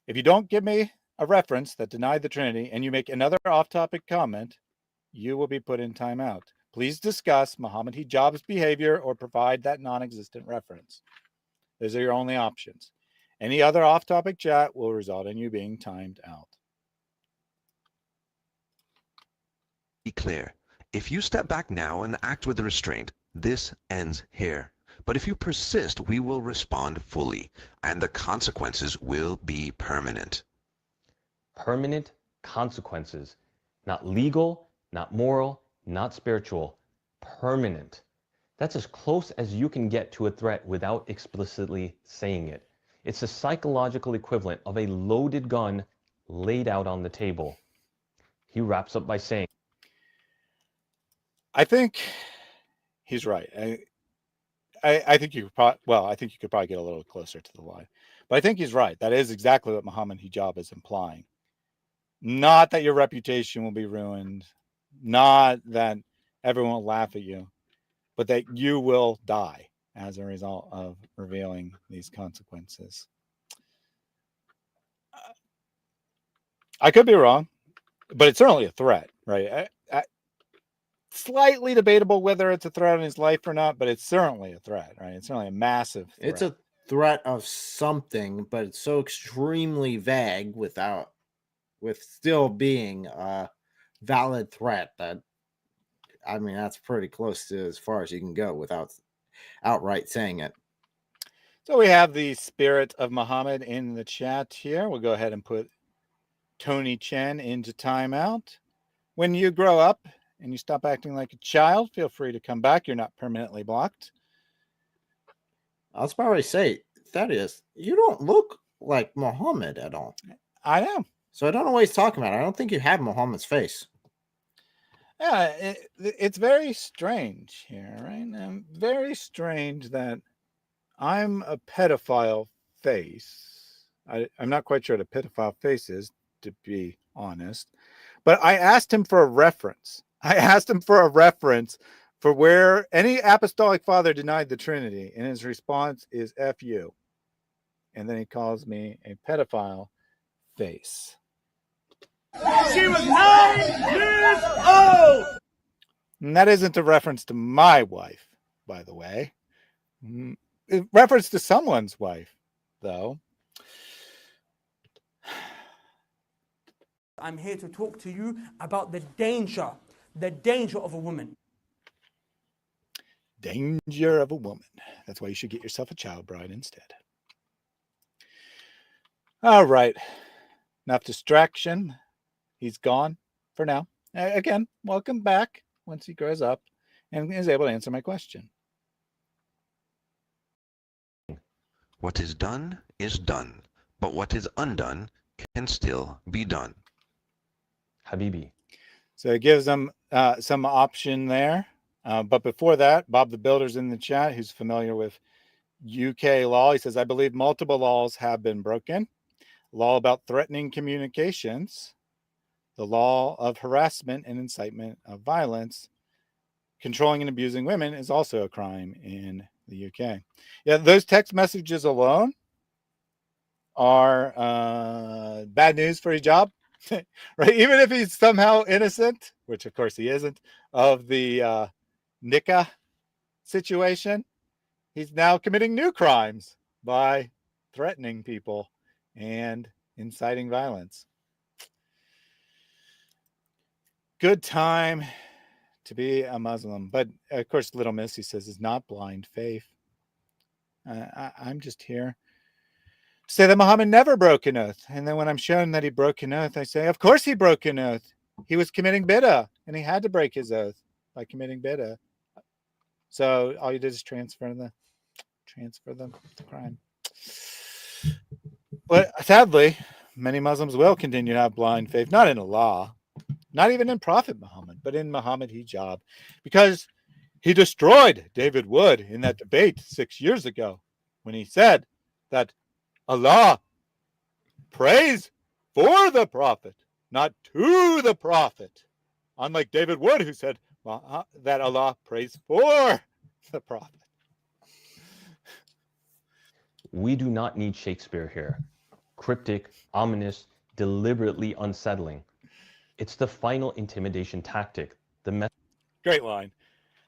If you don't give me a reference that denied the Trinity and you make another off-topic comment, you will be put in timeout. Please discuss Mohammed Hijab's behavior or provide that non-existent reference. Those are your only options. Any other off-topic chat will result in you being timed out. clear. If you step back now and act with restraint, this ends here. But if you persist, we will respond fully, and the consequences will be permanent. permanent consequences. Not legal, not moral, not spiritual. Permanent. That's as close as you can get to a threat without explicitly saying it. It's the psychological equivalent of a loaded gun laid out on the table. He wraps up by saying, I think he's right. I think you could I think you could probably get a little closer to the line. But I think he's right. That is exactly what Mohammed Hijab is implying. Not that your reputation will be ruined, not that everyone will laugh at you, but that you will die as a result of revealing these consequences. I could be wrong, but it's certainly a threat, right? Slightly debatable whether it's a threat on his life or not, but it's certainly a threat, right? It's certainly a massive threat. It's a threat of something, but it's so extremely vague with still being a valid threat that, I mean, that's pretty close to as far as you can go without outright saying it. So we have the spirit of Muhammad in the chat here. We'll go ahead and put Tony Chen into timeout. When you grow up and you stop acting like a child, feel free to come back. You're not permanently blocked. I was about to say, Thaddeus, you don't look like Muhammad at all. I know. So I don't know what he's talking about. I don't think you have Muhammad's face. Yeah, it's very strange here, right? Very strange that I'm a pedophile face. I'm not quite sure what a pedophile face is, to be honest. But I asked him for a reference. I asked him for a reference for where any apostolic father denied the Trinity, and his response is F you. And then he calls me a pedophile face. She was 9 years old! And that isn't a reference to my wife, by the way. Reference to someone's wife, though. I'm here to talk to you about the danger of a woman. Danger of a woman. That's why you should get yourself a child bride instead. All right. Enough distraction. He's gone for now. Again, welcome back once he grows up and is able to answer my question. What is done, but what is undone can still be done. Habibi. So it gives them some option there. But before that, Bob the Builder's in the chat, who's familiar with UK law. He says, I believe multiple laws have been broken. Law about threatening communications, the law of harassment and incitement of violence, controlling and abusing women is also a crime in the UK. Yeah, those text messages alone are bad news for Hijab, right? Even if he's somehow innocent, which of course he isn't, of the nikah situation, he's now committing new crimes by threatening people and inciting violence. Good time to be a Muslim. But of course, Little Miss, he says, is not blind faith. I'm just here to say that Muhammad never broke an oath. And then when I'm shown that he broke an oath, I say, of course he broke an oath. He was committing bid'ah, and he had to break his oath by committing bid'ah. So all you did is transfer the crime. But sadly, many Muslims will continue to have blind faith, not in Allah, not even in Prophet Muhammad, but in Mohammed Hijab, because he destroyed David Wood in that debate 6 years ago when he said that Allah prays for the Prophet, not to the Prophet. Unlike David Wood, who said that Allah prays for the Prophet. We do not need Shakespeare here. Cryptic, ominous, deliberately unsettling. It's the final intimidation tactic. Great line.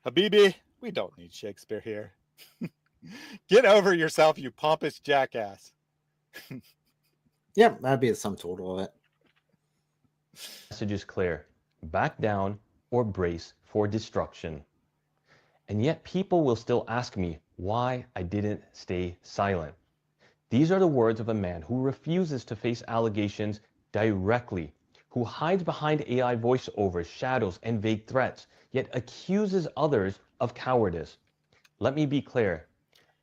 Habibi, we don't need Shakespeare here. Get over yourself, you pompous jackass. Yep, that'd be the sum total of it. Message is clear. Back down or brace for destruction. And yet people will still ask me why I didn't stay silent. These are the words of a man who refuses to face allegations directly, who hides behind AI voiceovers, shadows, and vague threats, yet accuses others of cowardice. Let me be clear.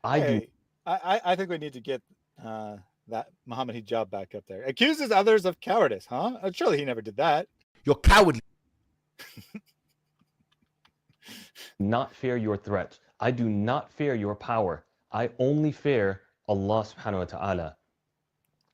I think we need to get that Mohammed Hijab back up there. Accuses others of cowardice, huh? Surely he never did that. You're cowardly. Not fear your threats. I do not fear your power. I only fear Allah subhanahu wa ta'ala.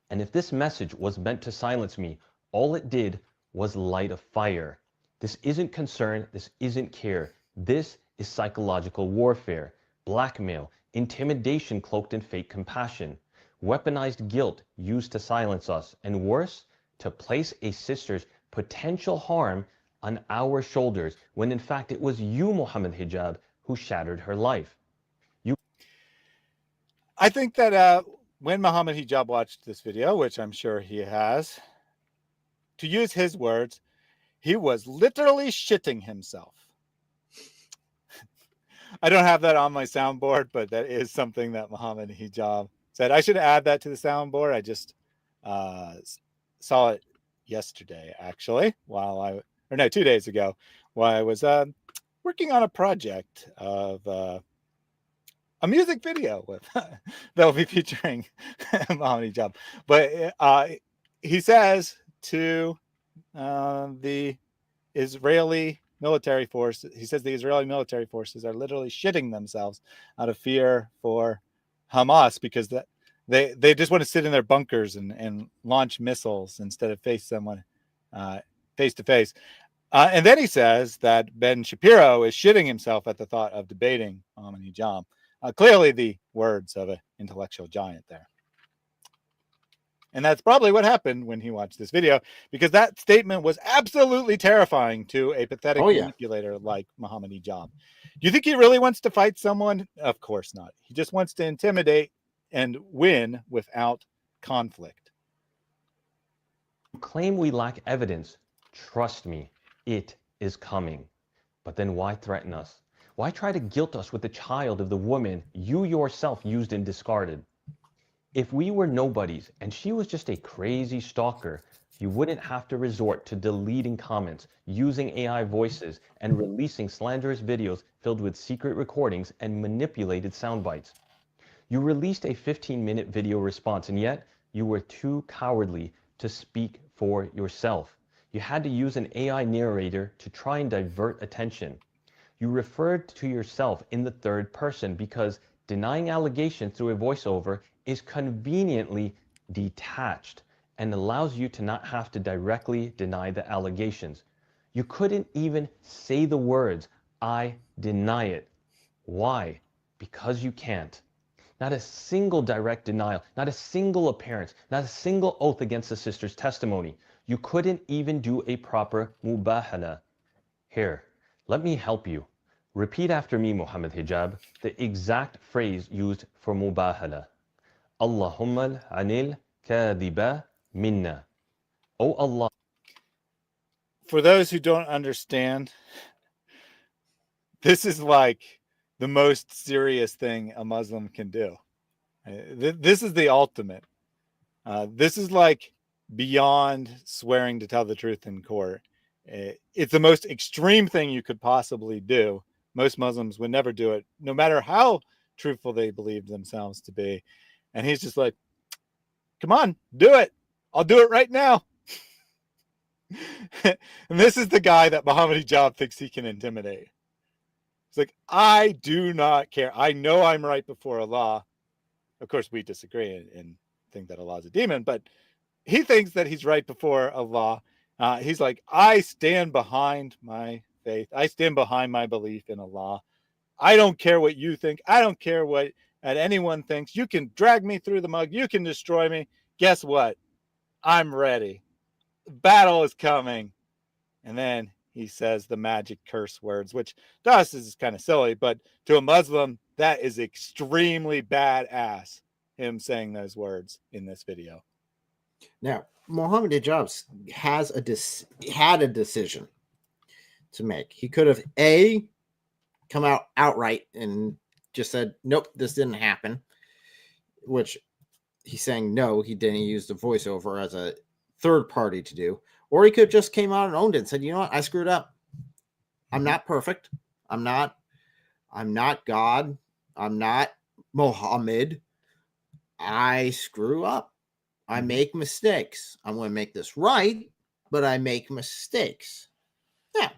And if this message was meant to silence me, all it did was light a fire. This isn't concern, this isn't care. This is psychological warfare, blackmail, intimidation cloaked in fake compassion, weaponized guilt used to silence us, and worse, to place a sister's potential harm on our shoulders, when in fact it was you, Mohammed Hijab, who shattered her life. I think that when Mohammed Hijab watched this video, which I'm sure he has, to use his words, he was literally shitting himself. I don't have that on my soundboard, but that is something that Mohammed Hijab said. I should add that to the soundboard. I just saw it yesterday, actually, or 2 days ago, while I was working on a project of a music video with that'll be featuring Mohammed Hijab. But he says to the Israeli military force, he says the Israeli military forces are literally shitting themselves out of fear for Hamas because they just want to sit in their bunkers and launch missiles instead of face someone face to face. And then he says that Ben Shapiro is shitting himself at the thought of debating Mohammed Hijab. Clearly the words of an intellectual giant there. And that's probably what happened when he watched this video, because that statement was absolutely terrifying to a pathetic manipulator like Mohammed Hijab. Do you think he really wants to fight someone? Of course not. He just wants to intimidate and win without conflict. Claim we lack evidence. Trust me, it is coming. But then why threaten us? Why try to guilt us with the child of the woman you yourself used and discarded? If we were nobodies and she was just a crazy stalker, you wouldn't have to resort to deleting comments, using AI voices, and releasing slanderous videos filled with secret recordings and manipulated sound bites. You released a 15-minute video response, and yet you were too cowardly to speak for yourself. You had to use an AI narrator to try and divert attention. You referred to yourself in the third person because denying allegations through a voiceover is conveniently detached and allows you to not have to directly deny the allegations. You couldn't even say the words, "I deny it." Why? Because you can't. Not a single direct denial, not a single appearance, not a single oath against the sister's testimony. You couldn't even do a proper mubahala. Here, let me help you. Repeat after me, Mohammed Hijab, the exact phrase used for mubahala. Allahumma anil kadhiba minna. Oh Allah. For those who don't understand, this is like the most serious thing a Muslim can do. This is the ultimate. This is like beyond swearing to tell the truth in court. It's the most extreme thing you could possibly do. Most Muslims would never do it, no matter how truthful they believe themselves to be. And he's just like, come on, do it. I'll do it right now. And this is the guy that Mohammed Hijab thinks he can intimidate. It's like, I do not care. I know I'm right before Allah. Of course, we disagree and think that Allah is a demon, but he thinks that he's right before Allah. He's like, I stand behind my faith. I stand behind my belief in Allah. I don't care what you think. I don't care what anyone thinks. You can drag me through the mud. You can destroy me. Guess what? I'm ready. Battle is coming. And then he says the magic curse words, which to us is kind of silly, but to a Muslim, that is extremely badass, him saying those words in this video. Now, Mohammed Hijab had a decision to make. He could have come out outright and just said, nope, this didn't happen, which he's saying no, he didn't use the voiceover as a third party to do. Or he could have just came out and owned it and said, you know what, I screwed up. I'm not perfect. I'm not God. I'm not Mohammed. I screw up. I make mistakes. I'm going to make this right, but I make mistakes. Yeah,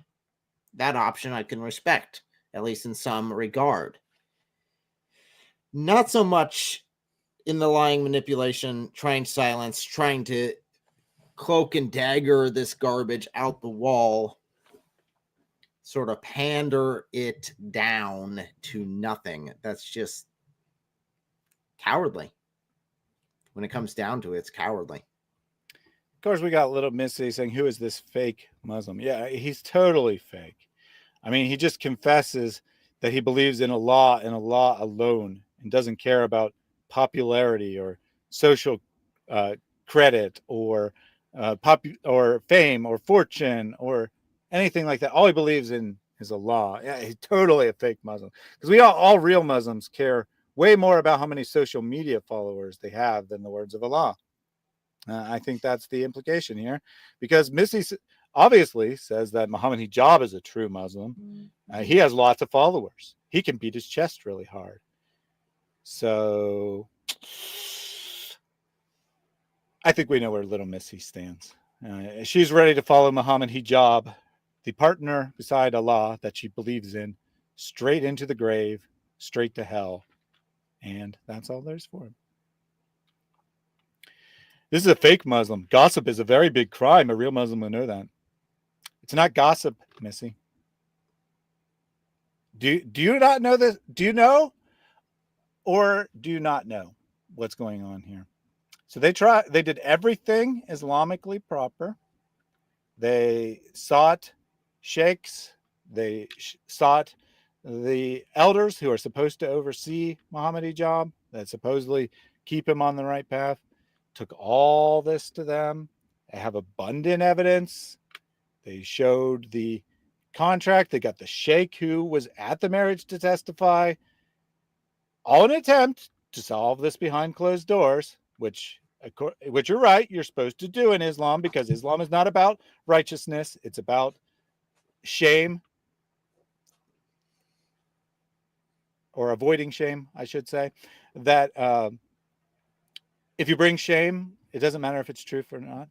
that option I can respect, at least in some regard. Not so much in the lying, manipulation, trying silence, trying to cloak and dagger this garbage out the wall, sort of pander it down to nothing. That's just cowardly. When it comes down to it, it's cowardly. Of course, we got little Missy saying, who is this fake Muslim? Yeah, he's totally fake. I mean, he just confesses that he believes in Allah and Allah alone and doesn't care about popularity or social credit or fame or fortune or anything like that. All he believes in is Allah. Yeah, he's totally a fake Muslim. Because we all real Muslims care way more about how many social media followers they have than the words of Allah. I think that's the implication here, because Missy obviously says that Mohammed Hijab is a true Muslim. He has lots of followers. He can beat his chest really hard. So I think we know where little Missy stands. She's ready to follow Mohammed Hijab, the partner beside Allah that she believes in, straight into the grave, straight to hell. And that's all there's for him. This is a fake Muslim. Gossip is a very big crime. A real Muslim will know that. It's not gossip, Missy. Do you not know this? Do you know? Or do you not know what's going on here? So they did everything Islamically proper. They sought sheikhs. They sought the elders who are supposed to oversee Mohammed Hijab, that supposedly keep him on the right path. Took all this to them. They have abundant evidence. They showed the contract. They got the sheikh who was at the marriage to testify. All in an attempt to solve this behind closed doors, which you're right, you're supposed to do in Islam, because Islam is not about righteousness. It's about shame, or avoiding shame, I should say. That if you bring shame, it doesn't matter if it's truth or not.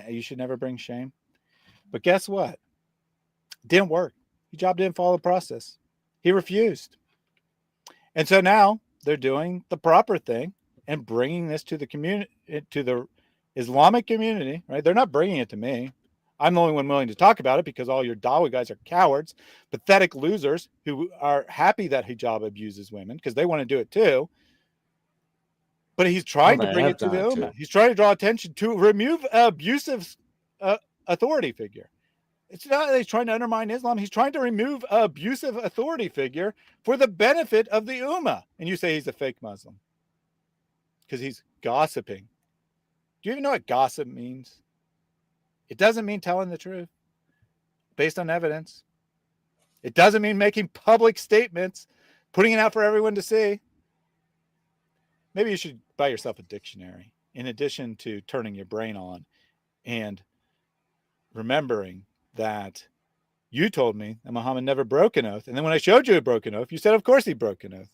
You should never bring shame. But guess what? It didn't work. Hijab didn't follow the process. He refused. And so now they're doing the proper thing and bringing this to the community, to the Islamic community, right? They're not bringing it to me. I'm the only one willing to talk about it, because all your Dawa guys are cowards, pathetic losers who are happy that hijab abuses women because they want to do it too. But he's trying to bring it to the Ummah. He's trying to draw attention to remove abusive authority figure. It's not that he's trying to undermine Islam. He's trying to remove an abusive authority figure for the benefit of the Ummah. And you say he's a fake Muslim because he's gossiping. Do you even know what gossip means? It doesn't mean telling the truth based on evidence. It doesn't mean making public statements, putting it out for everyone to see. Maybe you should buy yourself a dictionary in addition to turning your brain on and remembering that you told me that Muhammad never broke an oath. And then when I showed you a broken oath, you said, of course he broke an oath.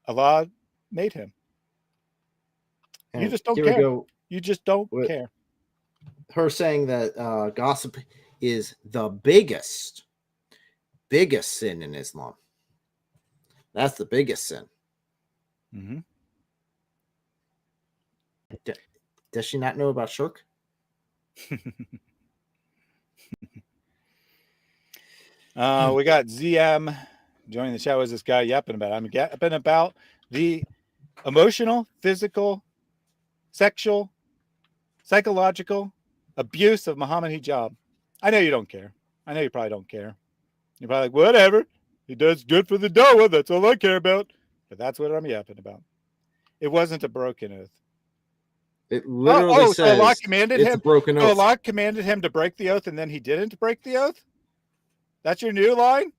Allah made him. And you just don't care. You just don't care. Her saying that gossip is the biggest sin in Islam. That's the biggest sin. Mm-hmm. Does she not know about shirk? We got ZM joining the chat. What is this guy yapping about? I'm yapping about the emotional, physical, sexual, psychological abuse of Mohammed Hijab. I know you don't care. I know you probably don't care. You're probably like, whatever. He does good for the Dawah. That's all I care about. But that's what I'm yapping about. It wasn't a broken oath. It literally says so Allah commanded him. A broken oath. So Allah commanded him to break the oath, and then he didn't break the oath? That's your new line?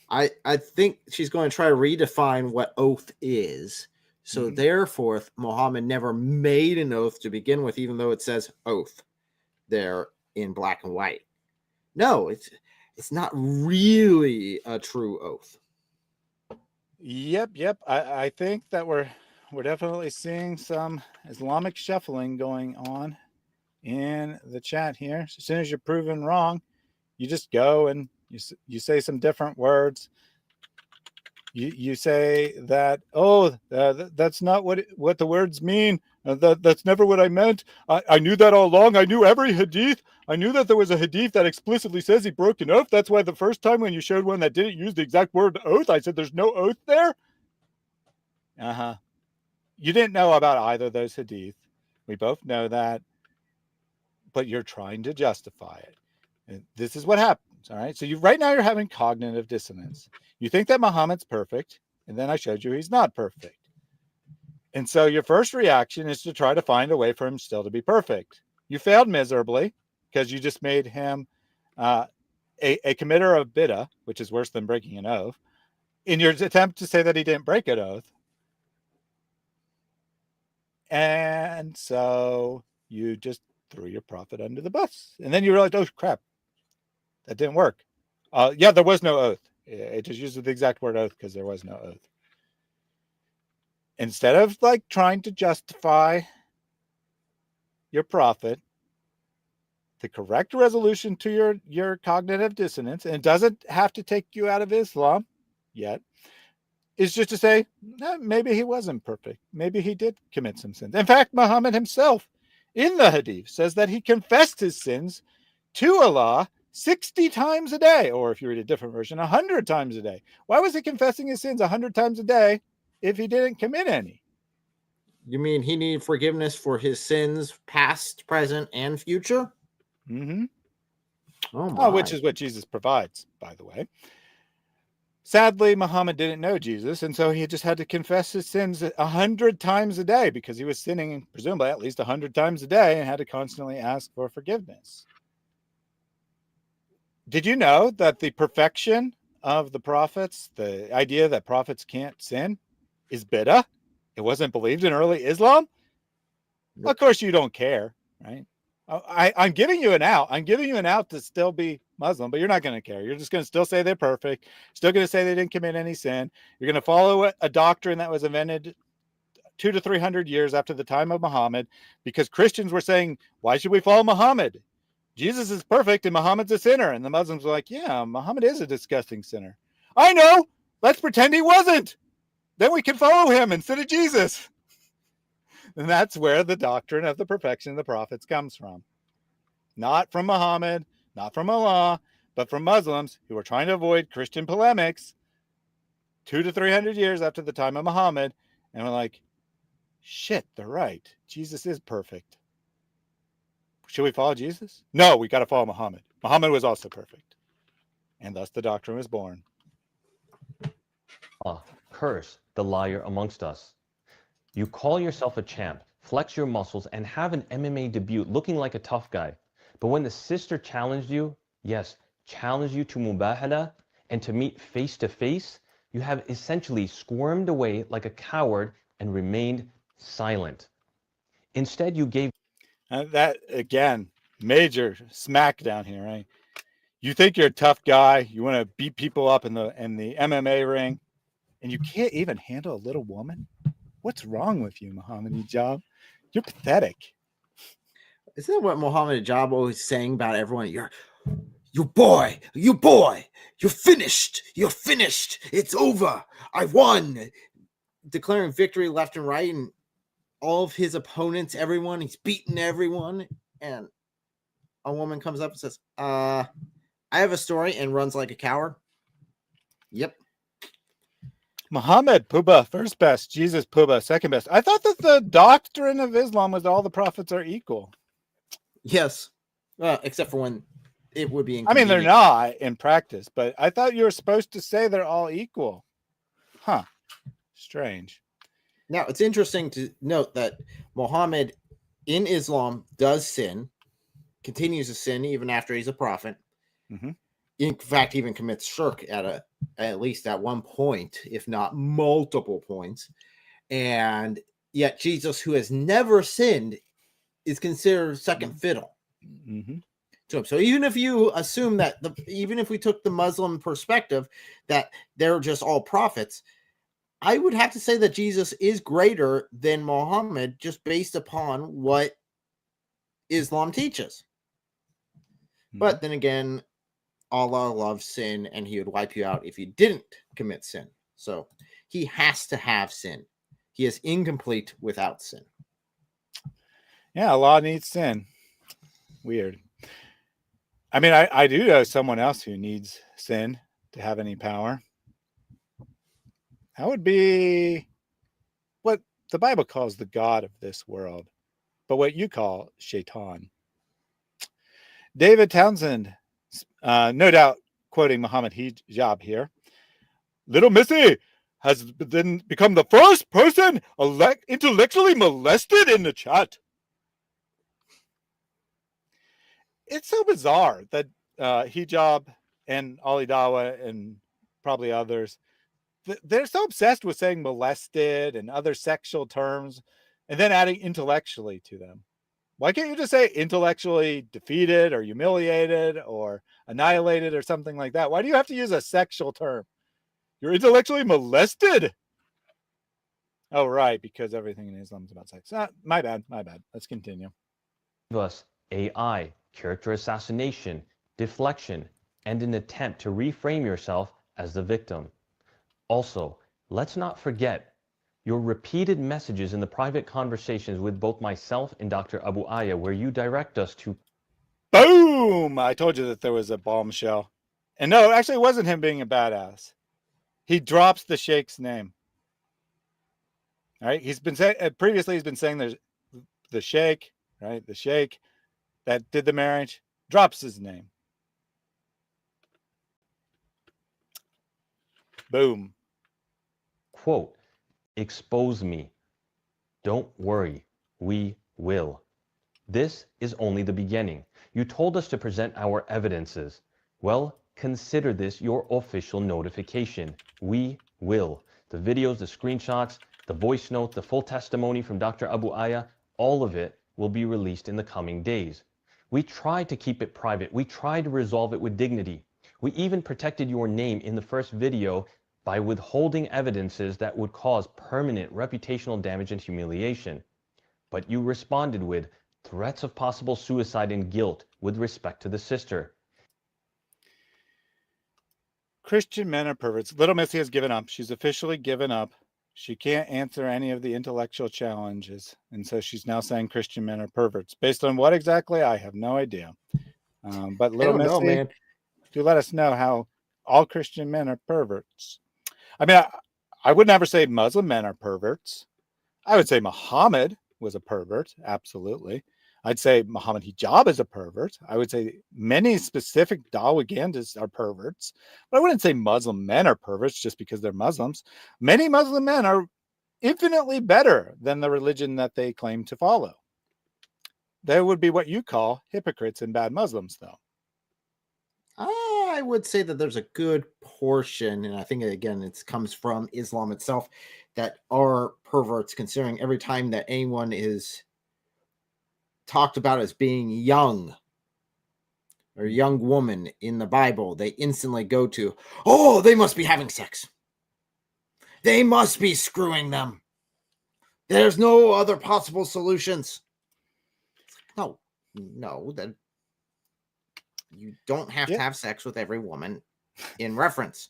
I think she's going to try to redefine what oath is. So therefore, Muhammad never made an oath to begin with, even though it says oath there in black and white. No, it's not really a true oath. Yep. I think that we're definitely seeing some Islamic shuffling going on in the chat here. As soon as you're proven wrong, you just go and you say some different words. You say that, that's not what the words mean. That's never what I meant. I knew that all along. I knew every hadith. I knew that there was a hadith that explicitly says he broke an oath. That's why the first time when you showed one that didn't use the exact word oath, I said there's no oath there. You didn't know about either of those hadith. We both know that. But you're trying to justify it. And this is what happens, all right? So right now you're having cognitive dissonance. You think that Muhammad's perfect, and then I showed you he's not perfect. And so your first reaction is to try to find a way for him still to be perfect. You failed miserably. because you just made him a committer of bid'ah, which is worse than breaking an oath, in your attempt to say that he didn't break an oath. And so you just threw your prophet under the bus. And then you realized, oh, crap, that didn't work. Yeah, there was no oath. It just used the exact word oath because there was no oath. Instead of like trying to justify your prophet, the correct resolution to your cognitive dissonance, and it doesn't have to take you out of Islam yet, is just to say, no, maybe he wasn't perfect. Maybe he did commit some sins. In fact, Muhammad himself in the Hadith says that he confessed his sins to Allah 60 times a day, or if you read a different version, 100 times a day. Why was he confessing his sins 100 times a day if he didn't commit any? You mean he needed forgiveness for his sins, past, present, and future? Mm-hmm. Oh, my. Which is what Jesus provides, by the way. Sadly, Muhammad didn't know Jesus, and so he just had to confess his sins 100 times a day because he was sinning, presumably, at least 100 times a day and had to constantly ask for forgiveness. Did you know that the perfection of the prophets, the idea that prophets can't sin, is bid'ah? It wasn't believed in early Islam? Well, of course, you don't care, right? I'm giving you an out. I'm giving you an out to still be Muslim, but you're not going to care. You're just going to still say they're perfect. Still going to say they didn't commit any sin. You're going to follow a doctrine that was invented 200 to 300 years after the time of Muhammad, because Christians were saying, why should we follow Muhammad? Jesus is perfect and Muhammad's a sinner. And the Muslims were like, yeah, Muhammad is a disgusting sinner. I know. Let's pretend he wasn't. Then we can follow him instead of Jesus. And that's where the doctrine of the perfection of the prophets comes from. Not from Muhammad, not from Allah, but from Muslims who were trying to avoid Christian polemics 200 to 300 years after the time of Muhammad. And we're like, shit, they're right. Jesus is perfect. Should we follow Jesus? No, we got to follow Muhammad. Muhammad was also perfect. And thus the doctrine was born. Curse the liar amongst us. You call yourself a champ, flex your muscles, and have an MMA debut looking like a tough guy. But when the sister challenged you, yes, challenged you to mubahala and to meet face to face, you have essentially squirmed away like a coward and remained silent. Instead, you gave... that, again, major smackdown here, right? You think you're a tough guy. You want to beat people up in the MMA ring, and you can't even handle a little woman? What's wrong with you, Mohammed Hijab? You're pathetic. Isn't that what Mohammed Hijab always saying about everyone? You boy, you're finished. You're finished. It's over. I won. Declaring victory left and right, and all of his opponents, everyone, he's beaten everyone. And a woman comes up and says, I have a story, and runs like a coward. Yep. Muhammad, Puba, first best. Jesus, Puba, second best. I thought that the doctrine of Islam was all the prophets are equal. Yes. Except for when it would be I mean, they're not in practice, but I thought you were supposed to say they're all equal. Huh. Strange. Now, it's interesting to note that Muhammad in Islam does sin, continues to sin even after he's a prophet. Mm-hmm. In fact, even commits shirk at least at one point, if not multiple points. And yet Jesus, who has never sinned, is considered second fiddle mm-hmm. to him. So even if you assume that, even if we took the Muslim perspective that they're just all prophets, I would have to say that Jesus is greater than Muhammad just based upon what Islam teaches. Mm-hmm. But then again, Allah loves sin, and he would wipe you out if you didn't commit sin. So he has to have sin. He is incomplete without sin. Yeah, Allah needs sin. Weird. I mean, I do know someone else who needs sin to have any power. That would be what the Bible calls the God of this world, but what you call Shaitan. David Townsend, no doubt quoting Mohammed Hijab here. Little Missy has then become the first person intellectually molested in the chat. it's so bizarre that Hijab and Ali Dawa and probably others, they're so obsessed with saying molested and other sexual terms and then adding intellectually to them. Why can't you just say intellectually defeated or humiliated or annihilated or something like that? Why do you have to use a sexual term? You're intellectually molested. Oh, right, because everything in Islam is about sex. My bad. Let's continue. Us AI, character assassination, deflection, and an attempt to reframe yourself as the victim. Also, let's not forget your repeated messages in the private conversations with both myself and Dr. Abu Aya, where you direct us to... Boom! I told you that there was a bombshell. And no, actually, it wasn't him being a badass. He drops the Sheikh's name. All right, he's been saying previously. He's been saying there's the Sheikh, right? The Sheikh that did the marriage drops his name. Boom. Quote, expose me. Don't worry, we will. This is only the beginning. You told us to present our evidences. Well, consider this your official notification. We will. The videos, the screenshots, the voice note, the full testimony from Dr. Abu Aya, all of it will be released in the coming days. We tried to keep it private. We tried to resolve it with dignity. We even protected your name in the first video by withholding evidences that would cause permanent reputational damage and humiliation. But you responded with threats of possible suicide and guilt with respect to the sister. Christian men are perverts. Little Missy has given up. She's officially given up. She can't answer any of the intellectual challenges. And so she's now saying Christian men are perverts. Based on what exactly? I have no idea. But Little Missy, man. do let us know how all Christian men are perverts. I mean, I would never say Muslim men are perverts. I would say Muhammad was a pervert. Absolutely. I'd say Mohammed Hijab is a pervert. I would say many specific Dawagandists are perverts, but I wouldn't say Muslim men are perverts just because they're Muslims. Many Muslim men are infinitely better than the religion that they claim to follow. They would be what you call hypocrites and bad Muslims, though. I would say that there's a good portion, and I think, again, it comes from Islam itself, that are perverts, considering every time that anyone is talked about as being young or young woman in the Bible, they instantly go to, oh, they must be having sex. They must be screwing them. There's no other possible solutions. No, that you don't have to have sex with every woman in reference.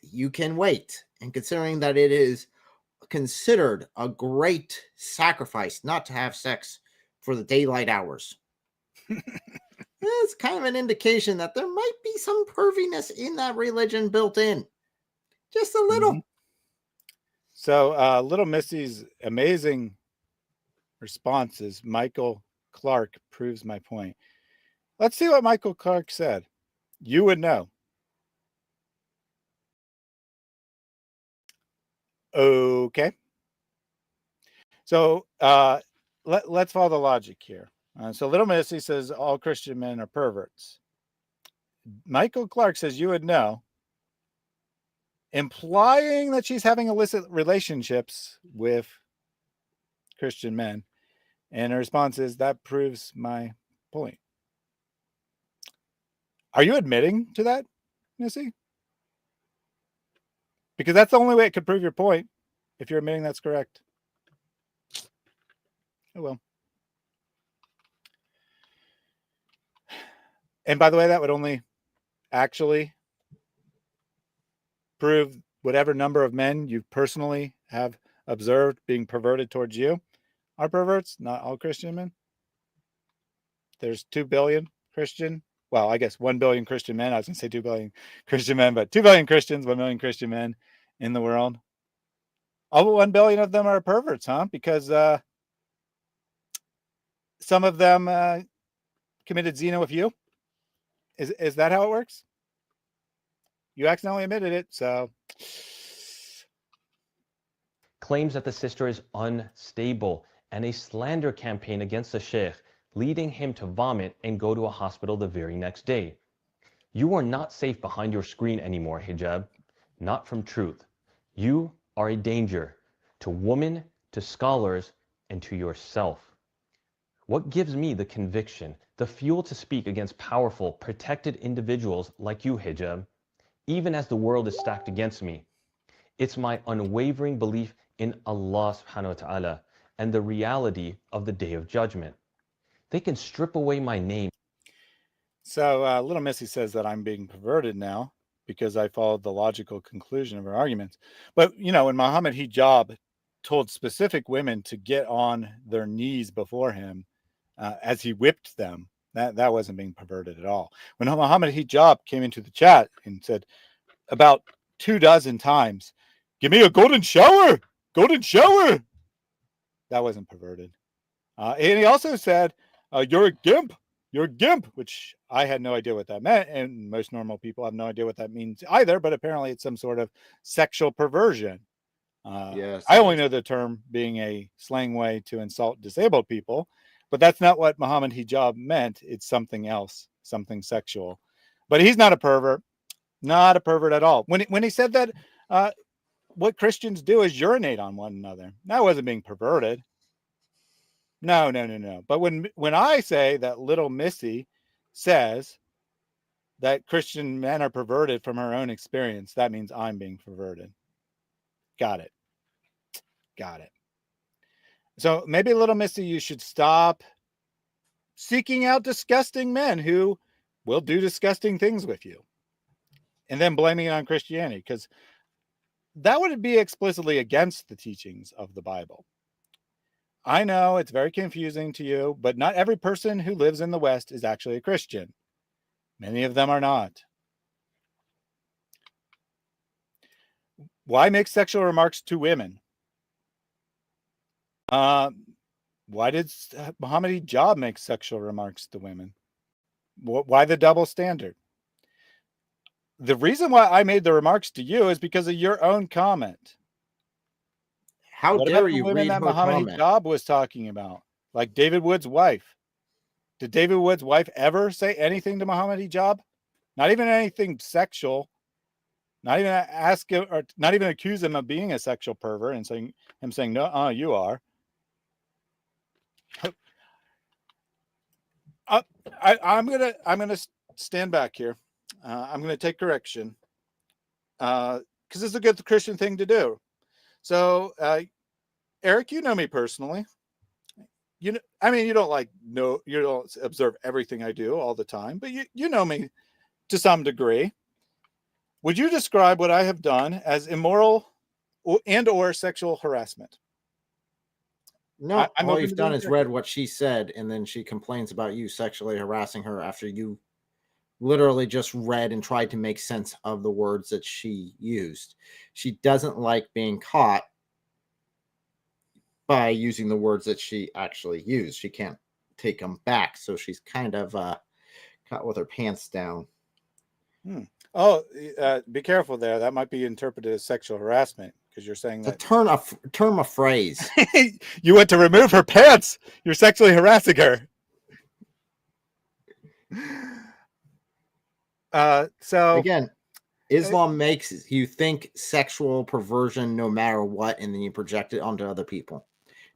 You can wait. And considering that it is considered a great sacrifice not to have sex for the daylight hours, it's kind of an indication that there might be some perviness in that religion built in. Just a little. So Little Missy's amazing response is Michael Clark proves my point. Let's see what Michael Clark said. You would know. Okay. So let's follow the logic here. So Little Missy says all Christian men are perverts. Michael Clark says you would know, implying that she's having illicit relationships with Christian men. And her response is, that proves my point. Are you admitting to that, Missy? Because that's the only way it could prove your point, if you're admitting that's correct. Oh, well. And by the way, that would only actually prove whatever number of men you personally have observed being perverted towards you are perverts, not all Christian men. There's 2 billion Christian. Well, I guess 1 billion Christian men. I was going to say 2 billion Christian men, but 2 billion Christians, 1 million Christian men in the world. All but 1 billion of them are perverts, huh? Because some of them committed zina with you. Is that how it works? You accidentally admitted it, so. Claims that the sister is unstable and a slander campaign against the sheikh, leading him to vomit and go to a hospital the very next day. You are not safe behind your screen anymore, Hijab, not from truth. You are a danger to women, to scholars, and to yourself. What gives me the conviction, the fuel to speak against powerful, protected individuals like you, Hijab, even as the world is stacked against me? It's my unwavering belief in Allah subhanahu wa ta'ala and the reality of the Day of Judgment. They can strip away my name. So Little Missy says that I'm being perverted now because I followed the logical conclusion of her arguments. But, you know, when Mohammed Hijab told specific women to get on their knees before him as he whipped them, that wasn't being perverted at all. When Mohammed Hijab came into the chat and said about 24 times, "Give me a golden shower, golden shower," that wasn't perverted. And he also said, "You're a gimp. You're a gimp," which I had no idea what that meant. And most normal people have no idea what that means either. But apparently it's some sort of sexual perversion. Yes. I only know the term being a slang way to insult disabled people. But that's not what Mohammed Hijab meant. It's something else, something sexual. But he's not a pervert. Not a pervert at all. When he said that what Christians do is urinate on one another, that wasn't being perverted. No. But when I say that Little Missy says that Christian men are perverted from her own experience, that means I'm being perverted. Got it. So maybe Little Missy, you should stop seeking out disgusting men who will do disgusting things with you and then blaming it on Christianity, because that would be explicitly against the teachings of the Bible. I know it's very confusing to you, but not every person who lives in the West is actually a Christian. Many of them are not. Why make sexual remarks to women? Why did Mohammed Hijab make sexual remarks to women? Why the double standard? The reason why I made the remarks to you is because of your own comment. How What dare about the you women read that her Mohammed comment? Hijab was talking about? Like David Wood's wife. Did David Wood's wife ever say anything to Mohammed Hijab? Not even anything sexual. Not even ask him, or not even accuse him of being a sexual pervert and saying no, you are. I'm gonna stand back here. I'm gonna take correction because it's a good Christian thing to do. So, Eric, you know me personally. You know, I mean, you don't observe everything I do all the time, but you know me to some degree. Would you describe what I have done as immoral or sexual harassment? No, I'm all open you've to done being is read what she said, and then she complains about you sexually harassing her after you literally just read and tried to make sense of the words that she used. She doesn't like being caught by using the words that she actually used. She can't take them back, so she's kind of caught with her pants down. Oh, be careful there. That might be interpreted as sexual harassment because you're saying that term of phrase. You went to remove her pants. You're sexually harassing her. So again, Islam makes you think sexual perversion no matter what, and then you project it onto other people.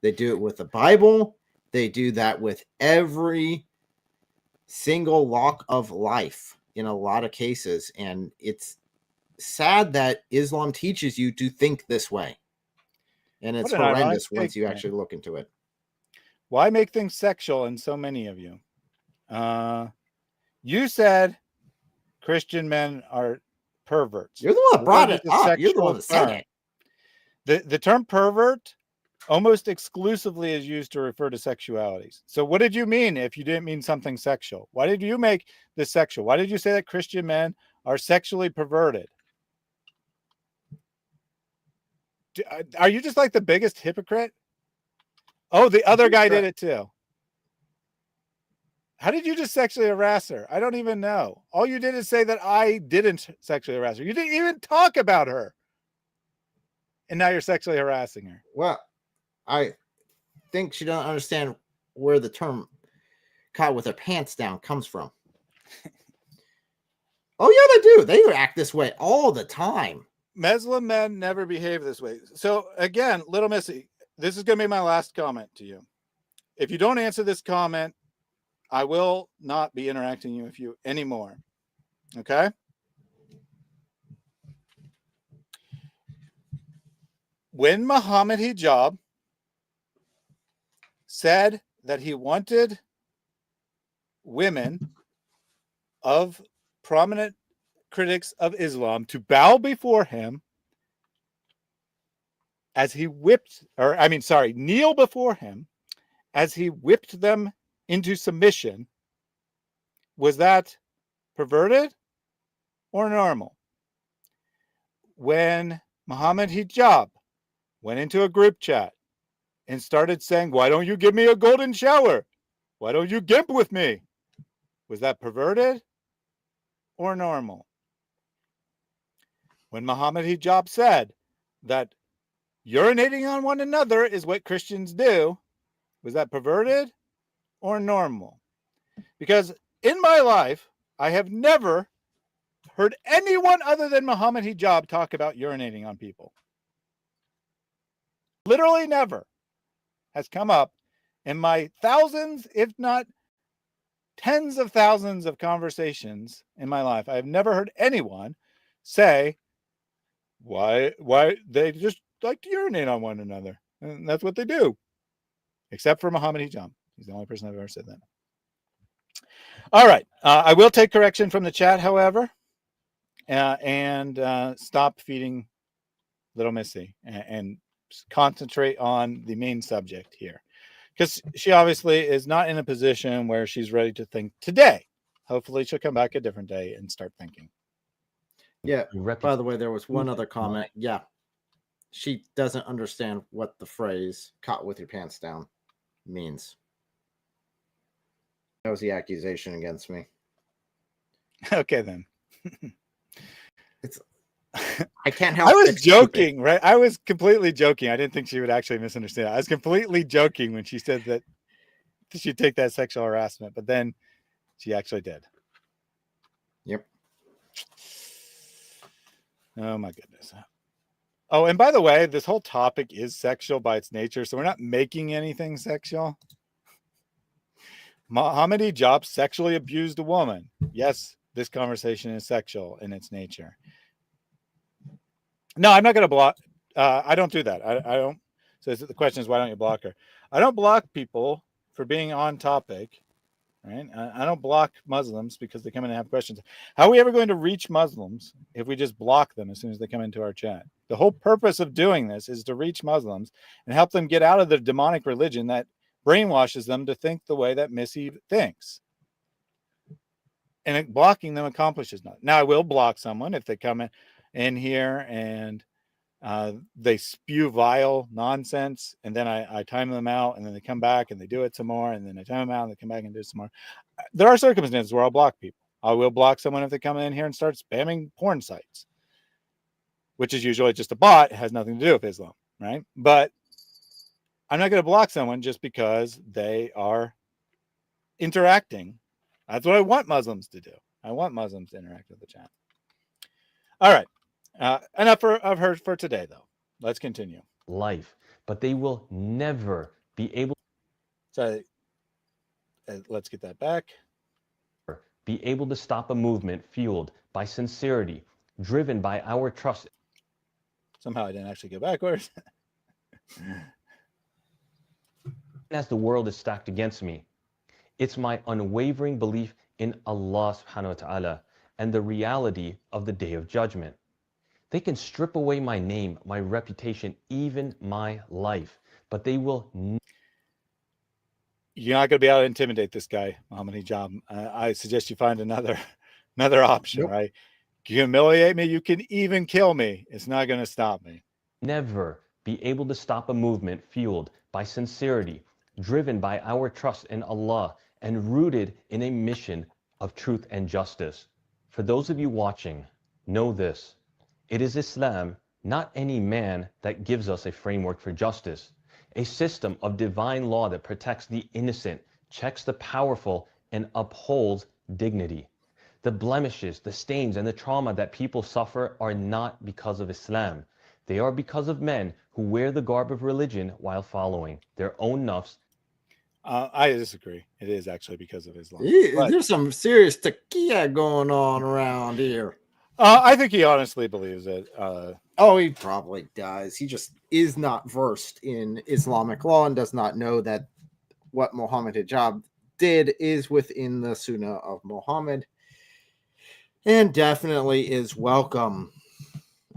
They do it with the Bible. They do that with every single walk of life in a lot of cases. And it's sad that Islam teaches you to think this way. And it's horrendous once you actually look into it. Why make things sexual in so many of you? You said Christian men are perverts. You're the one that brought it up. You're the one that said it. The term pervert almost exclusively is used to refer to sexualities. So what did you mean if you didn't mean something sexual? Why did you make this sexual? Why did you say that Christian men are sexually perverted? Are you just like the biggest hypocrite? Oh, the other guy did it too. How did you just sexually harass her? I don't even know. All you did is say that I didn't sexually harass her. You didn't even talk about her. And now you're sexually harassing her. Well, I think she doesn't understand where the term caught with their pants down comes from. Oh yeah, they do. They act this way all the time. Muslim men never behave this way. So again, little Missy, this is going to be my last comment to you. If you don't answer this comment, I will not be interacting with you anymore. Okay? When Mohammed Hijab said that he wanted women of prominent critics of Islam to bow before him as he kneel before him as he whipped them into submission, was that perverted or normal? When Mohammed Hijab went into a group chat and started saying, "Why don't you give me a golden shower? Why don't you gimp with me?" Was that perverted or normal? When Mohammed Hijab said that urinating on one another is what Christians do, was that perverted or normal? Because in my life, I have never heard anyone other than Mohammed Hijab talk about urinating on people. Literally never has come up in my thousands, if not tens of thousands of conversations in my life. I have never heard anyone say why they just like to urinate on one another. And that's what they do. Except for Mohammed Hijab. He's the only person I've ever said that. All right. I will take correction from the chat, however, and stop feeding little Missy and concentrate on the main subject here. Because she obviously is not in a position where she's ready to think today. Hopefully she'll come back a different day and start thinking. Yeah. By the way, there was one other comment. Yeah. She doesn't understand what the phrase "caught with your pants down" means. That was the accusation against me. Okay, then. I can't help. I was joking, right? I was completely joking. I didn't think she would actually misunderstand. I was completely joking when she said that she'd take that sexual harassment, but then she actually did. Yep. Oh my goodness. Oh, and by the way, this whole topic is sexual by its nature, so we're not making anything sexual. Mohammed Hijab sexually abused a woman. Yes, this conversation is sexual in its nature. No, I'm not going to block. I don't do that. I don't. So the question is, why don't you block her? I don't block people for being on topic. Right? I don't block Muslims because they come in and have questions. How are we ever going to reach Muslims if we just block them as soon as they come into our chat? The whole purpose of doing this is to reach Muslims and help them get out of the demonic religion that brainwashes them to think the way that Missy thinks. And blocking them accomplishes nothing. Now, I will block someone if they come in here and they spew vile nonsense, and then I time them out, and then they come back and they do it some more, and then I time them out and they come back and do it some more. There are circumstances where I'll block people. I will block someone if they come in here and start spamming porn sites, which is usually just a bot. It has nothing to do with Islam, right? But I'm not going to block someone just because they are interacting. That's what I want Muslims to do. I want Muslims to interact with the chat. All right. Enough of her for today, though. Let's continue. Life, but they will never be able. So let's get that back. Be able to stop a movement fueled by sincerity, driven by our trust. Somehow I didn't actually go backwards. As the world is stacked against me, it's my unwavering belief in Allah subhanahu wa ta'ala and the reality of the day of judgment. They can strip away my name, my reputation, even my life, but they will. You're not going to be able to intimidate this guy, Mohammed Hijab. I suggest you find another option, Nope. right? You can humiliate me. You can even kill me. It's not going to stop me. Never be able to stop a movement fueled by sincerity, driven by our trust in Allah, and rooted in a mission of truth and justice. For those of you watching, know this. It is Islam, not any man, that gives us a framework for justice, a system of divine law that protects the innocent, checks the powerful, and upholds dignity. The blemishes, the stains, and the trauma that people suffer are not because of Islam. They are because of men who wear the garb of religion while following their own nafs. I disagree. It is actually because of Islam. There's some serious taqiyya going on around here. I think he honestly believes it. Oh, he probably does. He just is not versed in Islamic law and does not know that what Mohammed Hijab did is within the Sunnah of Muhammad and definitely is welcome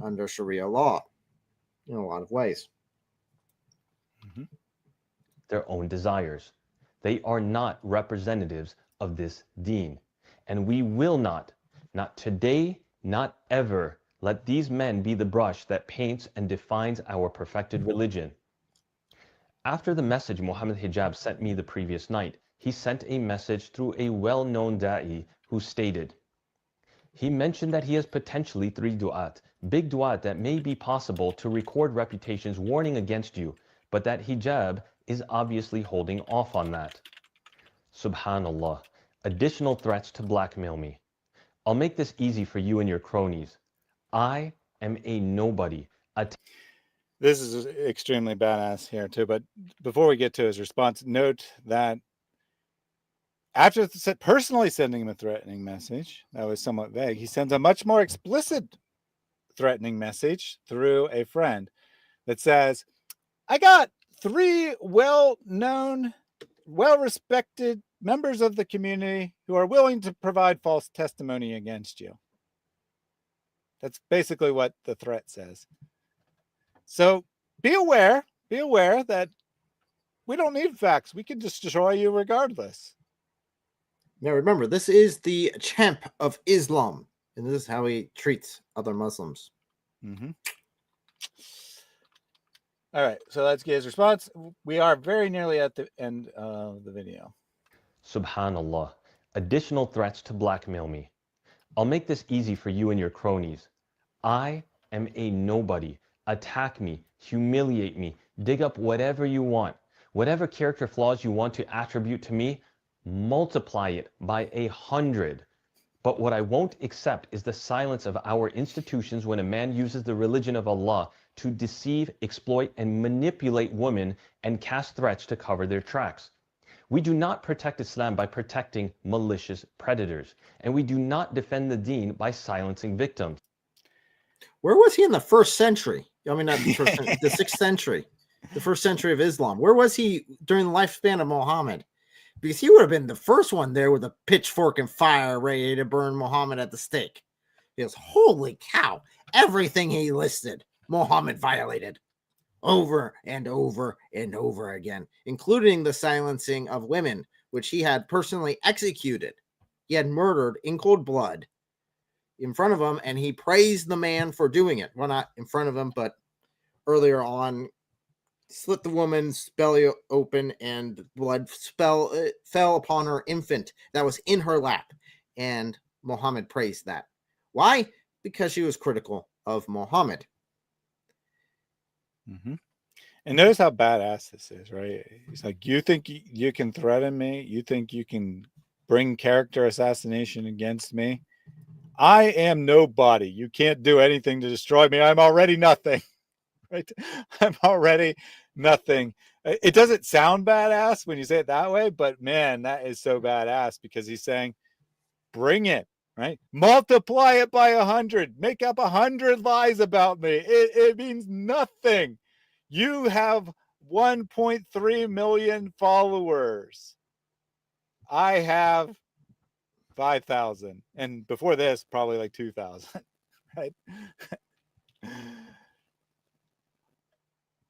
under Sharia law in a lot of ways. Their own desires. They are not representatives of this deen. And we will not today, not ever, let these men be the brush that paints and defines our perfected religion. After the message Mohammed Hijab sent me the previous night, he sent a message through a well-known da'i who stated, he mentioned that he has potentially 3 du'at, big du'at that may be possible to record reputations warning against you, but that Hijab is obviously holding off on that. Subhanallah, additional threats to blackmail me. I'll make this easy for you and your cronies. I am a nobody. This is extremely badass here too, but before we get to his response, note that after personally sending him a threatening message that was somewhat vague, he sends a much more explicit threatening message through a friend that says, I got 3 well-known, well-respected members of the community who are willing to provide false testimony against you. That's basically what the threat says. So be aware that we don't need facts. We can just destroy you regardless. Now remember, this is the champ of Islam, and this is how he treats other Muslims. All right, so let's get his response. We are very nearly at the end of the video. Subhanallah, additional threats to blackmail me. I'll make this easy for you and your cronies. I am a nobody. Attack me, humiliate me, dig up whatever you want. Whatever character flaws you want to attribute to me, multiply it by 100. But what I won't accept is the silence of our institutions when a man uses the religion of Allah to deceive, exploit, and manipulate women and cast threats to cover their tracks. We do not protect Islam by protecting malicious predators, and we do not defend the deen by silencing victims. Where was he in the 1st century? I mean, not the 1st century, the 6th century, the 1st century of Islam. Where was he during the lifespan of Muhammad? Because he would have been the first one there with a pitchfork and fire ready to burn Muhammad at the stake. Because holy cow, everything he listed, Muhammad violated over and over and over again, including the silencing of women, which he had personally executed. He had murdered in cold blood in front of him, and he praised the man for doing it. Well, not in front of him, but earlier on, slit the woman's belly open, and blood fell upon her infant that was in her lap. And Muhammad praised that. Why? Because she was critical of Muhammad. And notice how badass this is, right? He's like, you think you can threaten me? You think you can bring character assassination against me? I am nobody. You can't do anything to destroy me. I'm already nothing. Right? I'm already nothing. It doesn't sound badass when you say it that way, but man, that is so badass because he's saying, bring it, right? Multiply it by 100. Make up 100 lies about me. It means nothing. You have 1.3 million followers. I have 5,000. And before this, probably like 2,000, right?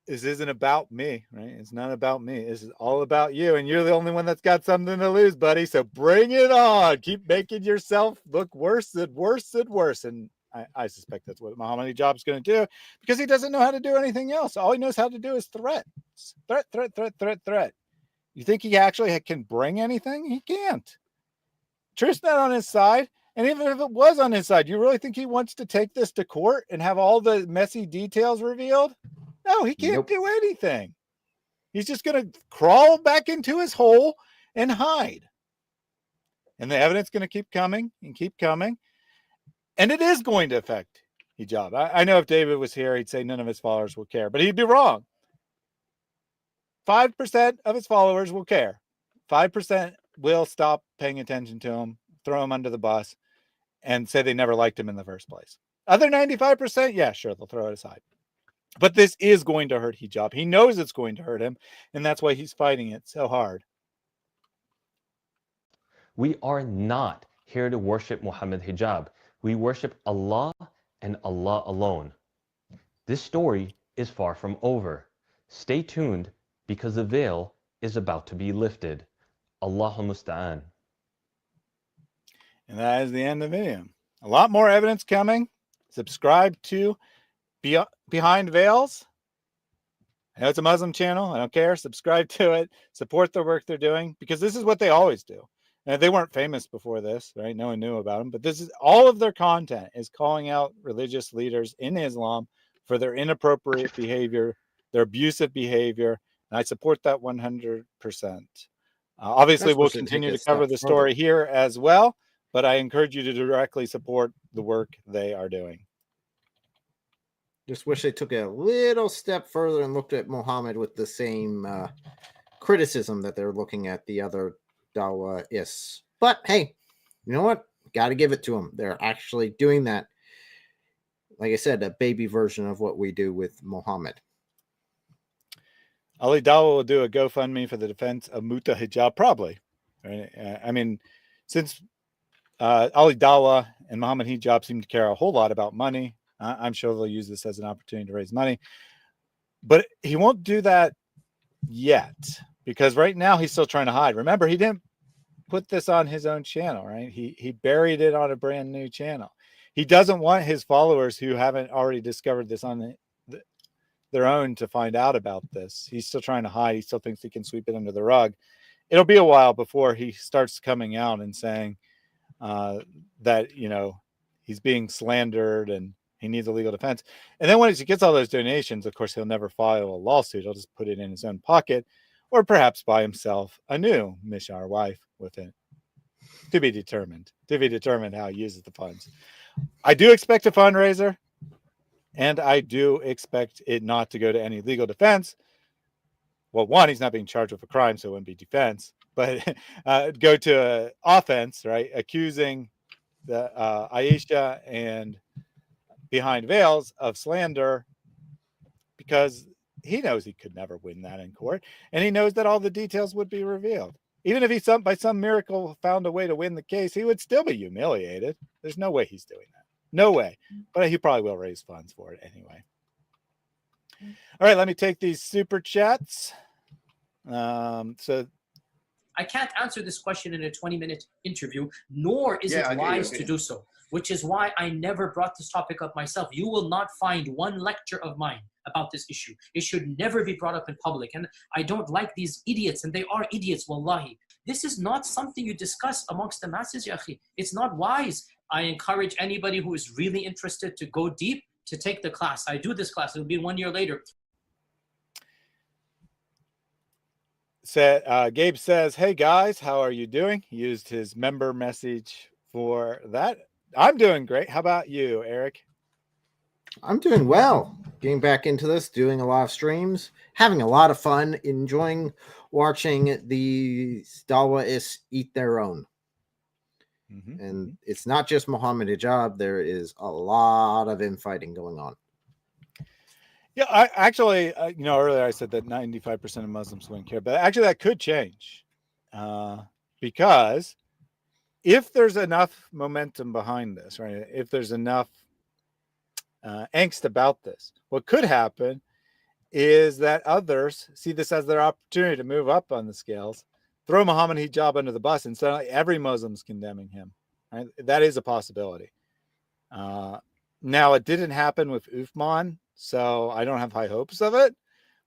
This isn't about me, right? It's not about me. This is all about you. And you're the only one that's got something to lose, buddy. So bring it on. Keep making yourself look worse and worse and worse. And I suspect that's what Mohammed Hijab's going to do because he doesn't know how to do anything else. All he knows how to do is threat. Threat. You think he actually can bring anything? He can't. Truth's not on his side. And even if it was on his side, you really think he wants to take this to court and have all the messy details revealed? No, he can't do anything. He's just going to crawl back into his hole and hide. And the evidence is going to keep coming and keep coming. And it is going to affect hijab. I know if David was here, he'd say none of his followers will care, but he'd be wrong. 5% of his followers will care. 5% will stop paying attention to him, throw him under the bus, and say they never liked him in the first place. Other 95%, yeah, sure, they'll throw it aside. But this is going to hurt hijab. He knows it's going to hurt him, and that's why he's fighting it so hard. We are not here to worship Mohammed Hijab. We worship Allah and Allah alone. This story is far from over. Stay tuned because the veil is about to be lifted. Allahu musta'an. And that is the end of the video. A lot more evidence coming. Subscribe to Behind Veils. I know it's a Muslim channel. I don't care. Subscribe to it. Support the work they're doing, because this is what they always do. And they weren't famous before this, right? No one knew about them. But this is all of their content is calling out religious leaders in Islam for their inappropriate behavior, their abusive behavior. And I support that 100%. Obviously, we'll continue to cover the story here as well, but I encourage you to directly support the work they are doing. Just wish they took a little step further and looked at Muhammad with the same criticism that they're looking at the other Dawaists. But hey, you know what? Got to give it to them. They're actually doing that. Like I said, a baby version of what we do with Muhammad. Ali Dawa will do a GoFundMe for the defense of Muta Hijab, probably. Right? I mean, since Ali Dawa and Mohammed Hijab seem to care a whole lot about money, I'm sure they'll use this as an opportunity to raise money. But he won't do that yet, because right now he's still trying to hide. Remember, he didn't put this on his own channel, right? He buried it on a brand new channel. He doesn't want his followers who haven't already discovered this on their own to find out about this. He's still trying to hide. He still thinks he can sweep it under the rug. It'll be a while before he starts coming out and saying that, you know, he's being slandered and he needs a legal defense. And then once he gets all those donations, of course, he'll never file a lawsuit. He'll just put it in his own pocket, or perhaps buy himself a new Misyar wife with it. To be determined how he uses the funds. I do expect a fundraiser, and I do expect it not to go to any legal defense. Well, one, he's not being charged with a crime, so it wouldn't be defense, but go to offense, right? Accusing the Aisha and Behind Veils of slander, because he knows he could never win that in court, and he knows that all the details would be revealed. Even if he by some miracle found a way to win the case, he would still be humiliated. There's no way he's doing that. No way. But he probably will raise funds for it anyway. All right, let me take these super chats. So I can't answer this question in a 20-minute interview, nor is it wise to do so, which is why I never brought this topic up myself. You will not find one lecture of mine about this issue. It should never be brought up in public. And I don't like these idiots, and they are idiots, wallahi. This is not something you discuss amongst the masses, ya akhi. It's not wise. I encourage anybody who is really interested to go deep to take the class. I do this class. It'll be 1 year later. Gabe says, hey guys, how are you doing? He used his member message for that. I'm doing great. How about you, Eric? I'm doing well. Getting back into this, doing a lot of streams, having a lot of fun, enjoying watching the Dawaists eat their own. And it's not just Mohammed Hijab. There is a lot of infighting going on. Yeah, I actually, you know, earlier I said that 95% of Muslims wouldn't care, but actually that could change because if there's enough momentum behind this, right? If there's enough angst about this, what could happen is that others see this as their opportunity to move up on the scales, throw Mohammed Hijab under the bus, and suddenly every Muslim's condemning him. Right? That is a possibility. Now, it didn't happen with Uthman, so I don't have high hopes of it,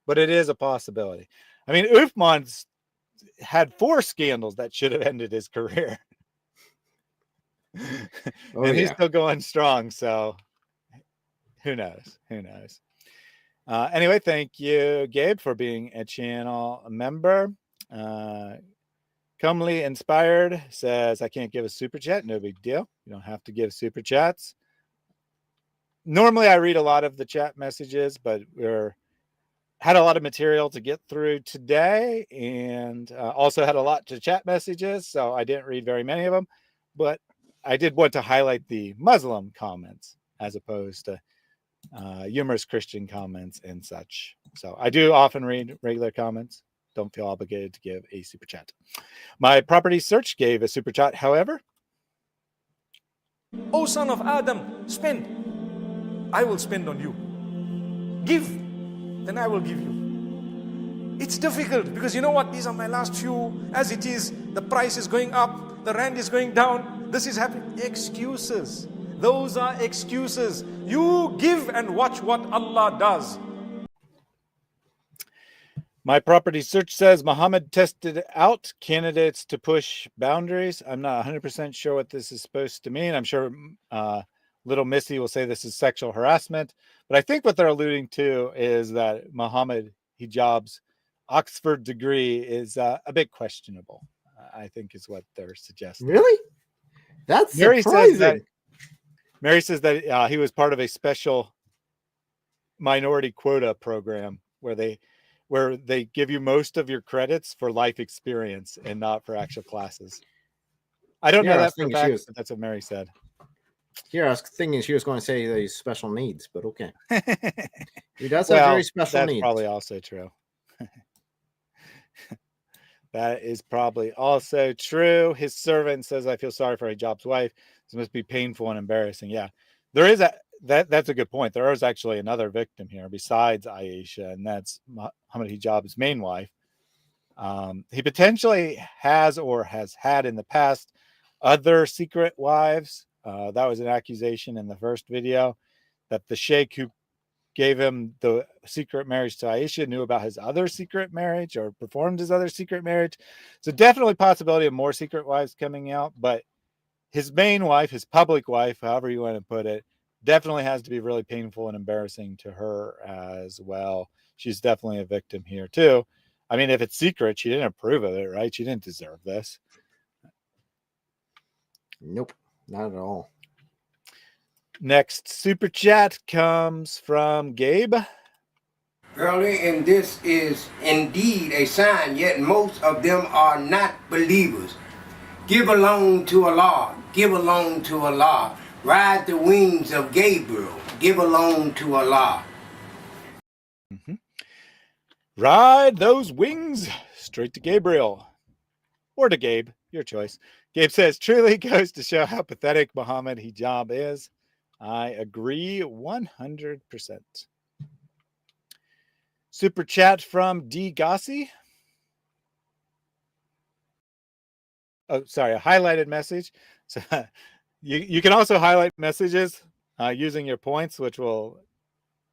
but it is a possibility. I mean, Uthman's had 4 scandals that should have ended his career. And he's still going strong, so who knows? Who knows? Anyway, thank you, Gabe, for being a channel member. Comely Inspired says, I can't give a super chat. No big deal. You don't have to give super chats. Normally I read a lot of the chat messages, but had a lot of material to get through today, and also had a lot to chat messages, so I didn't read very many of them, but I did want to highlight the Muslim comments as opposed to humorous Christian comments and such. So I do often read regular comments. Don't feel obligated to give a super chat. My property search gave a super chat, however. O son of Adam, spend. I will spend on you. Give, then I will give you. It's difficult because you know what? These are my last few. As it is, the price is going up, the rand is going down, this is happening. Excuses. Those are excuses. You give and watch what Allah does. My property search says Mohammed tested out candidates to push boundaries. I'm not 100% sure what this is supposed to mean. I'm sure little Missy will say this is sexual harassment, but I think what they're alluding to is that Mohammed Hijab's Oxford degree is a bit questionable, I think is what they're suggesting. Really? That's Mary surprising. Mary says that he was part of a special minority quota program where they give you most of your credits for life experience and not for actual classes. I don't know that for a fact, but that's what Mary said. Here, I was thinking she was going to say that he's special needs, but okay. He does have very special needs. That's probably also true. That is probably also true. His servant says, I feel sorry for Hijab's wife. This must be painful and embarrassing. Yeah, there is that's a good point. There is actually another victim here besides Aisha, and that's Mohammed Hijab's main wife. He potentially has or has had in the past other secret wives. That was an accusation in the first video, that the sheikh who gave him the secret marriage to Aisha knew about his other secret marriage or performed his other secret marriage. So definitely possibility of more secret wives coming out, but his main wife, his public wife, however you want to put it, definitely has to be really painful and embarrassing to her as well. She's definitely a victim here too. I mean, if it's secret, she didn't approve of it, right? She didn't deserve this. Nope, not at all. Next super chat comes from Gabe. Early, and this is indeed a sign, yet most of them are not believers. Give alone to Allah, give alone to Allah. Ride the wings of Gabriel, give alone to Allah. Ride those wings straight to Gabriel. Or to Gabe, your choice. Gabe says, truly goes to show how pathetic Mohammed Hijab is. I agree 100%. Super chat from D. Gossi. Oh, sorry, a highlighted message. So you can also highlight messages using your points, which will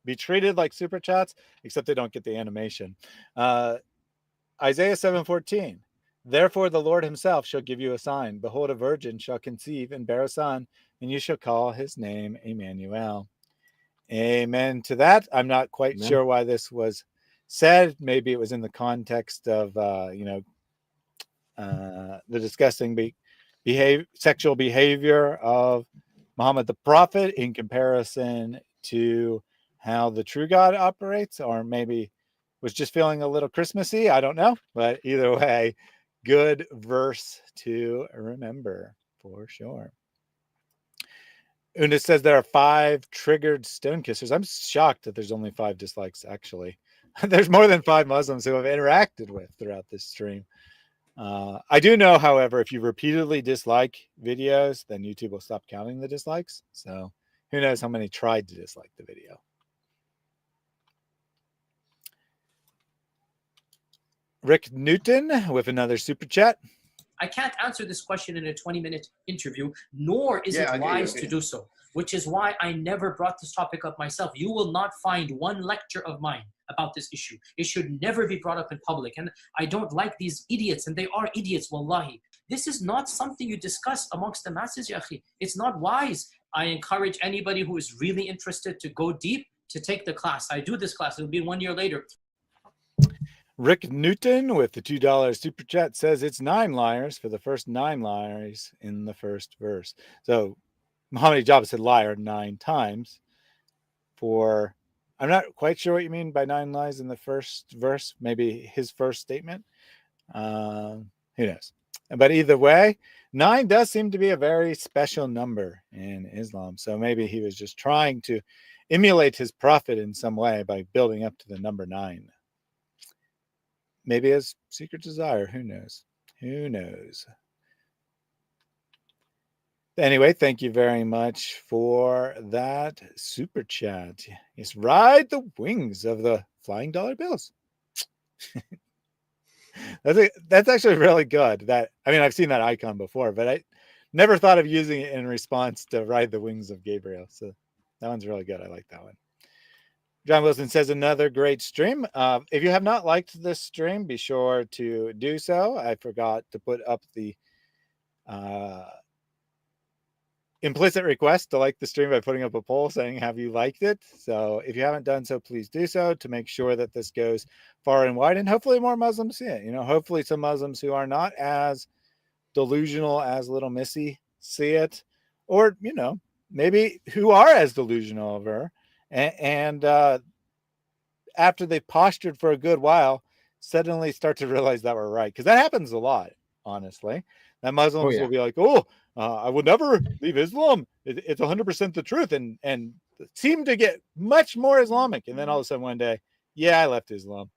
be treated like super chats, except they don't get the animation. Isaiah 7:14. Therefore the Lord himself shall give you a sign. Behold, a virgin shall conceive and bear a son, and you shall call his name Emmanuel. Amen to that. I'm not quite sure why this was said. Maybe it was in the context of the disgusting sexual behavior of Muhammad the Prophet in comparison to how the true God operates, or maybe was just feeling a little Christmassy. I don't know, but either way, good verse to remember for sure. Una says there are 5 triggered stone kissers. I'm shocked that there's only 5 dislikes, actually. There's more than 5 Muslims who have interacted with throughout this stream. I do know, however, if you repeatedly dislike videos, then YouTube will stop counting the dislikes. So who knows how many tried to dislike the video. Rick Newton with another super chat. I can't answer this question in a 20-minute interview, nor is it wise to do so, which is why I never brought this topic up myself. You will not find one lecture of mine about this issue. It should never be brought up in public. And I don't like these idiots, and they are idiots, wallahi. This is not something you discuss amongst the masses, ya akhi. It's not wise. I encourage anybody who is really interested to go deep to take the class. I do this class. It'll be 1 year later. Rick Newton with the $2 super chat says it's 9 liars for the first 9 liars in the first verse. So Mohammed Hijab said liar 9 times for, I'm not quite sure what you mean by 9 lies in the first verse, maybe his first statement. Who knows? But either way, 9 does seem to be a very special number in Islam. So maybe he was just trying to emulate his prophet in some way by building up to the number 9. Maybe his secret desire. Who knows? Who knows? Anyway, thank you very much for that super chat. Yes, ride the wings of the flying dollar bills. That's actually really good. That, I mean, I've seen that icon before, but I never thought of using it in response to ride the wings of Gabriel. So that one's really good. I like that one. John Wilson says another great stream. If you have not liked this stream, be sure to do so. I forgot to put up the implicit request to like the stream by putting up a poll saying, have you liked it? So if you haven't done so, please do so to make sure that this goes far and wide, and hopefully more Muslims see it. You know, hopefully some Muslims who are not as delusional as little Missy see it, or, you know, maybe who are as delusional of her, and after they've postured for a good while, suddenly start to realize that we're right. Because that happens a lot, honestly. That Muslims will be like, I would never leave Islam. It's 100% the truth, and seem to get much more Islamic. And then all of a sudden one day, yeah, I left Islam.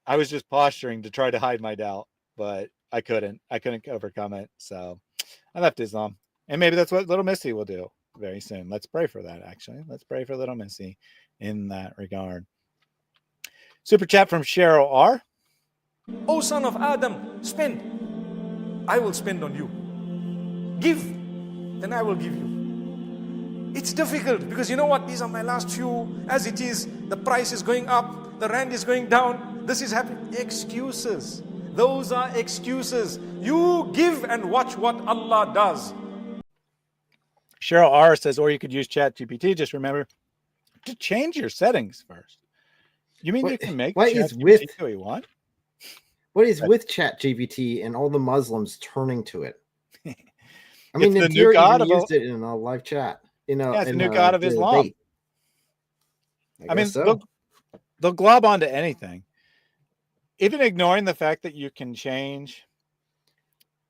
I was just posturing to try to hide my doubt, but I couldn't overcome it. So I left Islam. And maybe that's what little Missy will do very soon. Let's pray for that, actually. Let's pray for little Missy in that regard. Super chat from Cheryl R. O son of Adam, spend. I will spend on you. Give, then I will give you. It's difficult because you know what? These are my last few. As it is, the price is going up, the rand is going down, this is happening. Excuses. Those are excuses. You give and watch what Allah does. Cheryl R says, or you could use ChatGPT. Just remember to change your settings first. You mean you can make ChatGPT do what you want? What is with ChatGPT and all the Muslims turning to it? I mean, the new god used it in a live chat. It's the new god of Islam. I mean, they'll glob onto anything, even ignoring the fact that you can change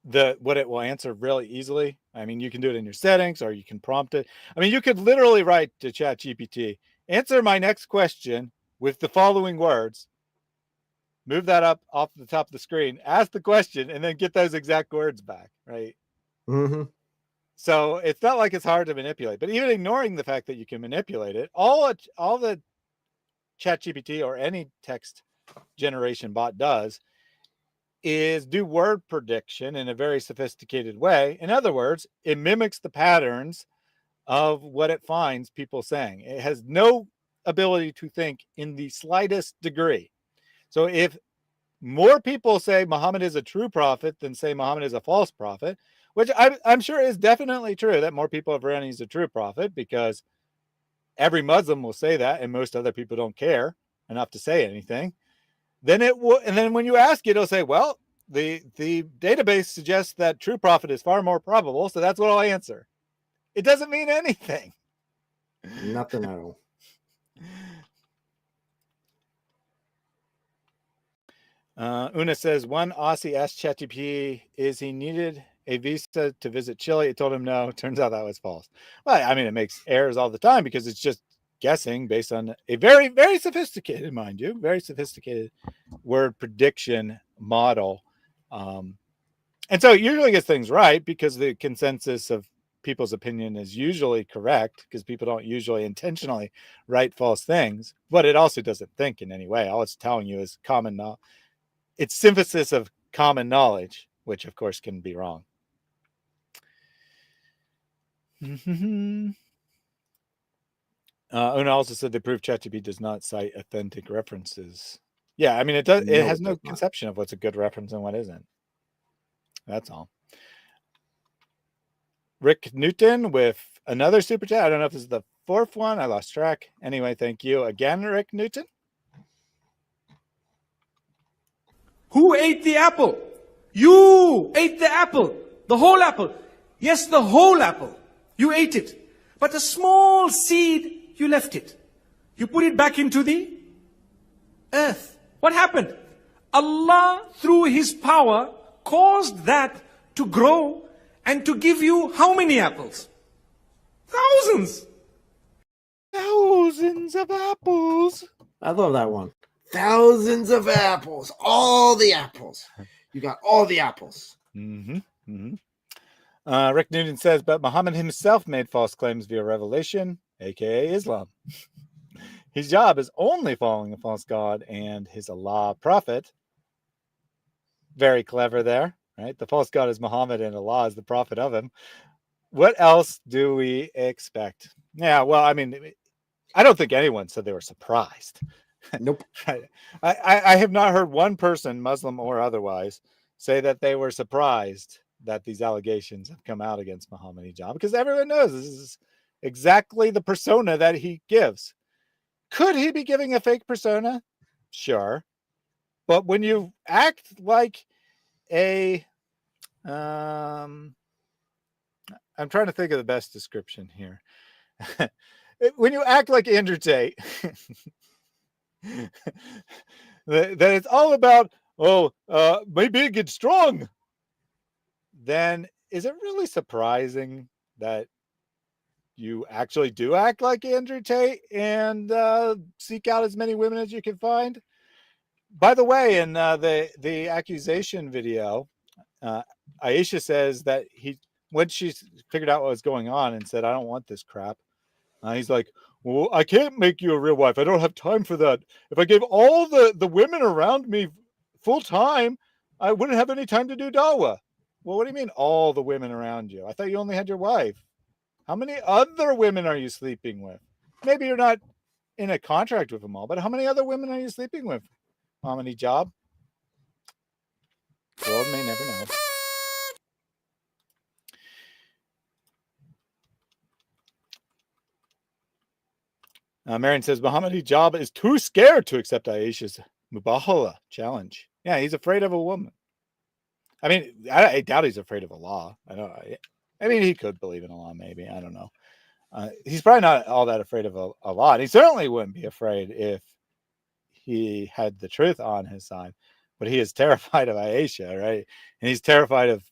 what it will answer really easily. I mean, you can do it in your settings, or you can prompt it. I mean, you could literally write to ChatGPT, answer my next question with the following words. Move that up off the top of the screen, ask the question, and then get those exact words back, right? Mm-hmm. So it's not like it's hard to manipulate, but even ignoring the fact that you can manipulate it, all the ChatGPT or any text generation bot does is do word prediction in a very sophisticated way. In other words, it mimics the patterns of what it finds people saying. It has no ability to think in the slightest degree. So if more people say Muhammad is a true prophet than say Muhammad is a false prophet, which I'm sure is definitely true, that more people have ran he's a true prophet, because every Muslim will say that and most other people don't care enough to say anything, then it will, and then when you ask it, it'll say, well, the database suggests that true prophet is far more probable, so that's what I'll answer. It doesn't mean anything. Nothing at all. Una says, one Aussie asked ChatGPT, is he needed a visa to visit Chile? It told him no. Turns out that was false. Well, I mean, it makes errors all the time because it's just guessing based on a very, very sophisticated, mind you, very sophisticated word prediction model. And so it usually gets things right because the consensus of people's opinion is usually correct, because people don't usually intentionally write false things, but it also doesn't think in any way. All it's telling you is common knowledge. It's synthesis of common knowledge, which of course can be wrong. Una also said the proof ChatGPT does not cite authentic references. Yeah, I mean, it does. It has no conception of what's a good reference and what isn't. That's all. Rick Newton with another super chat. I don't know if this is the fourth one. I lost track. Anyway, thank you again, Rick Newton. Who ate the apple? You ate the apple. The whole apple. Yes, the whole apple. You ate it. But a small seed, you left it. You put it back into the earth. What happened? Allah, through His power, caused that to grow and to give you how many apples? Thousands. Thousands of apples. I love that one. Thousands of apples. All the apples. You got all the apples. Mm-hmm. Mm-hmm. Rick Newton says, but Muhammad himself made false claims via revelation, aka Islam. His job is only following a false god and his Allah prophet. Very clever there, right? The false god is Muhammad and Allah is the prophet of him. What else do we expect? Yeah, well, I mean, I don't think anyone said they were surprised. Nope. I have not heard one person, Muslim or otherwise, say that they were surprised that these allegations have come out against Mohammed Hijab, because everyone knows this is exactly the persona that he gives. Could he be giving a fake persona? Sure. But when you act like a, I'm trying to think of the best description here. When you act like Andrew Tate, that it's all about, my big and strong, then is it really surprising that you actually do act like Andrew Tate and seek out as many women as you can find? By the way, in the accusation video, Aisha says that when she figured out what was going on and said, I don't want this crap, he's like, well, I can't make you a real wife. I don't have time for that. If I gave all the women around me full time, I wouldn't have any time to do dawah. Well, what do you mean all the women around you? I thought you only had your wife. How many other women are you sleeping with? Maybe you're not in a contract with them all, but how many other women are you sleeping with? Mohammed Hijab? The world may never know. Marion says Mohammed Hijab is too scared to accept Aisha's Mubahala challenge. Yeah, he's afraid of a woman. I mean, I doubt he's afraid of Allah. I mean, he could believe in Allah, maybe. I don't know. He's probably not all that afraid of Allah. And he certainly wouldn't be afraid if he had the truth on his side. But he is terrified of Aisha, right? And he's terrified of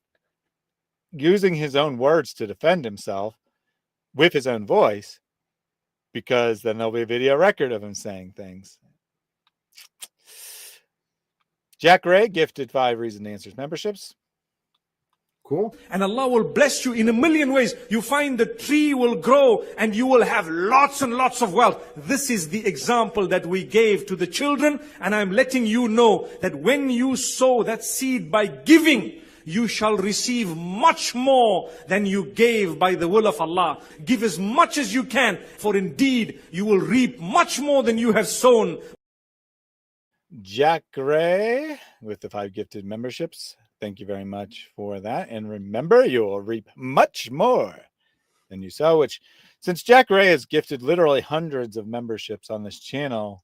using his own words to defend himself with his own voice, because then there'll be a video record of him saying things. Jack Ray gifted 5 Reasoned Answers memberships. Cool. And Allah will bless you in a million ways. You find the tree will grow and you will have lots and lots of wealth. This is the example that we gave to the children. And I'm letting you know that when you sow that seed by giving, you shall receive much more than you gave by the will of Allah. Give as much as you can, for indeed you will reap much more than you have sown. Jack Gray with the 5 gifted memberships. Thank you very much for that. And remember, you will reap much more than you sow, which, since Jack Ray has gifted literally hundreds of memberships on this channel,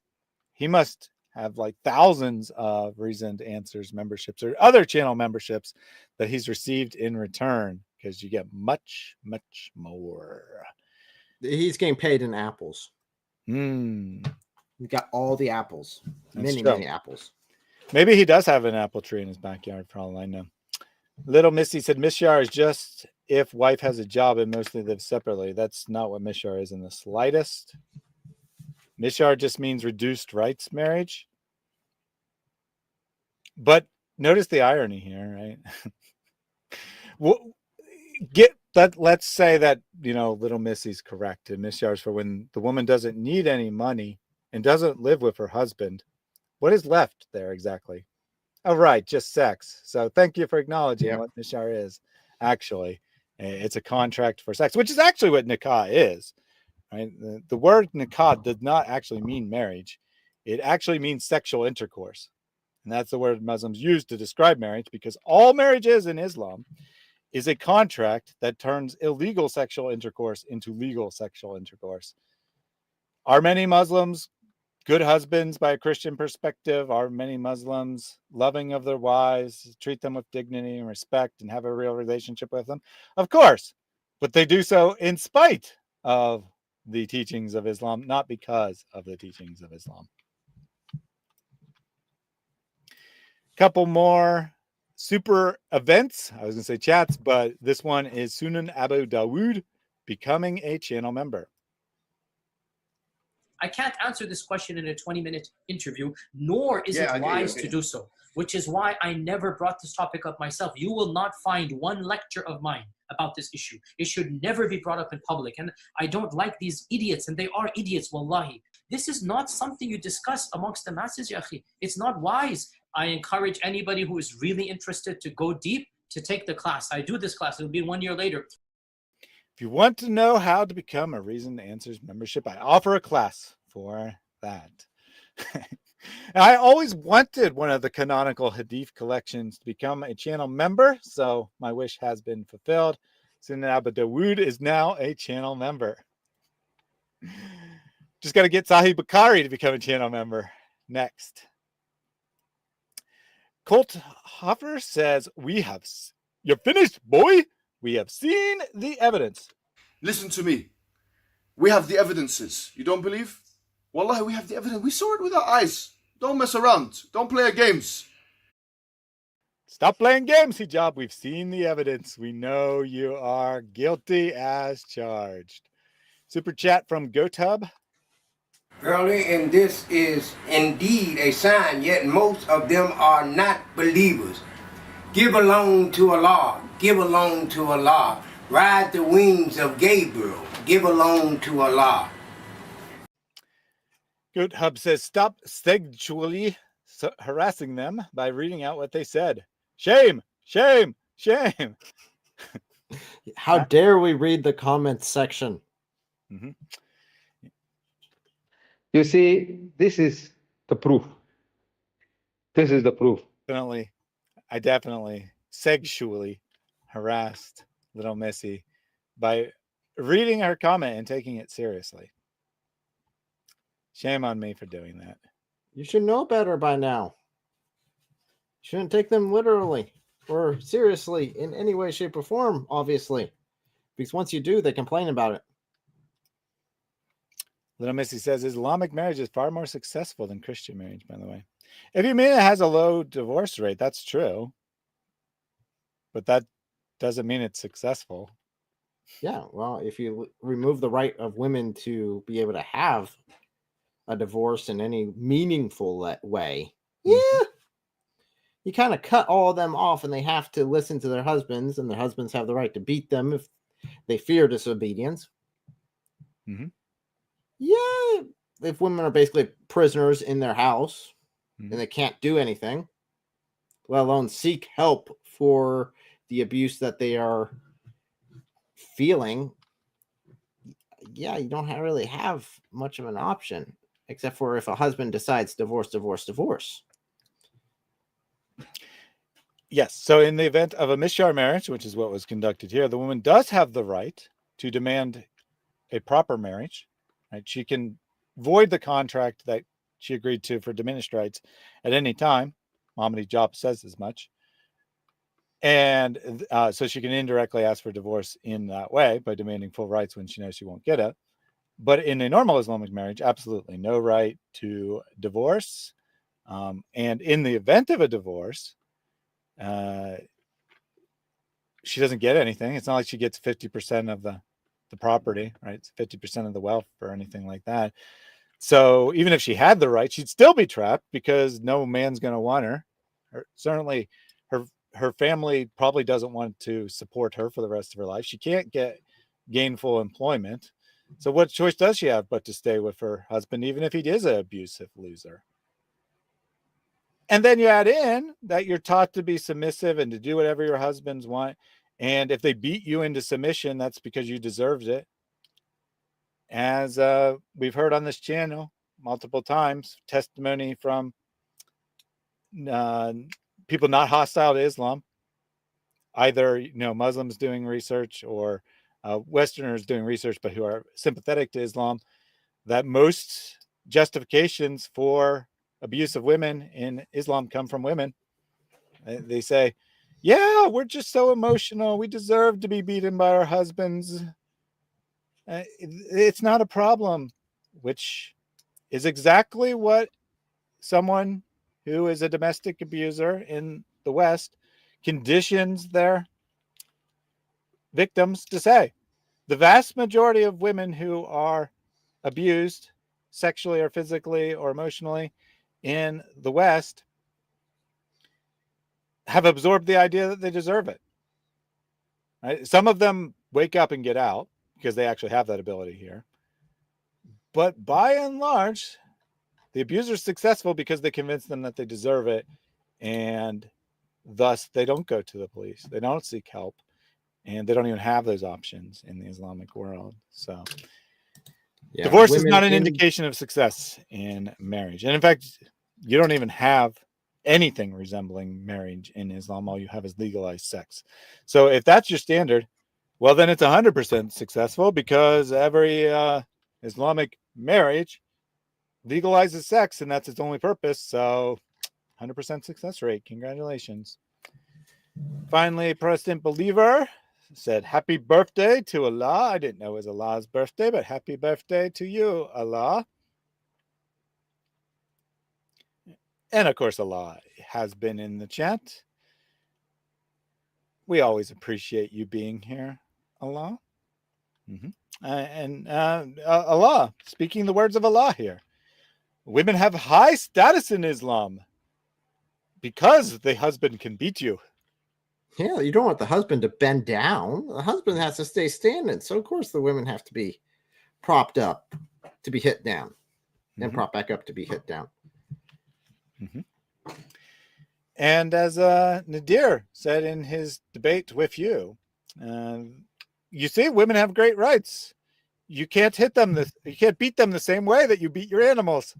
he must have like thousands of Reasoned Answers memberships or other channel memberships that he's received in return, because you get much, much more. He's getting paid in apples. You got all the apples. That's many apples. Maybe he does have an apple tree in his backyard, for all I know. Little Missy said, Misyar is just if wife has a job and mostly lives separately. That's not what Misyar is in the slightest. Misyar just means reduced rights marriage. But notice the irony here, right? Well, let's say that, little Missy's correct, and Misyar's for when the woman doesn't need any money and doesn't live with her husband. What is left there exactly? Oh, right, just sex. So thank you for acknowledging what Misyar is. Actually, it's a contract for sex, which is actually what nikah is. Right? The word nikah does not actually mean marriage. It actually means sexual intercourse. And that's the word Muslims use to describe marriage, because all marriage is in Islam is a contract that turns illegal sexual intercourse into legal sexual intercourse. Are many Muslims good husbands by a Christian perspective? Are many Muslims loving of their wives, treat them with dignity and respect, and have a real relationship with them? Of course, but they do so in spite of the teachings of Islam, not because of the teachings of Islam. Couple more super events. I was going to say chats, but this one is Sunan Abu Dawood becoming a channel member. I can't answer this question in a 20-minute interview, nor is it wise to do so, which is why I never brought this topic up myself. You will not find one lecture of mine about this issue. It should never be brought up in public. And I don't like these idiots, and they are idiots, wallahi. This is not something you discuss amongst the masses, ya akhi. It's not wise. I encourage anybody who is really interested to go deep to take the class. I do this class. It'll be 1 year later. If you want to know how to become a Reason Answers membership, I offer a class for that. I always wanted one of the canonical Hadith collections to become a channel member, so my wish has been fulfilled. Sunan Abu Dawood is now a channel member. Just got to get Sahih Bukhari to become a channel member next. Colt Hoffer says, you're finished, boy. We have seen the evidence. Listen to me. We have the evidences. You don't believe? Wallahi, we have the evidence. We saw it with our eyes. Don't mess around. Don't play games. Stop playing games, Hijab. We've seen the evidence. We know you are guilty as charged. Super chat from GoTub. Girlie, and this is indeed a sign, yet most of them are not believers. Give alone to Allah. Give alone to Allah. Ride the wings of Gabriel. Give alone to Allah. GoatHub says, stop sexually harassing them by reading out what they said. Shame, shame, shame. How dare we read the comments section? Mm-hmm. You see, this is the proof. This is the proof. I definitely sexually harassed little Missy by reading her comment and taking it seriously. Shame on me for doing that. You should know better by now. Shouldn't take them literally or seriously in any way, shape, or form, obviously. Because once you do, they complain about it. Little Missy says Islamic marriage is far more successful than Christian marriage, by the way. If you mean it has a low divorce rate, that's true. But that doesn't mean it's successful. Yeah, well, if you remove the right of women to be able to have a divorce in any meaningful way, yeah, you kind of cut all of them off and they have to listen to their husbands, and their husbands have the right to beat them if they fear disobedience. Mm-hmm. Yeah, if women are basically prisoners in their house and they can't do anything, let alone seek help for the abuse that they are feeling, yeah, you don't really have much of an option, except for if a husband decides divorce. Yes. So in the event of a Misyar marriage, which is what was conducted here, the woman does have the right to demand a proper marriage. Right? She can void the contract that she agreed to for diminished rights at any time. Mohammed Hijab says as much. And so she can indirectly ask for divorce in that way by demanding full rights when she knows she won't get it. But in a normal Islamic marriage, absolutely no right to divorce. And in the event of a divorce, she doesn't get anything. It's not like she gets 50% of the property, right? It's 50% of the wealth or anything like that. So even if she had the right, she'd still be trapped because no man's going to want her. Certainly her family probably doesn't want to support her for the rest of her life. She can't get gainful employment. So what choice does she have but to stay with her husband, even if he is an abusive loser? And then you add in that you're taught to be submissive and to do whatever your husbands want. And if they beat you into submission, that's because you deserved it. As we've heard on this channel multiple times, testimony from people not hostile to Islam, either Muslims doing research or Westerners doing research, but who are sympathetic to Islam, that most justifications for abuse of women in Islam come from women. They say, yeah, we're just so emotional. We deserve to be beaten by our husbands. It's not a problem, which is exactly what someone who is a domestic abuser in the West conditions their victims to say. The vast majority of women who are abused sexually or physically or emotionally in the West have absorbed the idea that they deserve it. Right? Some of them wake up and get out because they actually have that ability here. But by and large, the abuser is successful because they convince them that they deserve it, and thus they don't go to the police. They don't seek help, and they don't even have those options in the Islamic world. So divorce is not an indication of success in marriage. And in fact, you don't even have anything resembling marriage in Islam. All you have is legalized sex. So if that's your standard, well, then it's 100% successful, because every Islamic marriage legalizes sex, and that's its only purpose. So 100% success rate. Congratulations. Finally, Protestant believer said, happy birthday to Allah. I didn't know it was Allah's birthday, but happy birthday to you, Allah. And of course, Allah has been in the chat. We always appreciate you being here, Allah. Allah, speaking the words of Allah here. Women have high status in Islam because the husband can beat you. Yeah, you don't want the husband to bend down. The husband has to stay standing. So, of course, the women have to be propped up to be hit down, and propped back up to be hit down. And as Nadir said in his debate with you, you see, women have great rights. You can't hit them. You can't beat them the same way that you beat your animals.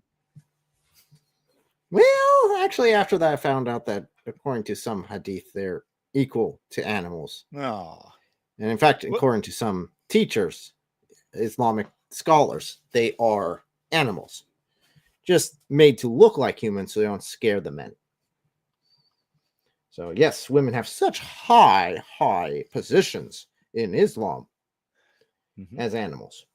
Well, actually, after that, I found out that according to some hadith, they're equal to animals. Oh. And in fact, according to some teachers, Islamic scholars, they are animals, just made to look like humans so they don't scare the men. So yes, women have such high positions in Islam as animals.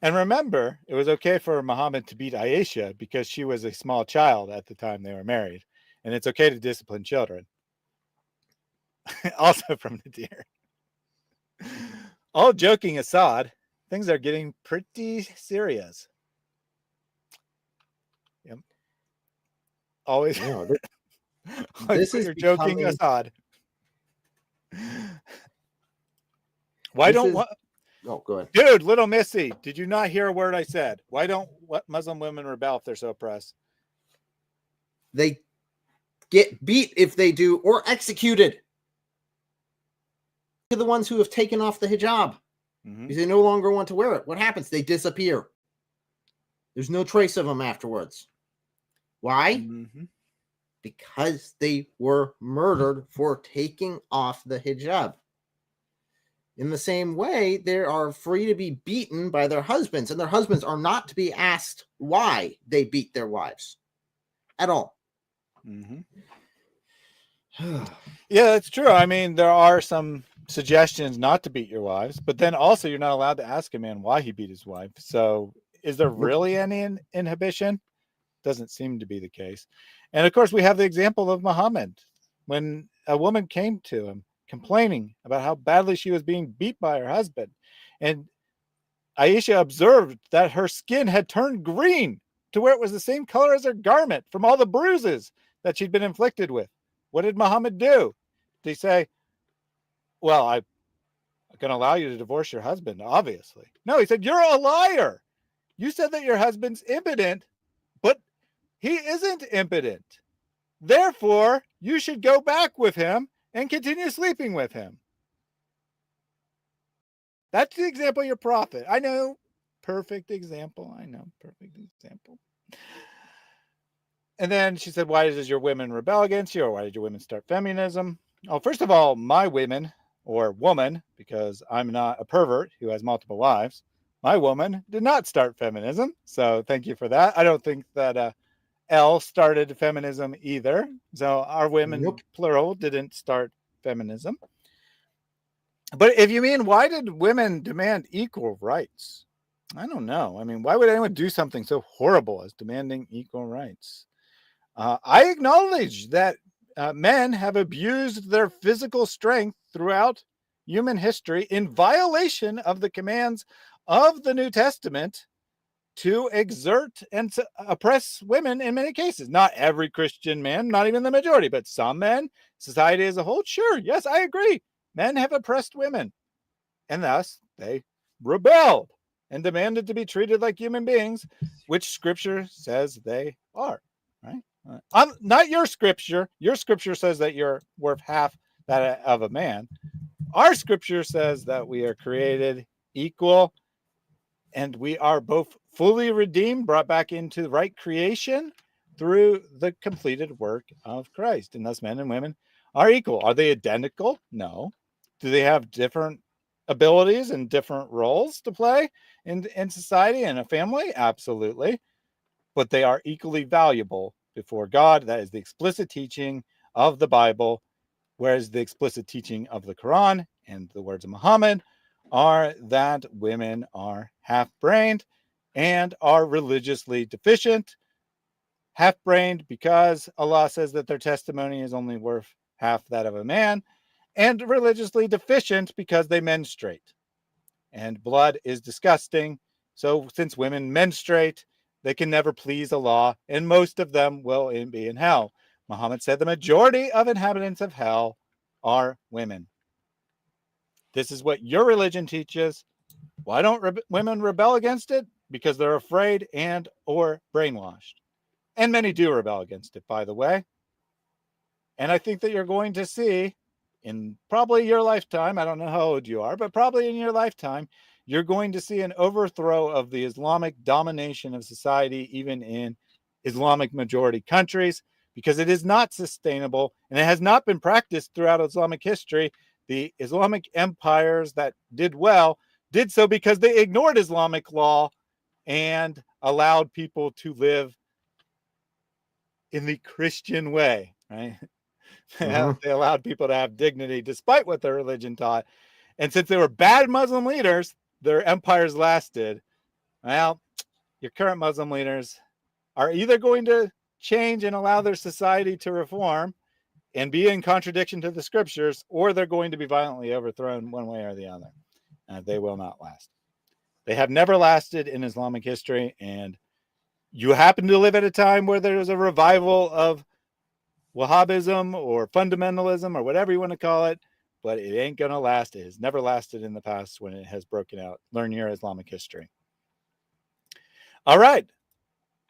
And remember, it was okay for Muhammad to beat Aisha because she was a small child at the time they were married. And it's okay to discipline children. Also from Nadir. All joking aside, things are getting pretty serious. Yep. Always. No, this is joking aside. Why don't what? Oh, go ahead. Dude, little Missy, did you not hear a word I said? Why don't Muslim women rebel if they're so oppressed? They get beat if they do, or executed. They're the ones who have taken off the hijab because they no longer want to wear it. What happens? They disappear. There's no trace of them afterwards. Why? Because they were murdered for taking off the hijab. In the same way, they are free to be beaten by their husbands, and their husbands are not to be asked why they beat their wives at all. Yeah, that's true. I mean, there are some suggestions not to beat your wives, but then also you're not allowed to ask a man why he beat his wife. So is there really any inhibition? Doesn't seem to be the case. And of course, we have the example of Muhammad when a woman came to him complaining about how badly she was being beat by her husband. And Aisha observed that her skin had turned green to where it was the same color as her garment from all the bruises that she'd been inflicted with. What did Muhammad do? Did he say, well, I'm going to allow you to divorce your husband, obviously? No, he said, you're a liar. You said that your husband's impotent, but he isn't impotent. Therefore, you should go back with him and continue sleeping with him. That's the example of your prophet. I know. Perfect example. I know. Perfect example. And then she said, why does your women rebel against you? Or why did your women start feminism? Oh, first of all, my women, or woman, because I'm not a pervert who has multiple wives. My woman did not start feminism. So thank you for that. I don't think that L started feminism either. So our women, plural, didn't start feminism. But if you mean, why did women demand equal rights? I don't know. I mean, why would anyone do something so horrible as demanding equal rights? I acknowledge that men have abused their physical strength throughout human history in violation of the commands of the New Testament to exert and to oppress women in many cases. Not every Christian man, not even the majority, but some men, society as a whole. Sure, yes, I agree. Men have oppressed women, and thus they rebelled and demanded to be treated like human beings, which Scripture says they are. Right? Not your Scripture. Your Scripture says that you're worth half that of a man. Our Scripture says that we are created equal, and we are both fully redeemed, brought back into the right creation through the completed work of Christ. And thus men and women are equal. Are they identical? No. Do they have different abilities and different roles to play in society and a family? Absolutely. But they are equally valuable before God. That is the explicit teaching of the Bible, whereas the explicit teaching of the Quran and the words of Muhammad are that women are half-brained and are religiously deficient. Half-brained because Allah says that their testimony is only worth half that of a man, and religiously deficient because they menstruate. And blood is disgusting. So since women menstruate, they can never please Allah, and most of them will be in hell. Muhammad said the majority of inhabitants of hell are women. This is what your religion teaches. Why don't women rebel against it? Because they're afraid and or brainwashed. And many do rebel against it, by the way. And I think that you're going to see in probably your lifetime, I don't know how old you are, but probably in your lifetime, you're going to see an overthrow of the Islamic domination of society, even in Islamic majority countries, because it is not sustainable and it has not been practiced throughout Islamic history. The Islamic empires that did well did so because they ignored Islamic law and allowed people to live in the Christian way, right? They allowed people to have dignity despite what their religion taught. And since they were bad Muslim leaders, their empires lasted. Well, your current Muslim leaders are either going to change and allow their society to reform and be in contradiction to the scriptures, or they're going to be violently overthrown one way or the other. They will not last. They have never lasted in Islamic history. And you happen to live at a time where there was a revival of Wahhabism or fundamentalism or whatever you want to call it, but it ain't going to last. It has never lasted in the past when it has broken out. Learn your Islamic history. All right.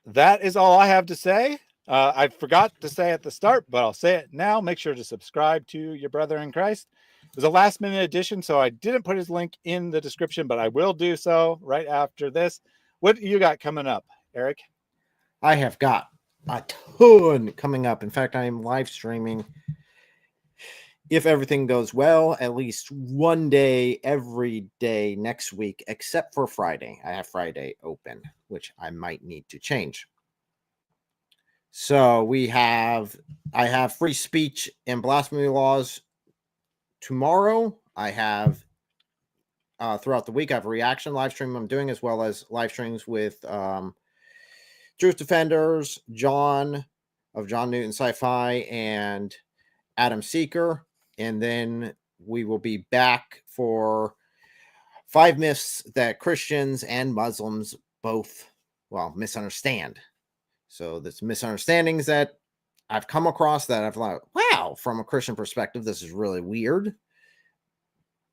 That is all I have to say. I forgot to say at the start, but I'll say it now. Make sure to subscribe to your brother in Christ. It was a last minute addition, so I didn't put his link in the description, but I will do so right after this. What you got coming up, Eric? I have got a ton coming up. In fact, I am live streaming, if everything goes well, at least one day every day next week, except for Friday. I have Friday open, which I might need to change. So I have free speech and blasphemy laws tomorrow. I have throughout the week, I have a reaction live stream I'm doing, as well as live streams with Truth Defenders, John of John Newton Sci-Fi, and Adam Seeker. And then we will be back for 5 myths that Christians and Muslims both, misunderstand. So there's misunderstandings that I've come across that I've thought, wow, from a Christian perspective, this is really weird.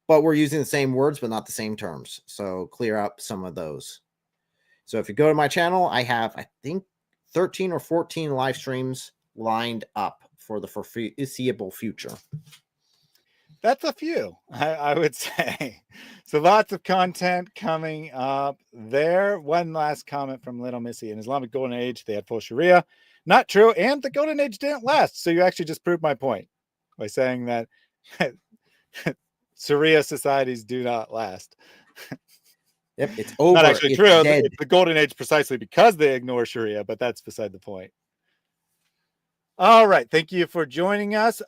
But we're using the same words, but not the same terms. So clear up some of those. So if you go to my channel, I have, I think, 13 or 14 live streams lined up for the foreseeable future. That's a few, I would say. So lots of content coming up there. One last comment from Little Missy. In Islamic Golden Age, they had full Sharia. Not true. And the Golden Age didn't last. So you actually just proved my point by saying that Sharia societies do not last. Yep, it's over. Not actually it's true. Dead. It's the golden age precisely because they ignore Sharia, but that's beside the point. All right. Thank you for joining us.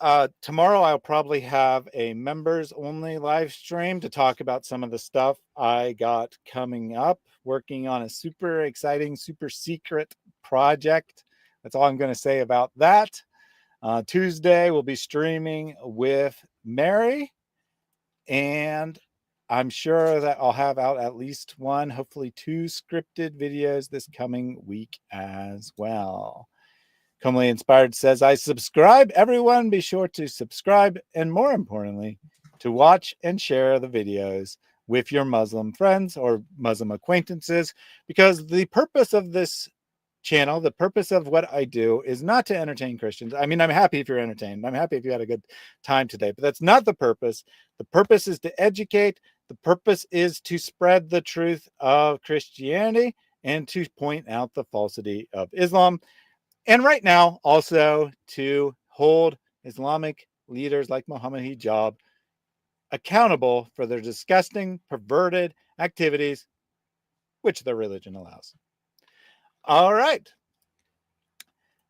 Tomorrow, I'll probably have a members only live stream to talk about some of the stuff I got coming up, working on a super exciting, super secret project. That's all I'm going to say about that. Tuesday, we'll be streaming with Mary, and I'm sure that I'll have out at least one, hopefully 2 scripted videos this coming week as well. Comely Inspired says, I subscribe. Everyone be sure to subscribe, and more importantly, to watch and share the videos with your Muslim friends or Muslim acquaintances, because the purpose of this channel, the purpose of what I do is not to entertain Christians. I mean, I'm happy if you're entertained. I'm happy if you had a good time today, but that's not the purpose. The purpose is to educate. The purpose is to spread the truth of Christianity and to point out the falsity of Islam. And right now, also to hold Islamic leaders like Mohammed Hijab accountable for their disgusting, perverted activities, which their religion allows. All right.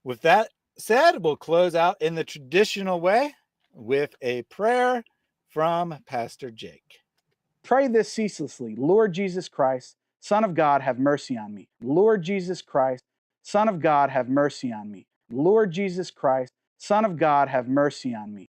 With that said, we'll close out in the traditional way with a prayer from Pastor Jake. Pray this ceaselessly. Lord Jesus Christ, Son of God, have mercy on me. Lord Jesus Christ, Son of God, have mercy on me. Lord Jesus Christ, Son of God, have mercy on me.